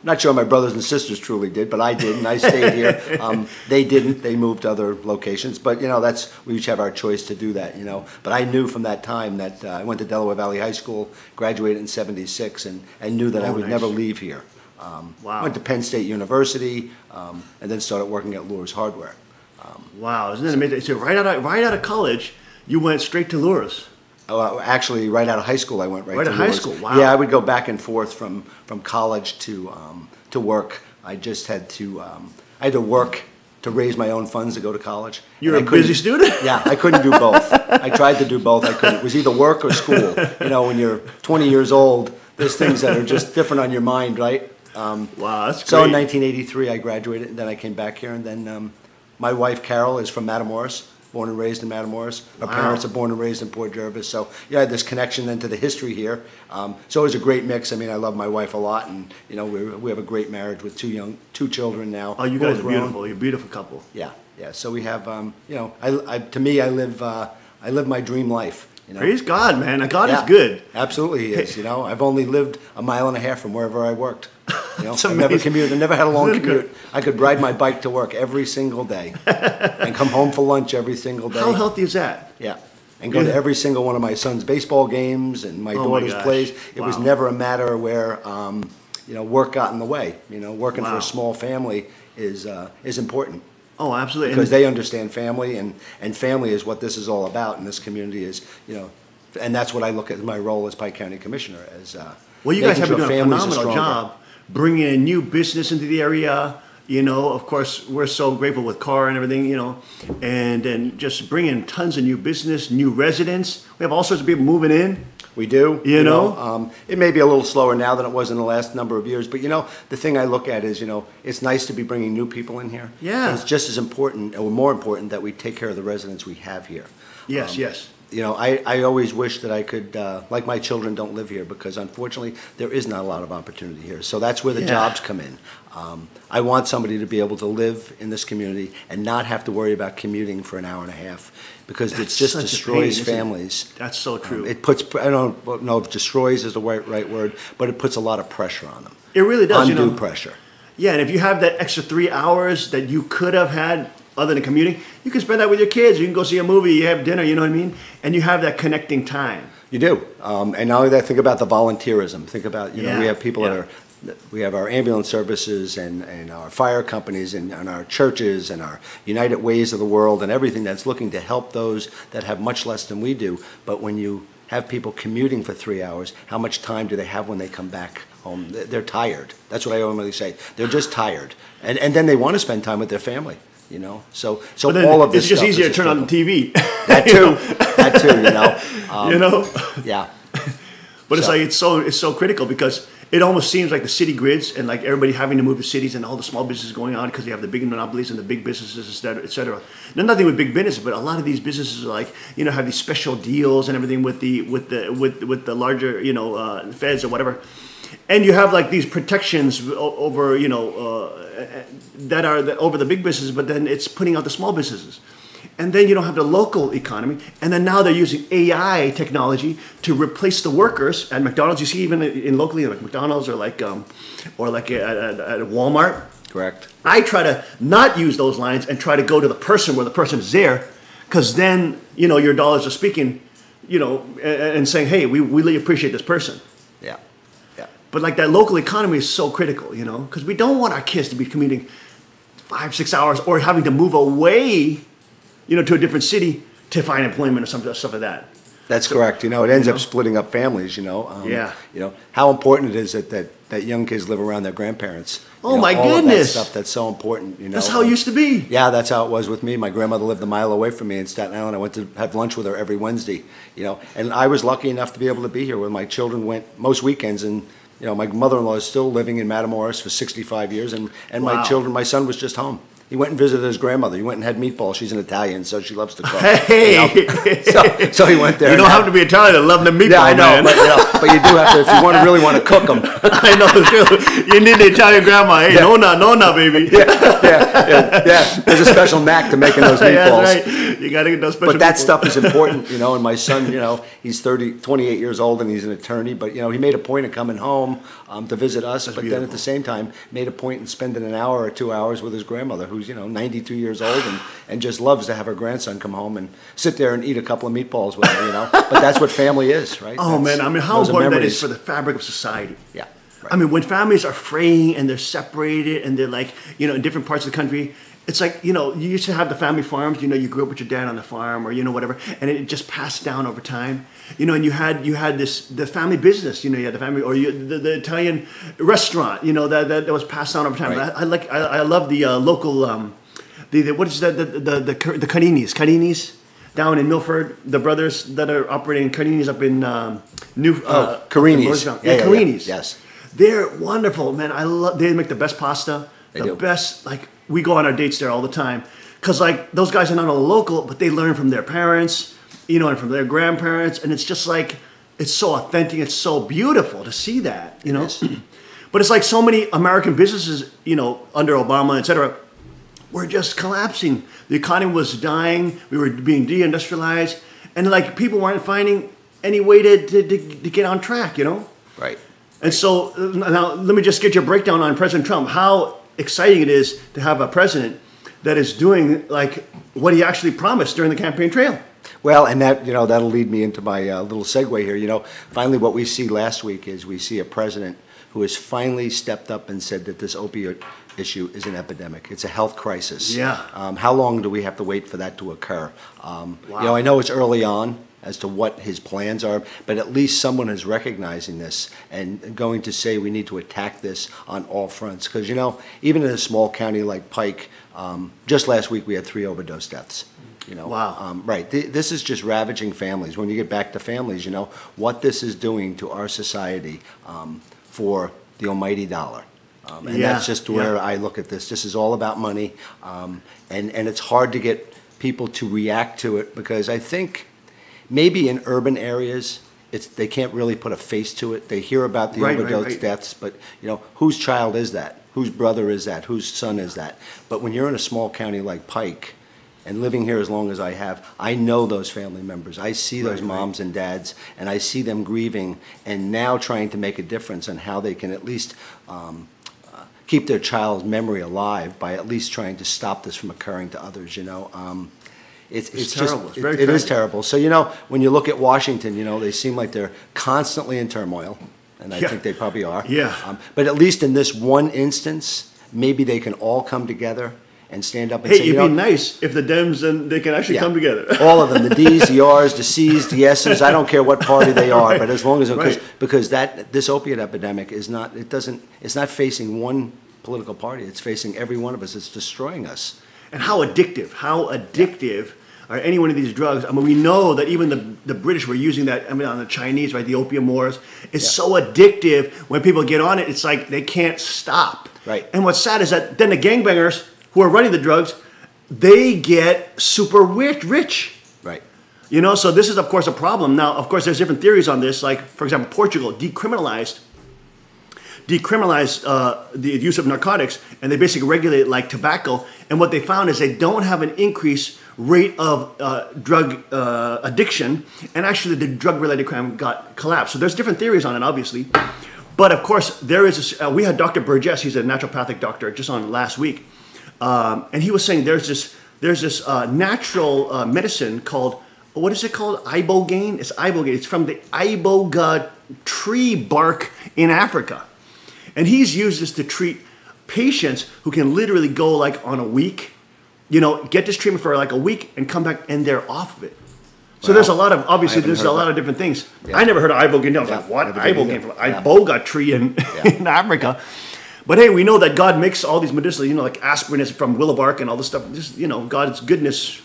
S14: Not sure my brothers and sisters truly did, but I did, and I stayed here. They didn't. They moved to other locations. But, we each have our choice to do that, But I knew from that time that I went to Delaware Valley High School, graduated in 76, and knew that I would never leave here.
S4: Wow.
S14: Went to Penn State University, and then started working at Lure's Hardware.
S4: Wow, isn't that amazing? So right out of college, you went straight to Lure's.
S14: Actually, right out of high school, I went right to
S4: high
S14: Lure's.
S4: school. Wow.
S14: Yeah, I would go back and forth from college to work. I just had to I had to work to raise my own funds to go to college.
S4: You're a busy student.
S14: Yeah, I couldn't do both. I tried to do both. I couldn't. It was either work or school. When you're 20 years old, there's things that are just different on your mind, right?
S4: Wow, that's great.
S14: So in 1983, I graduated, and then I came back here, and then my wife Carol is from Matamoros. Born and raised in Matamoros. Our parents are born and raised in Port Jervis. So, I had this connection then to the history here. So it was a great mix. I mean, I love my wife a lot, and, we have a great marriage with two children now.
S4: Oh, you guys are beautiful. You're a beautiful couple.
S14: Yeah. So we have, to me, I live my dream life.
S4: Praise God, man. God is good.
S14: Absolutely he is. I've only lived a mile and a half from wherever I worked.
S4: I
S14: never commuted. I never had a long commute. I could ride my bike to work every single day and come home for lunch every single day.
S4: How healthy is that?
S14: Yeah. And go to every single one of my son's baseball games and my daughter's plays. It was never a matter where, work got in the way. Working for a small family is important.
S4: Oh, absolutely.
S14: Because they understand family, and family is what this is all about, and this community is, and that's what I look at my role as Pike County Commissioner as.
S4: Well, you guys have been doing a phenomenal job bringing in new business into the area. Of course, we're so grateful with CAR and everything, and just bringing tons of new business, new residents. We have all sorts of people moving in.
S14: We do. It may be a little slower now than it was in the last number of years, but the thing I look at is, it's nice to be bringing new people in here.
S4: Yeah.
S14: And it's just as important, or more important, that we take care of the residents we have here.
S4: Yes, yes.
S14: I always wish that I could, like my children don't live here because unfortunately there is not a lot of opportunity here. So that's where the jobs come in. I want somebody to be able to live in this community and not have to worry about commuting for an hour and a half because it just destroys families.
S4: That's so true.
S14: It puts, I don't know if destroys is the right word, but it puts a lot of pressure on them.
S4: It really does.
S14: Undue pressure.
S4: Yeah, and if you have that extra 3 hours that you could have had other than commuting, you can spend that with your kids. You can go see a movie, you have dinner, you know what I mean? And you have that connecting time.
S14: You do. And not only that, think about the volunteerism. Think about, you know, we have people that are, we have our ambulance services and our fire companies and our churches and our United Ways of the world and everything that's looking to help those that have much less than we do. But when you have people commuting for 3 hours, how much time do they have when they come back home? They're tired. That's what I normally say. They're just tired. And then they want to spend time with their family, you know. So all of this
S4: it's just
S14: stuff
S4: easier
S14: is
S4: to turn on the TV.
S14: That too. That too, you know.
S4: You know?
S14: Yeah.
S4: But it's like it's so critical because it almost seems like the city grids and like everybody having to move to cities and all the small businesses going on because you have the big monopolies and the big businesses, et cetera. There's nothing with big business, but a lot of these businesses are like, you know, have these special deals and everything with the larger, you know, feds or whatever. And you have like these protections over, you know, that are over the big businesses, but then it's putting out the small businesses. And then you don't have the local economy. And then now they're using AI technology to replace the workers at McDonald's. You see even in locally like McDonald's or like at Walmart.
S14: Correct.
S4: I try to not use those lines and try to go to the person where the person is there, because then, you know, your dollars are speaking, you know, and saying, hey, we really appreciate this person.
S14: Yeah. Yeah.
S4: But like that local economy is so critical, you know, because we don't want our kids to be commuting 5-6 hours or having to move away, you know, to a different city to find employment or something, stuff like that.
S14: That's correct. You know, it ends up splitting up families, you know.
S4: Yeah.
S14: You know, how important it is that young kids live around their grandparents.
S4: Oh, my
S14: all
S4: goodness.
S14: Of that stuff that's so important, you know.
S4: That's how it used to be.
S14: Yeah, that's how it was with me. My grandmother lived a mile away from me in Staten Island. I went to have lunch with her every Wednesday, you know. And I was lucky enough to be able to be here when my children went most weekends. And, you know, my mother-in-law is still living in Matamoros for 65 years. And
S4: Wow.
S14: my son was just home. He went and visited his grandmother. He went and had meatballs. She's an Italian, so she loves to cook.
S4: Hey!
S14: You know? so he went there.
S4: You don't have to be Italian to love the meatball,
S14: Yeah, I know,
S4: man.
S14: but, you know, but you do have to, if you really want to cook them.
S4: I know, you need the Italian grandma. Hey, nonna, baby.
S14: Yeah. There's a special knack to making those meatballs.
S4: Yeah, that's right. You got to get those special
S14: But that
S4: meatballs.
S14: stuff is important, you know, and my son, you know, he's 28 years old and he's an attorney, but, you know, he made a point of coming home to visit us, but then at the same time made a point in spending an hour or 2 hours with his grandmother, who's, you know, 92 years old and just loves to have her grandson come home and sit there and eat a couple of meatballs with her, you know. But that's what family is, right?
S4: Oh,
S14: That's,
S4: man, I mean, how
S14: those are
S4: important that
S14: memories.
S4: is for the fabric of society.
S14: Yeah.
S4: I mean, when families are fraying and they're separated and they're like, you know, in different parts of the country, it's like, you know, you used to have the family farms, you know, you grew up with your dad on the farm or, you know, whatever, and it just passed down over time, you know, and you had the family business, you know, you had the family, or the Italian restaurant, you know, that was passed down over time.
S14: Right.
S4: I love the local, what is that, the Caninis down in Milford, the brothers that are operating Caninis up in
S14: Carini's.
S4: Carini's.
S14: Yes.
S4: They're wonderful, man. They make the best pasta, the best, like, we go on our dates there all the time. Because, like, those guys are not only local, but they learn from their parents, you know, and from their grandparents. And it's just like, it's so authentic. It's so beautiful to see that, you know. But it's like so many American businesses, you know, under Obama, et cetera, were just collapsing. The economy was dying. We were being deindustrialized. And, like, people weren't finding any way to get on track, you know.
S14: Right.
S4: And so now let me just get your breakdown on President Trump. How exciting it is to have a president that is doing like what he actually promised during the campaign trail.
S14: Well, and that, you know, that'll lead me into my little segue here. You know, finally what we see last week is we see a president who has finally stepped up and said that this opioid issue is an epidemic. It's a health crisis.
S4: Yeah.
S14: How long do we have to wait for that to occur? You know, I know it's early on as to what his plans are, but at least someone is recognizing this and going to say we need to attack this on all fronts. Because, you know, even in a small county like Pike, just last week we had 3 overdose deaths. You know, right. This is just ravaging families. When you get back to families, you know, what this is doing to our society for the almighty dollar. And that's just where I look at this. This is all about money. And it's hard to get people to react to it because I think maybe in urban areas, they can't really put a face to it. They hear about the overdose deaths, but, you know, whose child is that? Whose brother is that? Whose son is that? But when you're in a small county like Pike, and living here as long as I have, I know those family members. I see those moms and dads, and I see them grieving and now trying to make a difference on how they can at least keep their child's memory alive by at least trying to stop this from occurring to others. It's
S4: terrible.
S14: just
S4: It's very
S14: it is
S4: tragic.
S14: terrible. So when you look at Washington, they seem like they're constantly in turmoil, and I
S4: Yeah.
S14: think they probably are.
S4: Yeah.
S14: But at least in this one instance, maybe they can all come together and stand up and
S4: Hey,
S14: say,
S4: it'd be nice if the Dems and they can actually
S14: Yeah.
S4: come together.
S14: all of them, the D's, the R's, the C's, the S's. I don't care what party they are, but as long as
S4: Right.
S14: because this opiate epidemic is not it's not facing one political party. It's facing every one of us. It's destroying us.
S4: And how addictive are any one of these drugs? I mean, we know that even the British were using that, on the Chinese, right, the opium wars. It's so addictive when people get on it, it's like they can't stop.
S14: Right.
S4: And what's sad is that then the gangbangers who are running the drugs, they get super rich.
S14: Right.
S4: So this is, of course, a problem. Now, of course, there's different theories on this. Like, for example, Portugal decriminalized the use of narcotics, and they basically regulate it like tobacco. And what they found is they don't have an increased rate of drug addiction, and actually the drug-related crime got collapsed. So there's different theories on it, obviously. But of course, there is this, we had Dr. Burgess, he's a naturopathic doctor, just on last week. And he was saying there's this natural medicine called, what is it called? Ibogaine? It's ibogaine. It's from the iboga tree bark in Africa. And he's used this to treat patients who can literally go like on a week, get this treatment for like a week and come back and they're off of it. So
S14: Wow.
S4: there's a lot of, obviously
S14: I haven't
S4: there's
S14: heard
S4: a lot
S14: that.
S4: of different things.
S14: Yeah.
S4: I never heard of ibogaine. I was
S14: Yeah,
S4: like, what?
S14: never did
S4: Ibogaine
S14: either.
S4: from
S14: Yeah.
S4: iboga tree in, in Africa. But hey, we know that God makes all these medicinal, like aspirin is from willow bark and all this stuff. Just, God's goodness,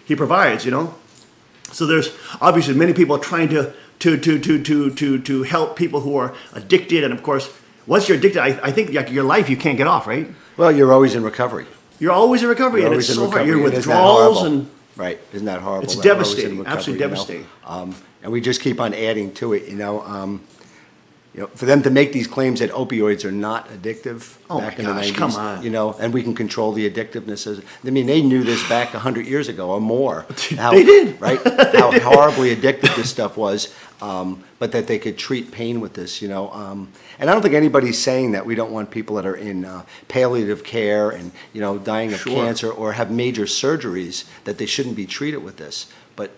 S4: He provides, So there's obviously many people trying to help people who are addicted. And of course, once you're addicted, I think like your life, you can't get off, right?
S14: Well, you're always in recovery.
S4: You're always in recovery,
S14: You're
S4: and it's
S14: always in
S4: so hard.
S14: recovery,
S4: Your
S14: and isn't that
S4: withdrawals
S14: horrible?
S4: and
S14: Right. Isn't that horrible?
S4: It's
S14: that we're always
S4: devastating,
S14: in recovery,
S4: absolutely devastating.
S14: And we just keep on adding to it, for them to make these claims that opioids are not addictive
S4: Oh
S14: back
S4: my
S14: in
S4: gosh,
S14: the 90s,
S4: come on.
S14: and we can control the addictiveness. They knew this back 100 years ago or more.
S4: They did.
S14: Right? How horribly addictive this stuff was, but that they could treat pain with this, And I don't think anybody's saying that we don't want people that are in palliative care and, dying of
S4: Sure.
S14: cancer or have major surgeries that they shouldn't be treated with this. But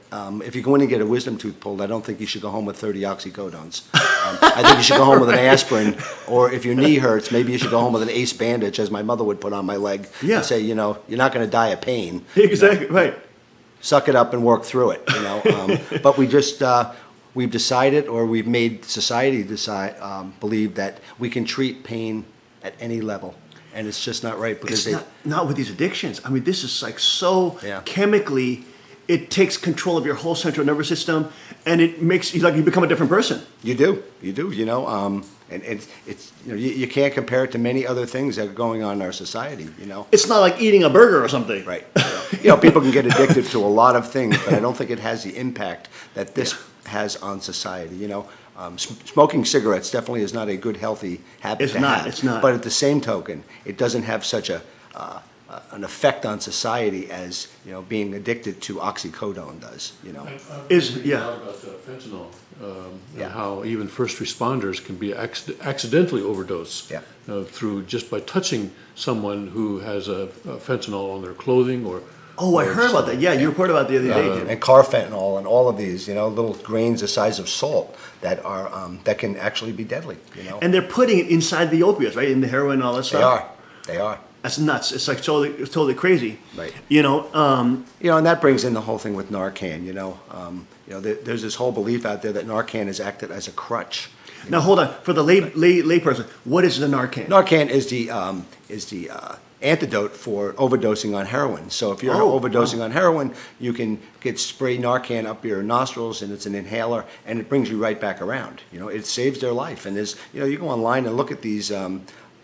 S14: if you go in and get a wisdom tooth pulled, I don't think you should go home with 30 oxycodones. I think you should go home with an aspirin, or if your knee hurts, maybe you should go home with an ace bandage, as my mother would put on my leg,
S4: Yeah.
S14: and say, you're not going to die of pain.
S4: Exactly, right.
S14: Suck it up and work through it, But we just, we've decided, or we've made society believe that we can treat pain at any level. And it's just not right because
S4: It's not with these addictions. I mean, this is like so
S14: Yeah.
S4: chemically, it takes control of your whole central nervous system, and it makes you you become a different person.
S14: You do, and it's you can't compare it to many other things that are going on in our society,
S4: It's not like eating a burger or something.
S14: Right. People can get addicted to a lot of things, but I don't think it has the impact that this has on society, Smoking cigarettes definitely is not a good, healthy habit
S4: It's
S14: to
S4: not,
S14: have.
S4: it's not.
S14: But at the same token, it doesn't have such an effect on society as, being addicted to oxycodone does,
S5: About fentanyl, and how even first responders can be accidentally overdose through just by touching someone who has a fentanyl on their clothing or.
S4: Oh, I heard about that. Yeah, you reported about it the other day.
S14: And carfentanil and all of these, little grains the size of salt that are that can actually be deadly.
S4: And they're putting it inside the opioids, right? In the heroin and all that stuff.
S14: They are.
S4: That's nuts. It's like totally crazy.
S14: Right.
S4: And
S14: that brings in the whole thing with Narcan. There's this whole belief out there that Narcan is acted as a crutch.
S4: Now hold on. For the lay person, what is the Narcan?
S14: Narcan is the antidote for overdosing on heroin. So if you're overdosing on heroin, you can get spray Narcan up your nostrils, and it's an inhaler, and it brings you right back around. It saves their life. And there's, you go online and look at these.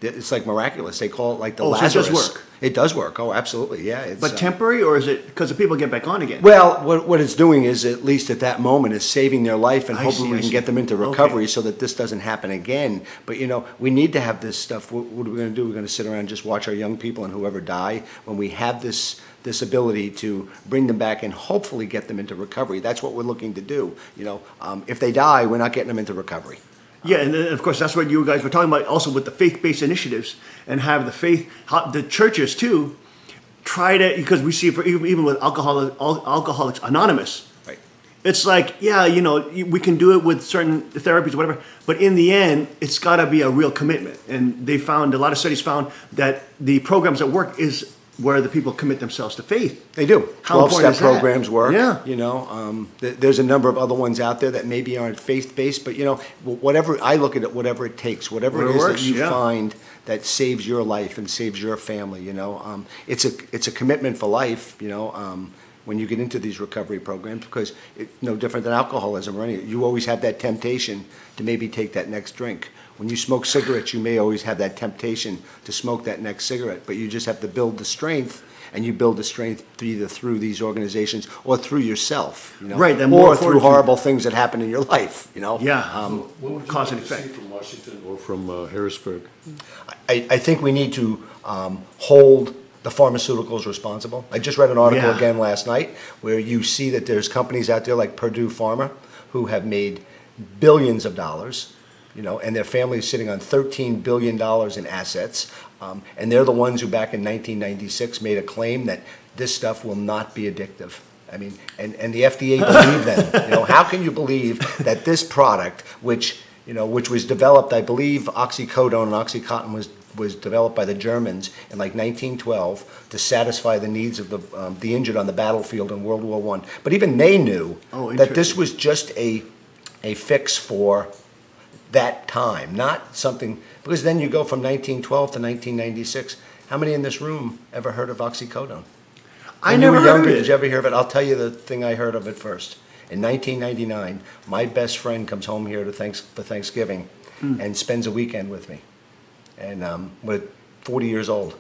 S14: It's like miraculous. They call it like the Lazarus.
S4: So it does work.
S14: It does work. Oh, absolutely. Yeah. It's,
S4: but temporary, or is it because the people get back on again?
S14: Well, what it's doing is, at least at that moment, is saving their life, and
S4: I
S14: hopefully
S4: see,
S14: we
S4: I
S14: can
S4: see.
S14: get them into recovery so that this doesn't happen again. But, we need to have this stuff. What are we going to do? We're going to sit around and just watch our young people and whoever die when we have this ability to bring them back and hopefully get them into recovery. That's what we're looking to do. If they die, we're not getting them into recovery.
S4: Yeah, and then, of course, that's what you guys were talking about also with the faith-based initiatives and have the faith, the churches too, try to, because we see even with Alcoholics Anonymous,
S14: right?
S4: It's like, yeah, we can do it with certain therapies or whatever, but in the end, it's got to be a real commitment. And a lot of studies found that the programs that work is where the people commit themselves to faith.
S14: They do.
S4: How important
S14: 12-step
S4: is that?
S14: programs work.
S4: Yeah.
S14: There's a number of other ones out there that maybe aren't faith-based, but whatever, I look at it, whatever it takes, whatever it is that you find that saves your life and saves your family, it's a commitment for life, when you get into these recovery programs, because it's no different than alcoholism or anything. You always have that temptation to maybe take that next drink. When you smoke cigarettes, you may always have that temptation to smoke that next cigarette, but you just have to build the strength, and you build the strength either through these organizations or through yourself,
S4: Right,
S14: or through horrible things that happen in your life,
S4: Yeah,
S5: What would you
S4: cause and
S5: like to see
S4: effect.
S5: from Washington or from Harrisburg?
S14: I think we need to hold the pharmaceuticals responsible. I just read an article again last night where you see that there's companies out there like Purdue Pharma who have made billions of dollars, and their family is sitting on $13 billion in assets. And they're the ones who back in 1996 made a claim that this stuff will not be addictive. I mean, and the FDA believed them. How can you believe that this product, which was developed, I believe oxycodone and Oxycontin was developed by the Germans in like 1912 to satisfy the needs of the injured on the battlefield in World War I. But even they knew that this was just a fix for that time, not something, because then you go from 1912 to 1996. How many in this room ever heard of oxycodone?
S4: I never heard of it.
S14: Did you ever hear of it? I'll tell you the thing I heard of it first. In 1999, my best friend comes home here for Thanksgiving and spends a weekend with me. And we're 40 years old.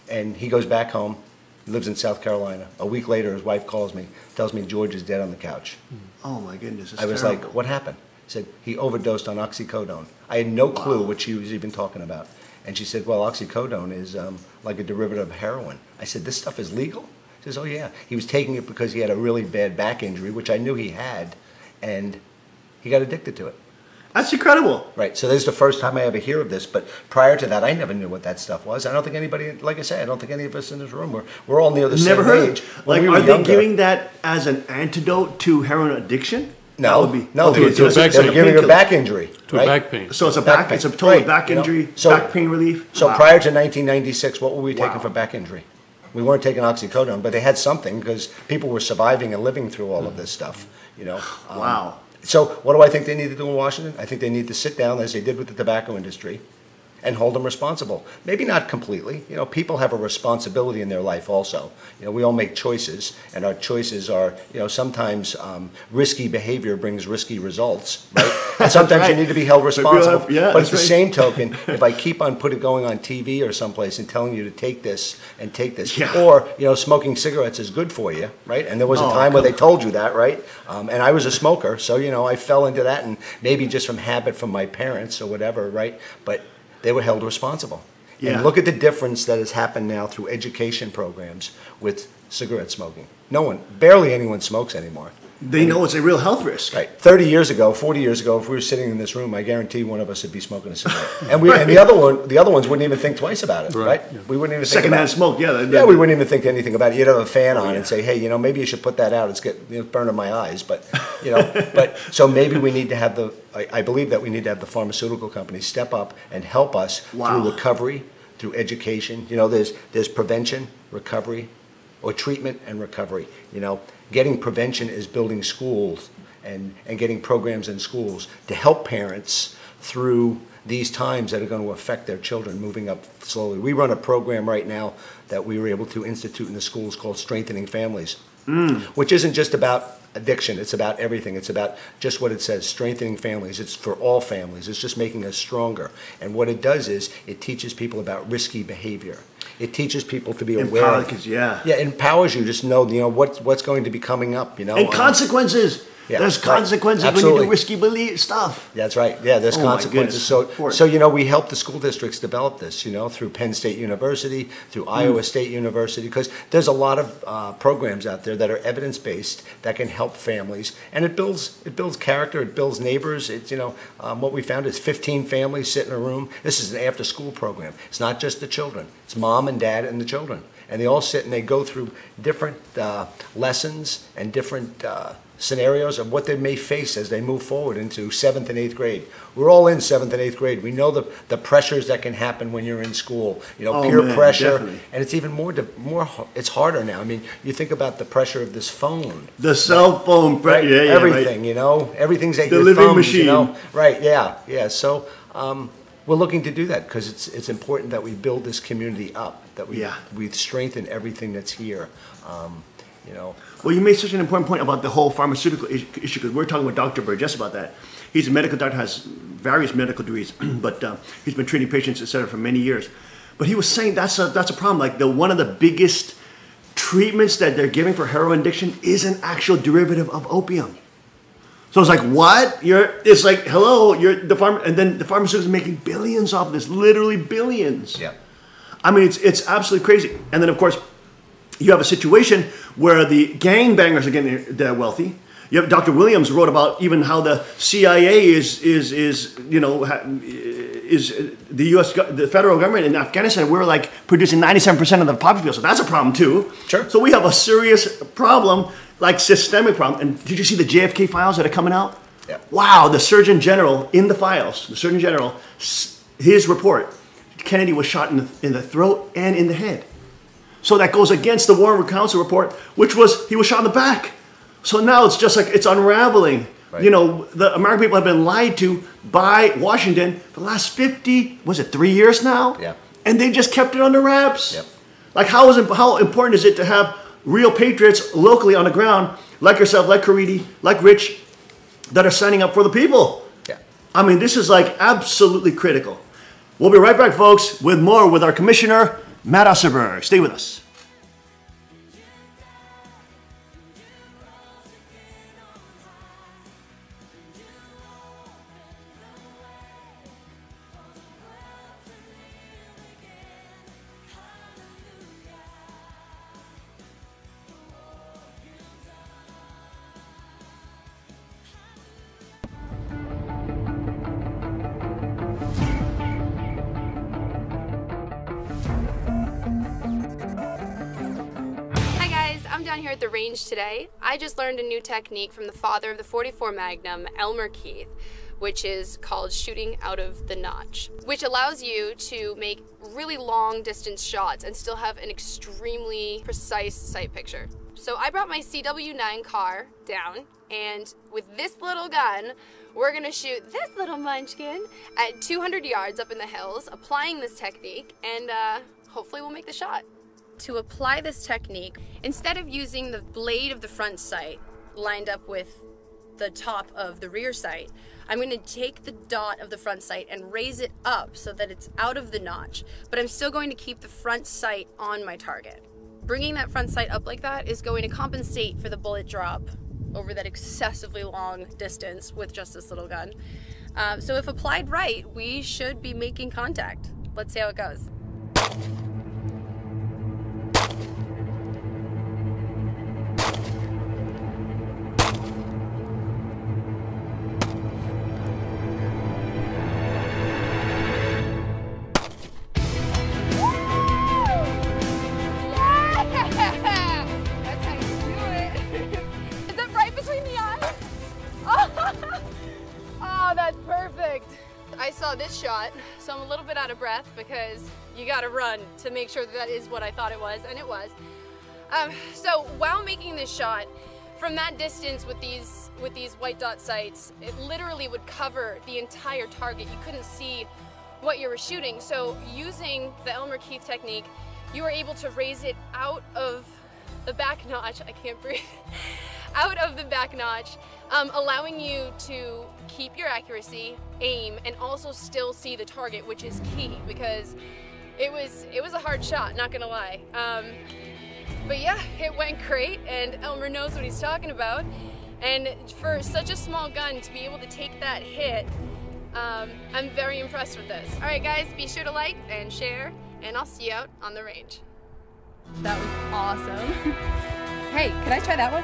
S14: And he goes back home, he lives in South Carolina. A week later, his wife calls me, tells me George is dead on the couch.
S4: Oh my goodness,
S14: I was like, what happened? He said, he overdosed on oxycodone. I had no clue what she was even talking about. And she said, well, oxycodone is like a derivative of heroin. I said, this stuff is legal? She says, oh yeah. He was taking it because he had a really bad back injury, which I knew he had, and he got addicted to it.
S4: That's incredible.
S14: Right, so this is the first time I ever hear of this, but prior to that, I never knew what that stuff was. I don't think anybody, like I say, I don't think any of us in this room, we're all near the
S4: Never
S14: same
S4: heard
S14: age.
S4: of it.
S14: When
S4: Like,
S14: we were
S4: are they
S14: younger-
S4: giving that as an antidote to heroin addiction?
S14: No,
S4: That would be,
S14: no,
S4: okay,
S14: they were giving her back injury.
S5: To a back pain.
S4: So it's a
S14: Back
S4: it's a
S14: pain.
S4: total
S14: Right,
S4: back
S14: you know.
S4: injury,
S14: So-
S4: back pain relief.
S14: So
S4: Wow.
S14: prior to 1996, what were we taking for back injury? We weren't taking oxycodone, but they had something because people were surviving and living through all of this stuff,
S4: Wow.
S14: So what do I think they need to do in Washington? I think they need to sit down, as they did with the tobacco industry, and hold them responsible. Maybe not completely. People have a responsibility in their life also. We all make choices, and our choices are, sometimes risky behavior brings risky results, right? And sometimes
S4: right.
S14: you need to be held responsible.
S4: Yeah,
S14: but at
S4: that's
S14: the
S4: right.
S14: same token, if I keep on going on TV or someplace and telling you to take this and take this,
S4: Yeah.
S14: or, smoking cigarettes is good for you, right? And there was a time where they told you that, right? And I was a smoker, so, I fell into that, and maybe just from habit from my parents or whatever, right? But they were held responsible.
S4: Yeah.
S14: And look at the difference that has happened now through education programs with cigarette smoking. Barely anyone smokes anymore.
S4: They know it's a real health risk.
S14: Right. 30 years ago, 40 years ago, if we were sitting in this room, I guarantee one of us would be smoking a cigarette. And the other ones wouldn't even think twice about it, right?
S5: Yeah.
S14: We wouldn't even think
S4: Secondhand
S14: about it.
S4: smoke, yeah.
S14: Yeah, we wouldn't even think anything about it. You'd have a fan on and say, hey, maybe you should put that out. It's burning my eyes. But, so maybe we need to have I believe that we need to have the pharmaceutical companies step up and help us through recovery, through education. There's prevention, recovery, or treatment and recovery. Getting prevention is building schools and getting programs in schools to help parents through these times that are going to affect their children moving up slowly. We run a program right now that we were able to institute in the schools called Strengthening Families, which isn't just about addiction. It's about everything. It's about just what it says, strengthening families. It's for all families. It's just making us stronger. And what it does is it teaches people about risky behavior. It teaches people to be aware.
S4: Yeah,
S14: it empowers you. Just know, what's going to be coming up.
S4: And consequences.
S14: Yeah,
S4: There's consequences when you do risky stuff.
S14: That's right. Yeah, there's consequences. So you know, we help the school districts develop this. You know, through Penn State University, through Iowa State University, because there's a lot of programs out there that are evidence based that can help families, and it builds character. It builds neighbors. It's what we found is 15 families sit in a room. This is an after school program. It's not just the children. It's mom and dad and the children, and they all sit and they go through different lessons and different scenarios of what they may face as they move forward into 7th and 8th grade. We're all in 7th and 8th grade. We know the pressures that can happen when you're in school. You know, peer pressure,
S4: definitely.
S14: and it's even more. It's harder now. I mean, you think about the pressure of this phone,
S4: the cell phone,
S14: right? Everything.
S4: Right.
S14: You know, everything's at
S4: the
S14: your
S4: living
S14: thumbs,
S4: machine.
S14: You know? Right? Yeah. So we're looking to do that because it's important that we build this community up. That we strengthen everything that's here. You know.
S4: Well, you made such an important point about the whole pharmaceutical issue because we're talking with Dr. Burgess about that. He's a medical doctor, has various medical degrees, but he's been treating patients, et cetera, for many years. But he was saying that's a problem. Like one of the biggest treatments that they're giving for heroin addiction is an actual derivative of opium. So it's like, what? It's like, hello, and then the pharmaceuticals are making billions off of this, literally billions.
S14: Yeah.
S4: I mean, it's absolutely crazy. And then, of course, you have a situation where the gangbangers are getting wealthy. You have Dr. Williams wrote about even how the CIA is the U.S. the federal government in Afghanistan. We're like producing 97% of the poppy field, so that's a problem too.
S14: Sure.
S4: So we have a serious problem, like systemic problem. And did you see the JFK files that are coming out?
S14: Yeah.
S4: Wow, the Surgeon General in the files. The Surgeon General, his report. Kennedy was shot in the throat and in the head. So that goes against the Warren Council report, which was he was shot in the back. So now it's just like it's unraveling. Right. You know, the American people have been lied to by Washington for the last 3 years now?
S14: Yeah.
S4: And they just kept it under wraps.
S14: Yep.
S4: Like how important is it to have real patriots locally on the ground, like yourself, like Caridi, like Rich, that are signing up for the people?
S14: Yeah.
S4: I mean, this is like absolutely critical. We'll be right back, folks, with more with our commissioner, Matt Osserberg. Stay with us.
S15: I'm down here at the range today. I just learned a new technique from the father of the .44 Magnum, Elmer Keith, which is called shooting out of the notch, which allows you to make really long distance shots and still have an extremely precise sight picture. So I brought my CW9 car down, and with this little gun, we're gonna shoot this little munchkin at 200 yards up in the hills, applying this technique, and hopefully we'll make the shot. To apply this technique, instead of using the blade of the front sight lined up with the top of the rear sight, I'm going to take the dot of the front sight and raise it up so that it's out of the notch, but I'm still going to keep the front sight on my target. Bringing that front sight up like that is going to compensate for the bullet drop over that excessively long distance with just this little gun. So if applied right, we should be making contact. Let's see how it goes. I saw this shot, so I'm a little bit out of breath because you gotta run to make sure that is what I thought it was, and it was. So while making this shot, from that distance with these white dot sights, it literally would cover the entire target. You couldn't see what you were shooting. So using the Elmer Keith technique, you were able to raise it out of the back notch. I can't breathe. Out of the back notch, allowing you to keep your accuracy, aim, and also still see the target, which is key because it was a hard shot, not gonna lie. But yeah, it went great, and Elmer knows what he's talking about. And for such a small gun to be able to take that hit, I'm very impressed with this. All right, guys, be sure to like and share, and I'll see you out on the range.
S16: That was awesome. Hey, can I try that one?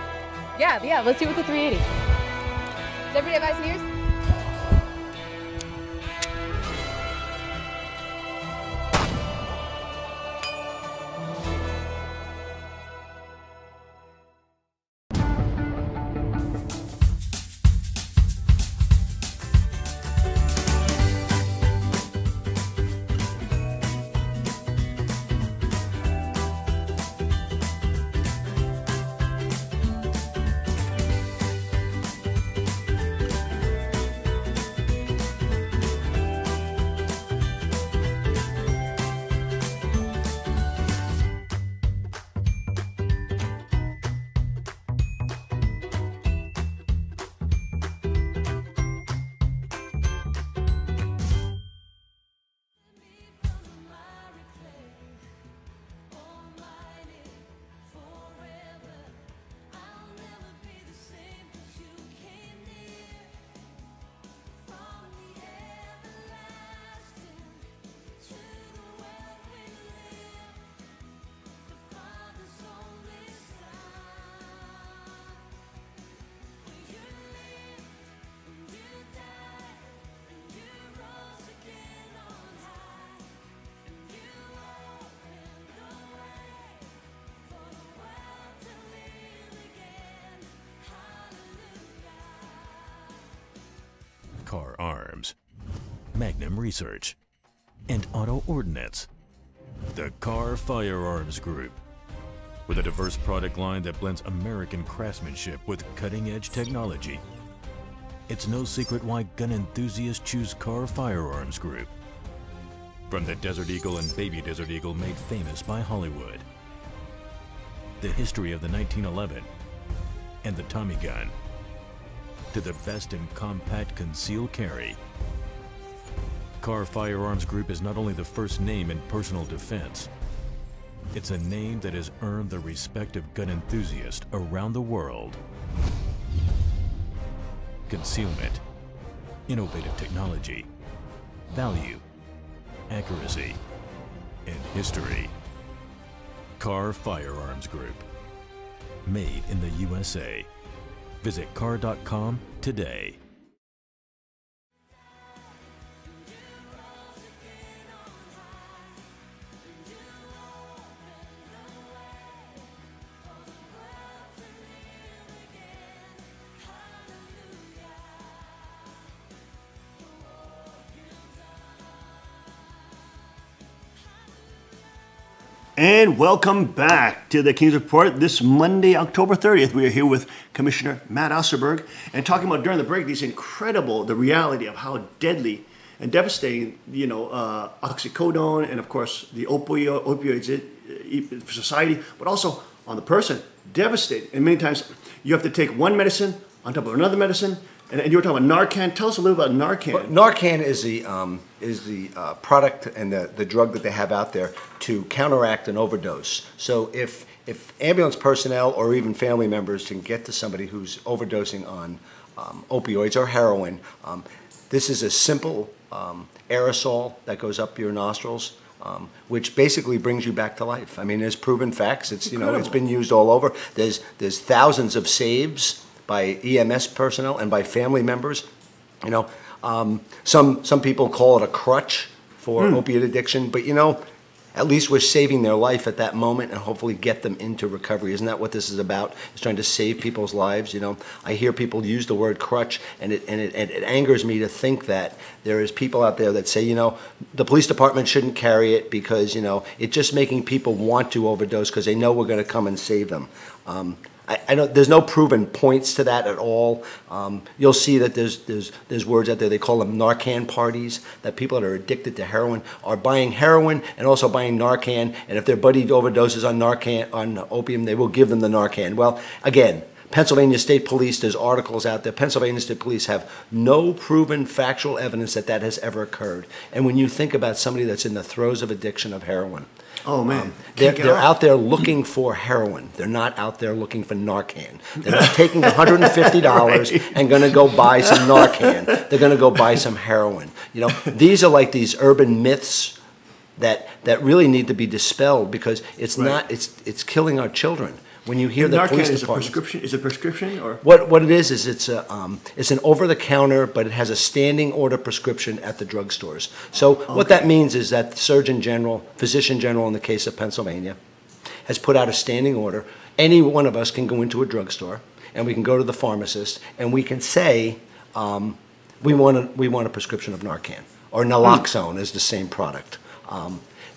S16: Yeah, let's do it with the 380. Does everybody have eyes and ears?
S17: Car Arms, Magnum Research, and Auto Ordnance. The Car Firearms Group. With a diverse product line that blends American craftsmanship with cutting-edge technology. It's no secret why gun enthusiasts choose Car Firearms Group. From the Desert Eagle and Baby Desert Eagle made famous by Hollywood. The history of the 1911 and the Tommy gun. To the best in compact concealed carry. Car Firearms Group is not only the first name in personal defense, it's a name that has earned the respect of gun enthusiasts around the world. Concealment, innovative technology, value, accuracy, and history. Car Firearms Group. Made in the USA. Visit car.com today.
S4: And welcome back to the King's Report. This Monday, October 30th, we are here with Commissioner Matt Osterberg and talking about during the break the reality of how deadly and devastating, oxycodone and of course the opioids for society, but also on the person, devastating. And many times you have to take one medicine on top of another medicine. And you were talking about Narcan. Tell us a little about Narcan.
S14: Well, Narcan is the product and the drug that they have out there to counteract an overdose. So if ambulance personnel or even family members can get to somebody who's overdosing on opioids or heroin, this is a simple aerosol that goes up your nostrils. Which basically brings you back to life. I mean, there's proven facts. It's it's been used all over. There's thousands of saves by EMS personnel and by family members. Some people call it a crutch for opiate addiction, but at least we're saving their life at that moment and hopefully get them into recovery. Isn't that what this is about? It's trying to save people's lives. I hear people use the word crutch, and it angers me to think that there is people out there that say, the police department shouldn't carry it because, it's just making people want to overdose because they know we're going to come and save them. I don't. There's no proven points to that at all. You'll see that there's words out there. They call them Narcan parties. That people that are addicted to heroin are buying heroin and also buying Narcan. And if their buddy overdoses on Narcan, on opium, they will give them the Narcan. Well, again, Pennsylvania State Police, there's articles out there. Pennsylvania State Police have no proven factual evidence that that has ever occurred. And when you think about somebody that's in the throes of addiction of heroin,
S4: oh man,
S14: they're out there looking for heroin. They're not out there looking for Narcan. They're not taking $150 right. and going to go buy some Narcan. They're going to go buy some heroin. You know, these are like these urban myths that really need to be dispelled, because it's right. not it's killing our children. When you hear the police department,
S4: is a prescription or
S14: what it is it's an over-the-counter, but it has a standing order prescription at the drugstores. So what that means is that the Surgeon General, Physician General in the case of Pennsylvania, has put out a standing order. Any one of us can go into a drugstore and we can go to the pharmacist and we can say we want a prescription of Narcan, or naloxone is the same product.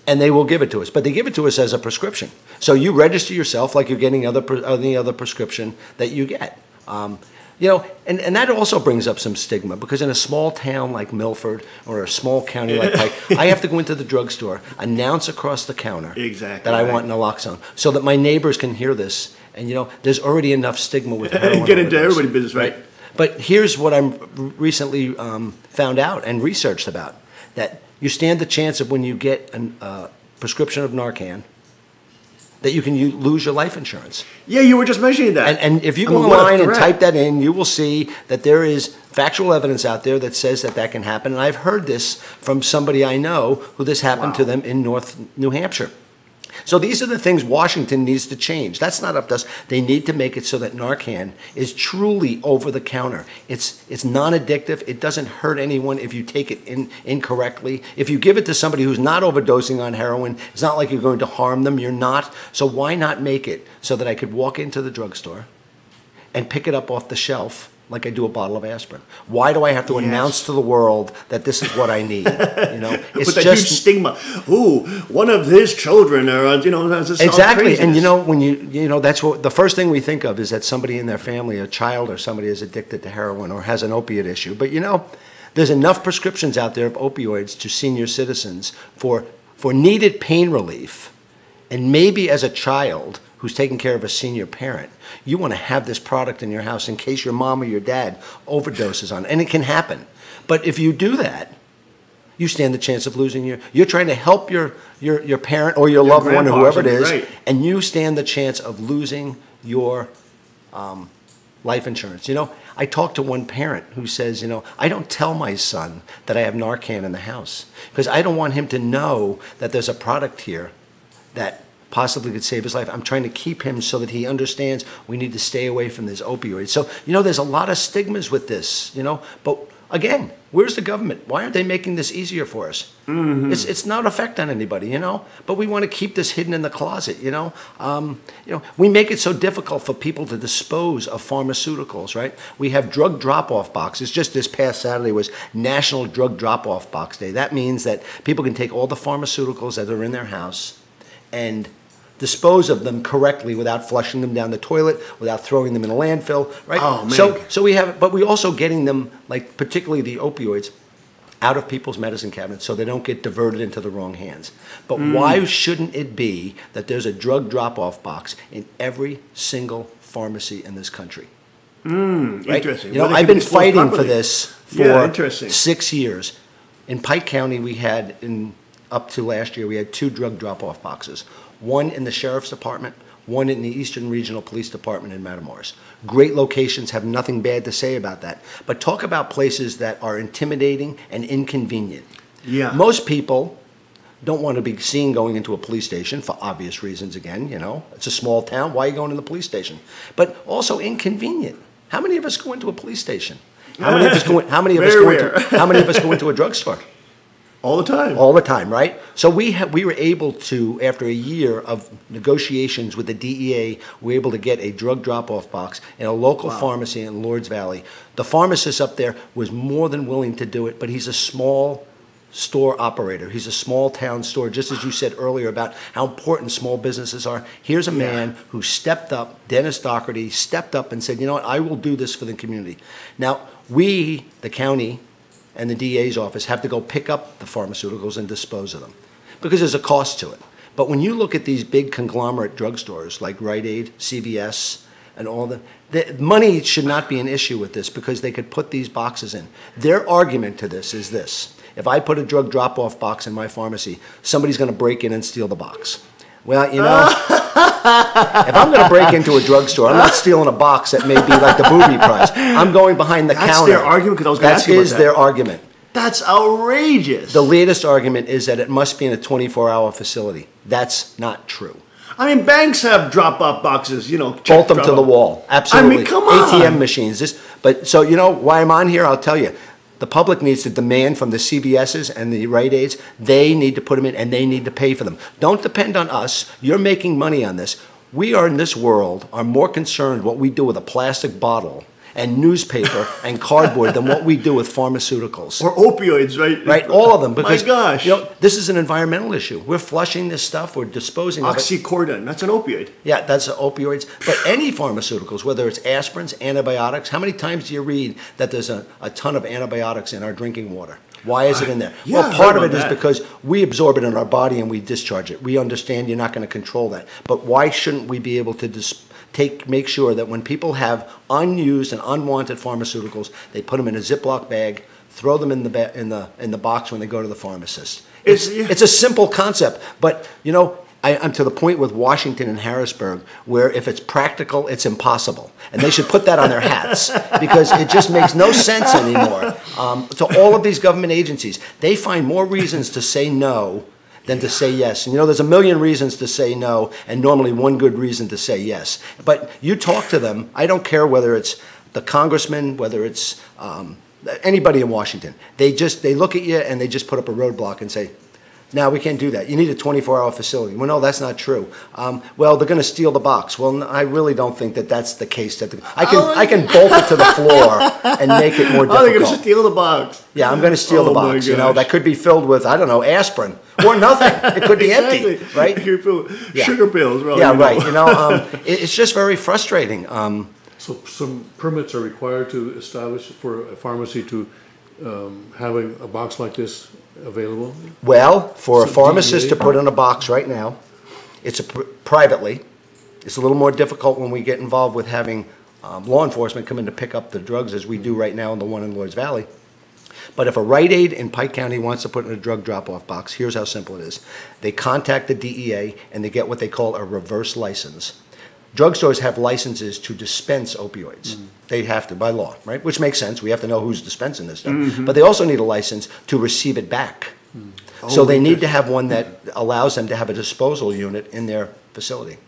S14: And they will give it to us, but they give it to us as a prescription. So you register yourself like you're getting any other prescription that you get. You know, and that also brings up some stigma, because in a small town like Milford or a small county like Pike, I have to go into the drugstore, announce across the counter that I want naloxone, so that my neighbors can hear this. And you know, there's already enough stigma with heroin.
S4: Get into everybody's business, right?
S14: But here's what I'm recently found out and researched about, that you stand the chance of, when you get a prescription of Narcan, that you can lose your life insurance.
S4: Yeah, you were just mentioning that.
S14: And if you go online and type that in, you will see that there is factual evidence out there that says that can happen. And I've heard this from somebody I know who this happened to them in North New Hampshire. So these are the things Washington needs to change. That's not up to us. They need to make it so that Narcan is truly over the counter. It's non-addictive. It doesn't hurt anyone if you take it incorrectly. If you give it to somebody who's not overdosing on heroin, it's not like you're going to harm them. You're not. So why not make it so that I could walk into the drugstore and pick it up off the shelf like I do a bottle of aspirin? Why do I have to announce to the world that this is what I need? You know, it's
S4: with that huge stigma. Ooh, one of his children, or you know,
S14: exactly. And you know, when you know, that's what the first thing we think of is that somebody in their family, a child or somebody, is addicted to heroin or has an opiate issue. But you know, there's enough prescriptions out there of opioids to senior citizens for needed pain relief, and maybe as a child who's taking care of a senior parent, you want to have this product in your house in case your mom or your dad overdoses on it. And it can happen. But if you do that, you stand the chance of losing you're trying to help your parent or your loved one, or whoever it is, right. And you stand the chance of losing your life insurance. You know, I talked to one parent who says, you know, I don't tell my son that I have Narcan in the house, because I don't want him to know that there's a product here that possibly could save his life. I'm trying to keep him so that he understands we need to stay away from this opioid. So, you know, there's a lot of stigmas with this, you know, but again, where's the government? Why aren't they making this easier for us? Mm-hmm. It's not effect on anybody, you know, but we want to keep this hidden in the closet, you know. We make it so difficult for people to dispose of pharmaceuticals, right? We have drug drop-off boxes. Just this past Saturday was National Drug Drop-Off Box Day. That means that people can take all the pharmaceuticals that are in their house and dispose of them correctly without flushing them down the toilet, without throwing them in a landfill, right?
S4: Oh, man.
S14: So we have, but we also getting them, like particularly the opioids, out of people's medicine cabinets so they don't get diverted into the wrong hands. But why shouldn't it be that there's a drug drop-off box in every single pharmacy in this country? Right?
S4: Interesting.
S14: You know, I've been fighting for this for 6 years. In Pike County, we had, up to last year, we had 2 drug drop-off boxes. One in the Sheriff's Department, one in the Eastern Regional Police Department in Matamoros. Great locations, have nothing bad to say about that. But talk about places that are intimidating and inconvenient.
S4: Yeah.
S14: Most people don't want to be seen going into a police station for obvious reasons again, you know. It's a small town, why are you going to the police station? But also inconvenient. How many of us go into a police station? How many of us go into a drugstore?
S4: All the time.
S14: All the time, right? So we were able to, after a year of negotiations with the DEA, we were able to get a drug drop-off box in a local pharmacy in Lords Valley. The pharmacist up there was more than willing to do it, but he's a small store operator. He's a small town store, just as you said earlier about how important small businesses are. Here's a man who stepped up, Dennis Doherty, stepped up and said, you know what, I will do this for the community. Now, we, the county, and the DA's office have to go pick up the pharmaceuticals and dispose of them because there's a cost to it. But when you look at these big conglomerate drugstores like Rite Aid, CVS, and all the money should not be an issue with this because they could put these boxes in. Their argument to this is this: if I put a drug drop-off box in my pharmacy, somebody's going to break in and steal the box. Well, you know, if I'm going to break into a drugstore, I'm not stealing a box that may be like the booby prize. I'm going behind the counter.
S4: That's their argument? Because I was going to ask you about that.
S14: That is their argument.
S4: That's outrageous.
S14: The latest argument is that it must be in a 24-hour facility. That's not true.
S4: I mean, banks have drop-off boxes, you know.
S14: Bolt them to the wall. Absolutely.
S4: I mean, come on.
S14: ATM machines. But so, you know, why I'm on here, I'll tell you. The public needs to demand from the CVS's and the Rite Aids. They need to put them in, and they need to pay for them. Don't depend on us. You're making money on this. We are in this world are more concerned what we do with a plastic bottle and newspaper and cardboard than what we do with pharmaceuticals.
S4: Or opioids, right?
S14: Right, all of them. Because,
S4: my gosh.
S14: You know, this is an environmental issue. We're flushing this stuff. We're disposing of it.
S4: Oxycodone, that's an opioid.
S14: Yeah, that's opioids. But any pharmaceuticals, whether it's aspirins, antibiotics, how many times do you read that there's a ton of antibiotics in our drinking water? Why is it in there?
S4: Yeah,
S14: well, part of it is
S4: that.
S14: because we absorb it in our body and we discharge it. We understand you're not going to control that. But why shouldn't we be able to make sure that when people have unused and unwanted pharmaceuticals, they put them in a Ziploc bag, throw them in the box when they go to the pharmacist. It's a simple concept, but you know, I'm to the point with Washington and Harrisburg where if it's practical, it's impossible, and they should put that on their hats because it just makes no sense anymore. To all of these government agencies, they find more reasons to say no than to say yes. And you know, there's a million reasons to say no, and normally one good reason to say yes. But you talk to them, I don't care whether it's the congressman, whether it's anybody in Washington. They look at you and they just put up a roadblock and say, no, we can't do that. You need a 24-hour facility. Well, no, that's not true. Well, they're going to steal the box. Well, I really don't think that that's the case. I can bolt it to the floor and make it more difficult.
S4: Oh, they're going to steal the box.
S14: Yeah, I'm going to steal the box. You know, that could be filled with, I don't know, aspirin or nothing. It could be empty, right?
S4: Sugar pills. Well,
S14: yeah, right. You know, it's just very frustrating.
S5: So some permits are required to establish for a pharmacy to having a box like this available?
S14: Well, for a pharmacist to put in a box right now, it's privately. It's a little more difficult when we get involved with having law enforcement come in to pick up the drugs as we do right now in the one in Lords Valley. But if a Rite Aid in Pike County wants to put in a drug drop-off box, here's how simple it is. They contact the DEA and they get what they call a reverse license. Drugstores have licenses to dispense opioids. They have to by law, right? Which makes sense. We have to know who's dispensing this stuff. But they also need a license to receive it back. So they need to have one that allows them to have a disposal unit in their facility.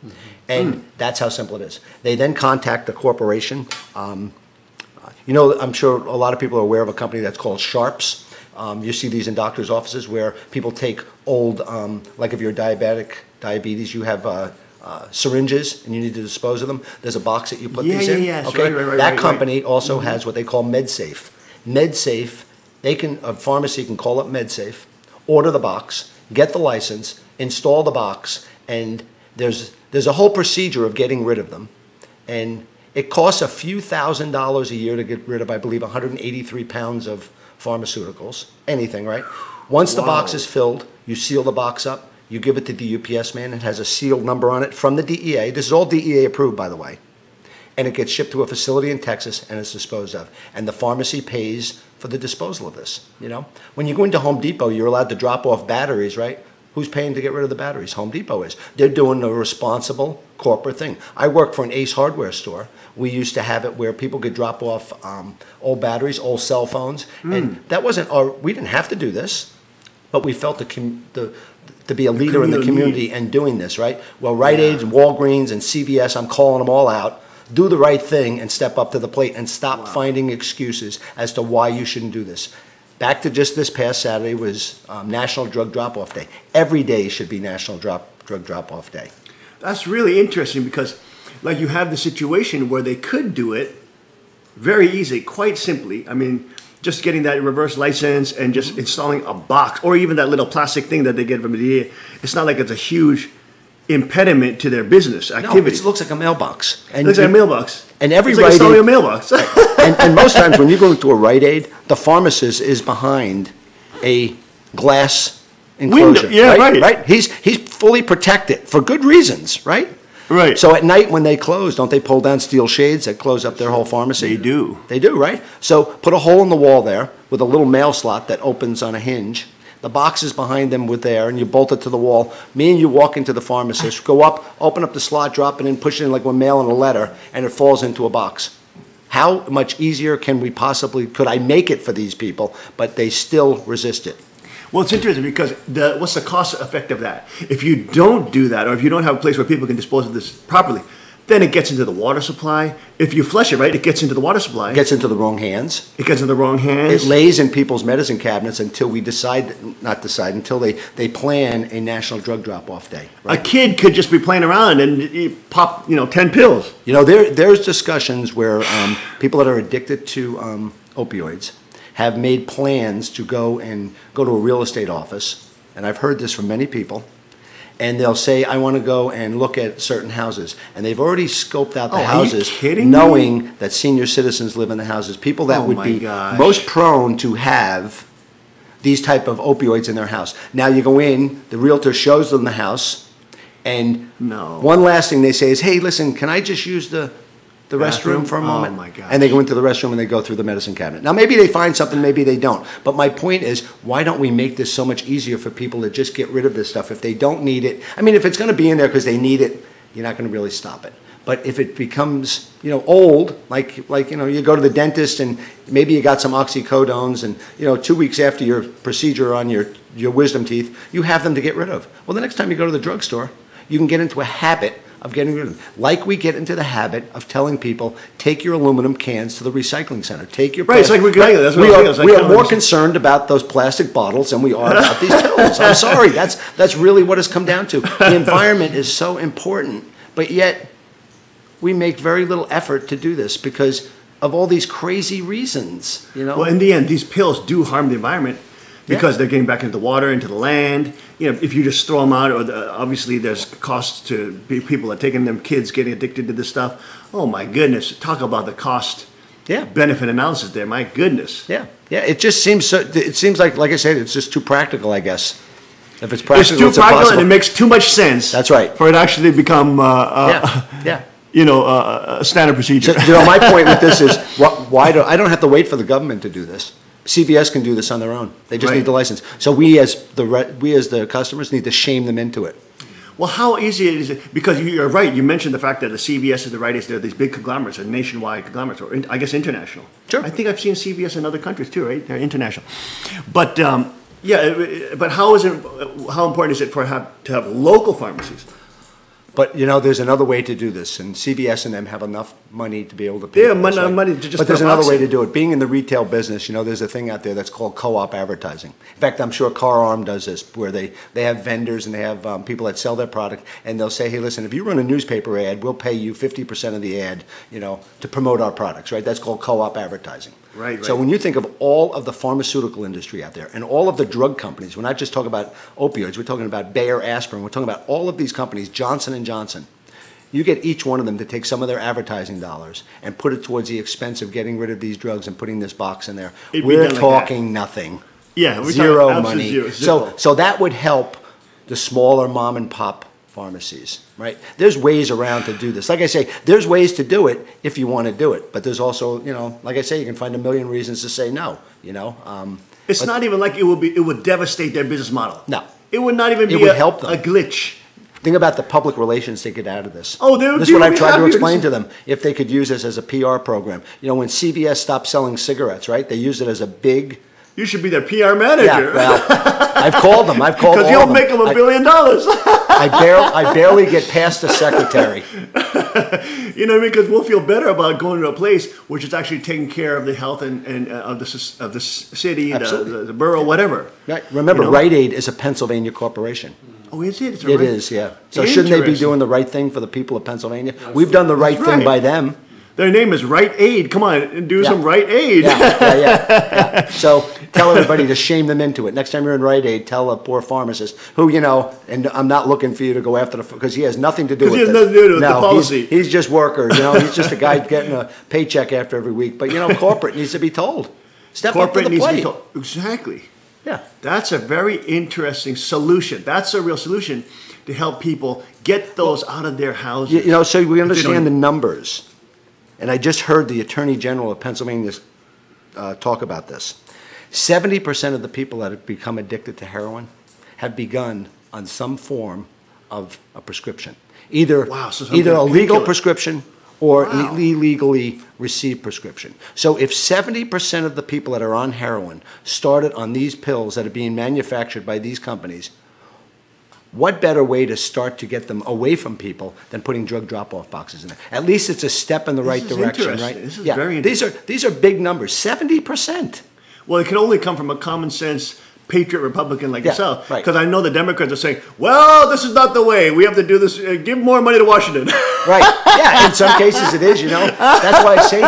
S14: And that's how simple it is. They then contact the corporation. You know, I'm sure a lot of people are aware of a company that's called Sharps. You see these in doctors' offices where people take old, like if you're diabetes, you have syringes and you need to dispose of them. There's a box that you put these in. Okay, that company also has what they call MedSafe. MedSafe, a pharmacy can call up MedSafe, order the box, get the license, install the box, and there's a whole procedure of getting rid of them. And it costs a few $1,000s a year to get rid of, I believe, 183 pounds of pharmaceuticals, anything, right? Once the box is filled, you seal the box up, you give it to the UPS man. It has a sealed number on it from the DEA. This is all DEA approved, by the way. And it gets shipped to a facility in Texas and it's disposed of. And the pharmacy pays for the disposal of this, you know? When you go into Home Depot, you're allowed to drop off batteries, right? Who's paying to get rid of the batteries? Home Depot is. They're doing a responsible corporate thing. I work for an Ace Hardware store. We used to have it where people could drop off old batteries, old cell phones. And that wasn't we didn't have to do this, but we felt to be a leader in the community and doing this, right? Well, Rite Aid and Walgreens and CVS, I'm calling them all out. Do the right thing and step up to the plate and stop finding excuses as to why you shouldn't do this. Back to just this past Saturday was National Drug Drop-Off Day. Every day should be National Drug Drop-Off Day.
S4: That's really interesting because, like, you have the situation where they could do it very easy, quite simply. I mean, just getting that reverse license and just installing a box or even that little plastic thing that they get from the DEA. It's not like it's a huge impediment to their business activity.
S14: No, it looks like a mailbox.
S4: It looks like a mailbox.
S14: And every
S4: it's like installing a mailbox.
S14: and most times when you go into a Rite Aid, the pharmacist is behind a glass enclosure.
S4: Window. Yeah, right.
S14: He's fully protected for good reasons, right?
S4: Right.
S14: So at night when they close, don't they pull down steel shades that close up their whole pharmacy?
S4: They do.
S14: They do, right? So put a hole in the wall there with a little mail slot that opens on a hinge. The box is behind them with there, and you bolt it to the wall. Me and you walk into the pharmacist, go up, open up the slot, drop it in, push it in like we're mailing a letter, and it falls into a box. How much easier could I make it for these people, but they still resist it?
S4: Well, it's interesting because what's the cost effect of that? If you don't do that, or if you don't have a place where people can dispose of this properly, then it gets into the water supply. If you flush it, right, it gets into the water supply.
S14: It gets into the wrong hands.
S4: It gets into the wrong hands.
S14: It lays in people's medicine cabinets until until they plan a national drug drop-off day. Right?
S4: A kid could just be playing around and pop, 10 pills.
S14: There's discussions where people that are addicted to opioids have made plans to go to a real estate office, and I've heard this from many people, and they'll say, I want to go and look at certain houses. And they've already scoped out the houses, knowing that senior citizens live in the houses, people that would be most prone to have these type of opioids in their house. Now you go in, the realtor shows them the house, and one last thing they say is, hey, listen, can I just use the restroom for a moment?
S4: Oh my gosh.
S14: And they go into the restroom and they go through the medicine cabinet. Now maybe they find something, maybe they don't. But my point is, why don't we make this so much easier for people to just get rid of this stuff if they don't need it? I mean, if it's going to be in there because they need it, you're not going to really stop it. But if it becomes, old, like you go to the dentist and maybe you got some oxycodones and 2 weeks after your procedure on your wisdom teeth, you have them to get rid of. Well, the next time you go to the drugstore, you can get into a habit of getting rid of them. Like we get into the habit of telling people, take your aluminum cans to the recycling center. Take your
S4: it's like
S14: we are more concerned about those plastic bottles than we are about these pills. I'm sorry, that's really what it's come down to. The environment is so important, but yet we make very little effort to do this because of all these crazy reasons.
S4: Well, in the end, these pills do harm the environment. Because they're getting back into the water, into the land. If you just throw them out, or obviously there's costs to people that are taking them kids getting addicted to this stuff. Oh my goodness! Talk about the cost benefit analysis there. My goodness.
S14: Yeah. It just seems it seems like I said, it's just too practical, I guess. If it's practical,
S4: it's too practical, and it makes too much sense.
S14: That's right.
S4: For it actually to become a standard procedure.
S14: So, my point with this is, I don't have to wait for the government to do this. CVS can do this on their own. They just need the license. So we as the customers need to shame them into it.
S4: Well, how easy is it? Because you're right. You mentioned the fact that the CVS is the right age. They're these big conglomerates, or nationwide conglomerates, or I guess international.
S14: Sure.
S4: I think I've seen CVS in other countries too, right? They're international. But but how important is it to have local pharmacies?
S14: But there's another way to do this, and CVS and them have enough money to be able to pay.
S4: Yeah, money to just.
S14: But there's another way to do it. Being in the retail business, there's a thing out there that's called co-op advertising. In fact, I'm sure CarArm does this, where they have vendors and they have people that sell their product, and they'll say, hey, listen, if you run a newspaper ad, we'll pay you 50% of the ad, to promote our products. Right? That's called co-op advertising.
S4: Right.
S14: So when you think of all of the pharmaceutical industry out there and all of the drug companies, we're not just talking about opioids, we're talking about Bayer aspirin, we're talking about all of these companies, Johnson & Johnson. You get each one of them to take some of their advertising dollars and put it towards the expense of getting rid of these drugs and putting this box in there. We're talking nothing.
S4: Yeah, we're
S14: zero
S4: talking
S14: money.
S4: Zero.
S14: So that would help the smaller mom and pop pharmacies, right? There's ways around to do this. Like I say, there's ways to do it if you want to do it. But there's also, like I say, you can find a million reasons to say no,
S4: It's not even like it would devastate their business model.
S14: No.
S4: It would not even be
S14: help them.
S4: A glitch.
S14: Think about the public relations they get out of this.
S4: Oh, they would.
S14: This is what I've tried to explain to them. If they could use this as a PR program. When CVS stopped selling cigarettes, right? They used it as a big...
S4: You should be their PR manager.
S14: Yeah, well, I've called them.
S4: Because you'll make them $1 billion.
S14: I barely get past the secretary.
S4: You know what I mean? Because we'll feel better about going to a place which is actually taking care of the health and of the city, the borough, whatever.
S14: Right. Remember, Rite Aid is a Pennsylvania corporation.
S4: Oh, is it?
S14: It is, yeah. So shouldn't they be doing the right thing for the people of Pennsylvania? We've done the right thing by them.
S4: Their name is Rite Aid. Come on, and do some Rite Aid.
S14: Yeah. So tell everybody to shame them into it. Next time you're in Rite Aid, tell a poor pharmacist who, and I'm not looking for you to go after because he has nothing to do with it.
S4: He has nothing to do with the policy.
S14: He's just worker. He's just a guy getting a paycheck after every week. But, corporate needs to be told. Step up to the plate.
S4: Exactly.
S14: Yeah.
S4: That's a very interesting solution. That's a real solution. to help people get those out of their houses.
S14: You know, so we understand the numbers. And I just heard the Attorney General of Pennsylvania talk about this. 70% of the people that have become addicted to heroin have begun on some form of a prescription. Either a legal prescription or an illegally received prescription. So if 70% of the people that are on heroin started on these pills that are being manufactured by these companies, what better way to start to get them away from people than putting drug drop-off boxes in there? At least it's a step in the right direction, right?
S4: This is very interesting.
S14: These are big numbers, 70%.
S4: Well, it can only come from a common sense patriot Republican like yourself.
S14: Right.
S4: Because I know the Democrats are saying, well, this is not the way. We have to do this. Give more money to Washington.
S14: Right. Yeah, in some cases it is, you know. That's why I say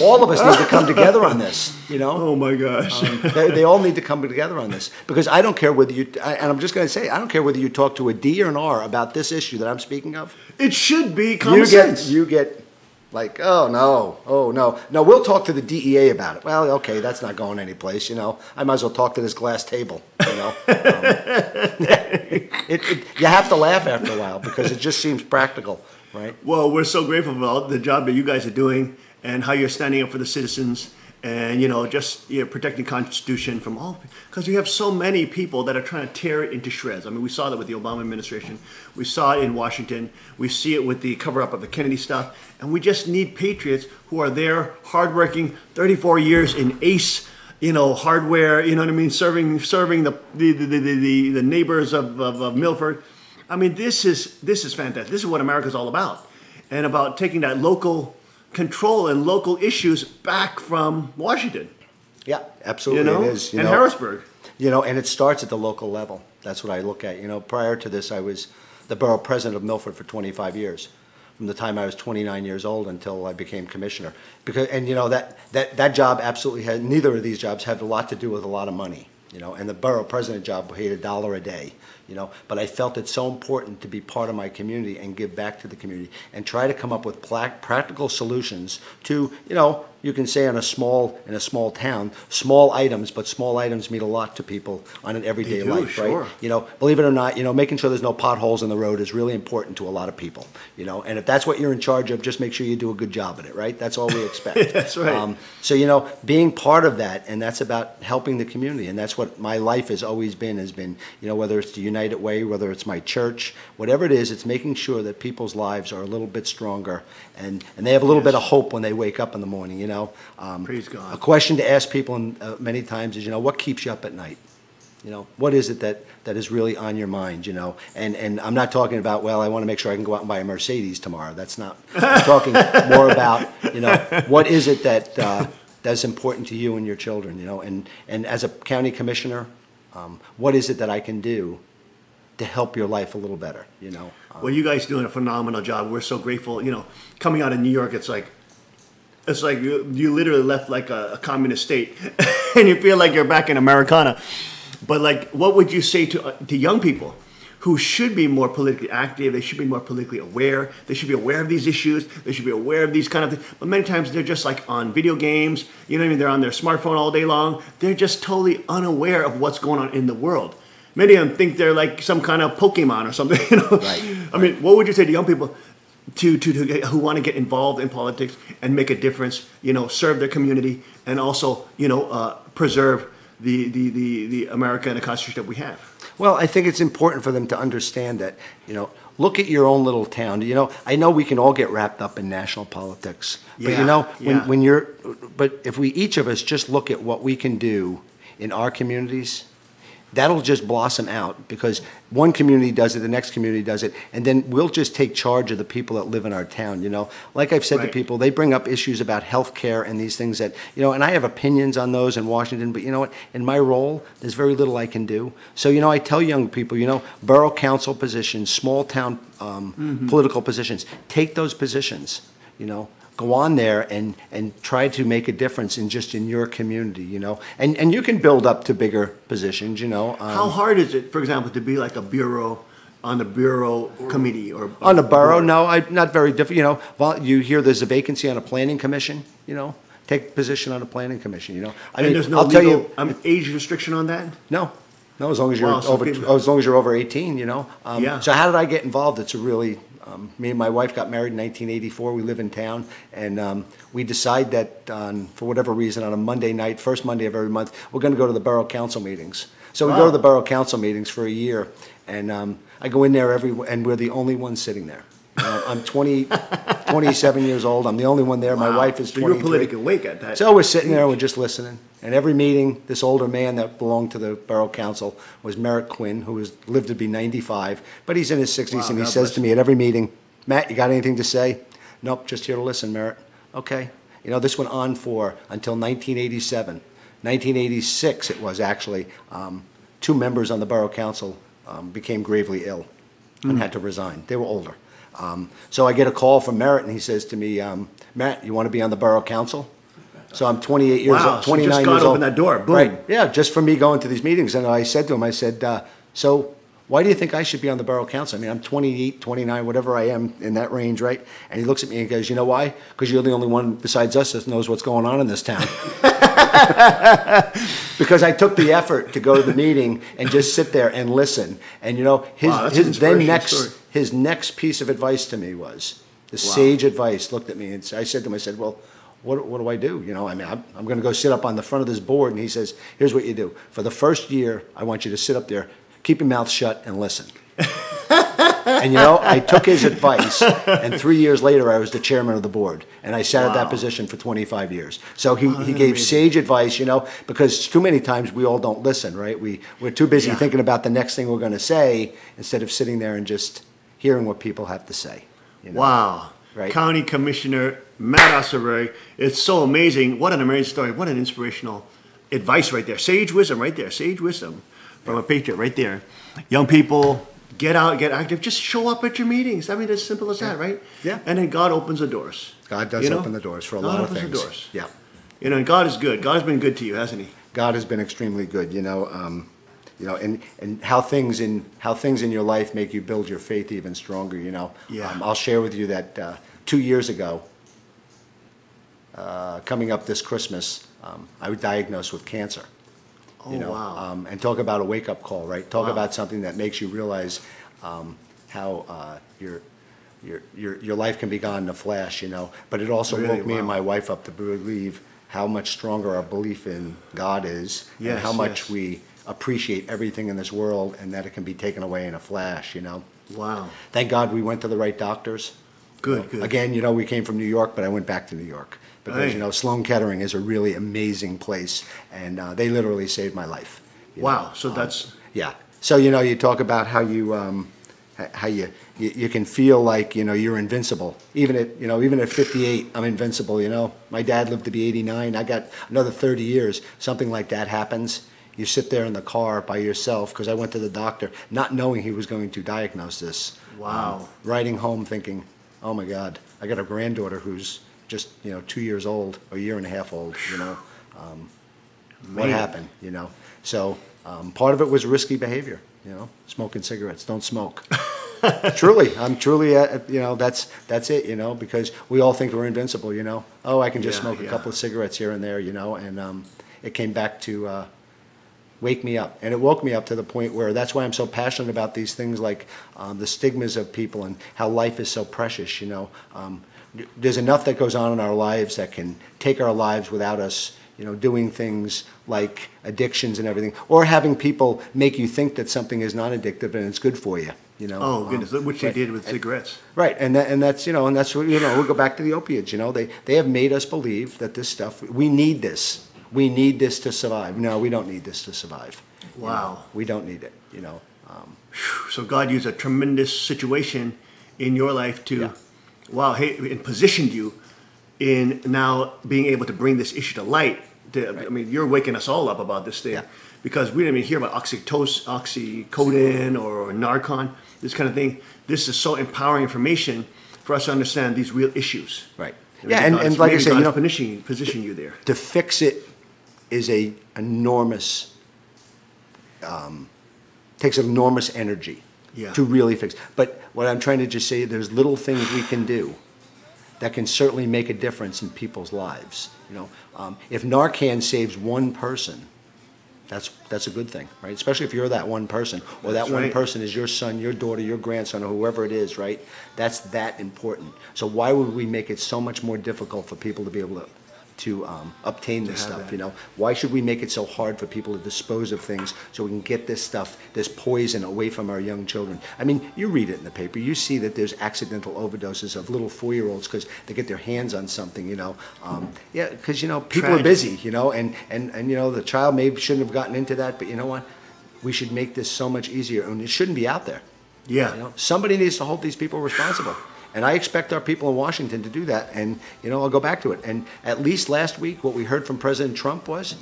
S14: all of us need to come together on this, you know.
S4: Oh, my gosh.
S14: They all need to come together on this. Because I don't care whether you, and I'm just going to say, I don't care whether you talk to a D or an R about this issue that I'm speaking of.
S4: It should be common sense.
S14: You get like, oh no. No, we'll talk to the DEA about it. Well, okay, that's not going anyplace, you know. I might as well talk to this glass table, you know. You have to laugh after a while because it just seems practical, right?
S4: Well, we're so grateful for the job that you guys are doing and how you're standing up for the citizens and, you know, just protecting the Constitution from all, because you have so many people that are trying to tear it into shreds. I mean, we saw that with the Obama administration. We saw it in Washington. We see it with the cover-up of the Kennedy stuff. And we just need patriots who are there, hardworking, 34 years in ACE, you know, hardware, you know what I mean, serving the neighbors of Milford. I mean, this is fantastic. This is what America's all about. And about taking that local control and local issues back from Washington.
S14: Yeah, absolutely,
S4: you know?
S14: it is.
S4: And Harrisburg.
S14: You know, and it starts at the local level. That's what I look at. You know, prior to this, I was the borough president of Milford for 25 years, from the time I was 29 years old until I became commissioner. Because, and you know, that job absolutely had, neither of these jobs had a lot to do with a lot of money. You know, and the borough president job paid $1 a day. You know, but I felt it's so important to be part of my community and give back to the community and try to come up with practical solutions to, you know, you can say in a small town, small items, but small items mean a lot to people on an everyday life, right? You know, believe it or not, you know, making sure there's no potholes in the road is really important to a lot of people, you know, and if that's what you're in charge of, just make sure you do a good job at it, right? That's all we expect.
S4: That's right.
S14: So, you know, being part of that, and that's about helping the community, and that's what my life has always been, you know, whether it's the United Way, whether it's my church, whatever it is, it's making sure that people's lives are a little bit stronger and they have a little bit of hope when they wake up in the morning, you know.
S4: Praise God.
S14: A question to ask people many times is, you know, what keeps you up at night? You know, what is it that is really on your mind, you know? And I'm not talking about, well, I want to make sure I can go out and buy a Mercedes tomorrow. That's not, I'm talking more about, you know, what is it that's important to you and your children, you know? And as a county commissioner, what is it that I can do to help your life a little better, you know?
S4: Well, you guys doing a phenomenal job. We're so grateful. You know, coming out of New York, it's like you literally left like a communist state, and you feel like you're back in Americana. But like, what would you say to young people who should be more politically active? They should be more politically aware. They should be aware of these issues. They should be aware of these kind of things. But many times they're just like on video games. You know what I mean? They're on their smartphone all day long. They're just totally unaware of what's going on in the world. Many of them think they're like some kind of Pokemon or something. You know?
S14: Right.
S4: I mean, what would you say to young people who want to get involved in politics and make a difference? You know, serve their community and also, you know, preserve the America and the Constitution that we have.
S14: Well, I think it's important for them to understand that, you know, look at your own little town. You know, I know we can all get wrapped up in national politics, but you know, but if we each of us just look at what we can do in our communities, that'll just blossom out, because one community does it, the next community does it, and then we'll just take charge of the people that live in our town, you know. Like I've said to people, they bring up issues about health care and these things that, you know, and I have opinions on those in Washington, but you know what, in my role, there's very little I can do. So, you know, I tell young people, you know, borough council positions, small town political positions, take those positions, you know. Go on there and try to make a difference in your community, you know, and you can build up to bigger positions, you know.
S4: How hard is it, for example, to be like a bureau on the bureau committee or
S14: on the borough? No, not very difficult. You know, you hear there's a vacancy on a planning commission, you know, take a position on a planning commission, you know. I mean,
S4: there's no
S14: I'll tell you,
S4: age restriction on that?
S14: No. No, as long as you're
S4: Wow, so
S14: over,
S4: people-
S14: as long as you're over 18,
S4: Yeah.
S14: So how did I get involved? It's a really, me and my wife got married in 1984. We live in town, and we decide that for whatever reason, on a Monday night, first Monday of every month, we're going to go to the borough council meetings. So we go
S4: Wow.
S14: to the borough council meetings for a year, and I go in there and we're the only ones sitting there. I'm 27 years old. I'm the only one there. My
S4: Wow.
S14: wife is
S4: So you were
S14: 23.
S4: politically awake at that.
S14: So we're sitting there and we're just listening. And every meeting, this older man that belonged to the borough council was Merritt Quinn, who lived to be 95, but he's in his 60s,
S4: Wow,
S14: and he
S4: God
S14: says
S4: bless
S14: to me at every meeting, "Matt, you got anything to say?" "Nope, just here to listen, Merritt." "Okay." This went on for until 1987. 1986 it was actually. Two members on the borough council became gravely ill and had to resign. They were older. So I get a call from Merritt, and he says to me, "Matt, you want to be on the borough council?" So I'm 28 years
S4: Wow,
S14: old,
S4: so you
S14: 29
S4: just
S14: years
S4: got
S14: old.
S4: open that door, boom.
S14: Right, yeah, just for me going to these meetings. And I said to him, I said, "So why do you think I should be on the borough council? I mean, I'm 28, 29, whatever I am in that range, right?" And he looks at me and goes, "You know why? Because you're the only one besides us that knows what's going on in this town." Because I took the effort to go to the meeting and just sit there and listen. And his,
S4: Wow, that's an
S14: his then
S4: inspirational story.
S14: his next piece of advice to me was the
S4: Wow.
S14: sage advice. Looked at me and I said to him, I said, "Well, what do I do? I mean, I'm going to go sit up on the front of this board." And he says, "Here's what you do. For the first year, I want you to sit up there, keep your mouth shut, and listen." And I took his advice, and 3 years later, I was the chairman of the board, and I sat at that
S4: Wow.
S14: position for 25 years. So he
S4: that's
S14: gave
S4: amazing.
S14: sage advice, because too many times we all don't listen, right? We're too busy
S4: Yeah.
S14: thinking about the next thing we're going to say instead of sitting there and just hearing what people have to say.
S4: Wow.
S14: Right.
S4: County Commissioner Matt Osserberg. It's so amazing. What an amazing story. What an inspirational advice right there. Sage wisdom right there. Sage wisdom from a patriot right there. Young people, get out, get active. Just show up at your meetings. I mean, it's simple as that, right?
S14: Yeah.
S4: And then God opens the doors.
S14: God does open the doors for a
S4: God
S14: lot of
S4: opens
S14: things.
S4: the doors.
S14: Yeah.
S4: And God is good. God has been good to you, hasn't he?
S14: God has been extremely good, and how things in your life make you build your faith even stronger.
S4: Yeah.
S14: I'll share with you that 2 years ago, coming up this Christmas, I was diagnosed with cancer.
S4: Oh, wow.
S14: And talk about a wake-up call, right? Talk
S4: Wow.
S14: about something that makes you realize how your life can be gone in a flash, But it also
S4: Really,
S14: woke me and
S4: wow.
S14: my wife up to believe how much stronger our belief in God is, and
S4: Yes,
S14: how much
S4: yes.
S14: we appreciate everything in this world, and that it can be taken away in a flash,
S4: Wow.
S14: Thank God we went to the right doctors.
S4: Good, good.
S14: Again, we came from New York, but I went back to New York. Because,
S4: Right.
S14: Sloan Kettering is a really amazing place, and they literally saved my life.
S4: Wow. So that's
S14: Yeah. So, you talk about how you can feel like, you're invincible. Even at 58, I'm invincible, My dad lived to be 89. I got another 30 years. Something like that happens. You sit there in the car by yourself, because I went to the doctor not knowing he was going to diagnose this.
S4: Wow.
S14: Riding home thinking, oh my God, I got a granddaughter who's just, 2 years old, a year and a half old, what
S4: Man.
S14: happened, So part of it was risky behavior, smoking cigarettes, don't smoke. I'm truly, that's it, because we all think we're invincible, Oh, I can just
S4: Yeah,
S14: smoke a
S4: yeah.
S14: couple of cigarettes here and there, and it came back to wake me up. And it woke me up to the point where that's why I'm so passionate about these things like the stigmas of people and how life is so precious, There's enough that goes on in our lives that can take our lives without us, doing things like addictions and everything, or having people make you think that something is not addictive and it's good for you,
S4: Oh, goodness. Which they
S14: right.
S4: did with cigarettes.
S14: Right, and that's what, we'll go back to the opiates, they have made us believe that this stuff, we need this to survive. No, we don't need this to survive.
S4: Wow.
S14: We don't need it,
S4: So God used a tremendous situation in your life to, wow, hey, and positioned you in now being able to bring this issue to light. I mean, you're waking us all up about this thing because we didn't even hear about oxycodone or Narcan, this kind of thing. This is so empowering information for us to understand these real issues.
S14: Right.
S4: Maybe
S14: Yeah,
S4: God
S14: and
S4: is-
S14: like I
S4: maybe
S14: said,
S4: God is position you there.
S14: to fix it is takes enormous energy
S4: Yeah.
S14: to really fix. But what I'm trying to just say, there's little things we can do that can certainly make a difference in people's lives. If Narcan saves one person, that's a good thing, right? Especially if you're that one person, or that one person is your son, your daughter, your grandson, or whoever it is, right? That's that important. So why would we make it so much more difficult for people to be able to obtain this stuff, you know? Why should we make it so hard for people to dispose of things so we can get this stuff, this poison, away from our young children? I mean, you read it in the paper, you see that there's accidental overdoses of little 4-year-olds because they get their hands on something, you know? Yeah, because, you know, people are busy, you know, and you know, the child maybe shouldn't have gotten into that, but you know what? We should make this so much easier, and it shouldn't be out there.
S4: Yeah.
S14: You know? Somebody needs to hold these people responsible. And I expect our people in Washington to do that. And, you know, I'll go back to it. And at least last week, what we heard from President Trump was,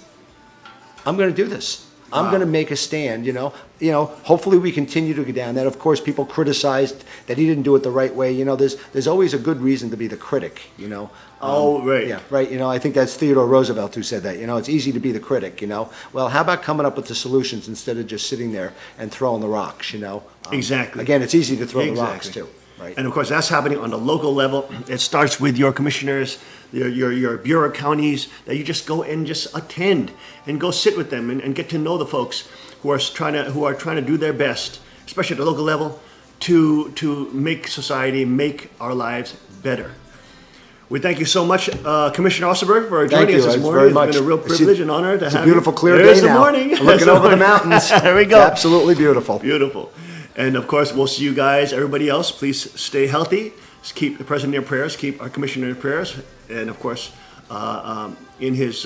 S14: I'm going to do this. I'm going to make a stand, you know. Hopefully we continue to go down that. Of course, people criticized that he didn't do it the right way. You know, there's always a good reason to be the critic, you know.
S4: Right.
S14: Yeah, right. You know, I think that's Theodore Roosevelt who said that. You know, it's easy to be the critic, you know. Well, how about coming up with the solutions instead of just sitting there and throwing the rocks, you know.
S4: Exactly.
S14: Again, it's easy to throw the rocks, too. Right.
S4: And of course, that's happening on the local level. It starts with your commissioners, your bureau counties, that you just go and just attend and go sit with them and get to know the folks who are trying to do their best, especially at the local level, to make society, make our lives better. We thank you so much, Commissioner Ossenberg, for joining us this morning. It's been a real privilege and honor to have you.
S14: It's a beautiful, clear day now.
S4: There's the morning.
S14: Looking over the mountains.
S4: There we go.
S14: Absolutely beautiful.
S4: Beautiful. And of course, we'll see you guys. Everybody else, please stay healthy. Just keep the president in your prayers. Keep our commissioner in your prayers. And of course, in his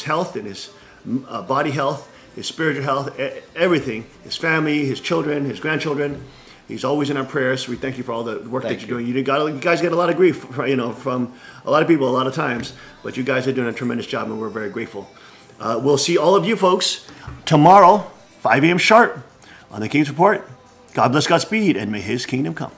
S4: health, in his body health, his spiritual health, everything. His family, his children, his grandchildren. He's always in our prayers. We thank you for all the work that you're doing. You guys get a lot of grief, you know, from a lot of people a lot of times. But you guys are doing a tremendous job, and we're very grateful. We'll see all of you folks tomorrow, 5 a.m. sharp, on the King's Report. God bless, Godspeed, and may His kingdom come.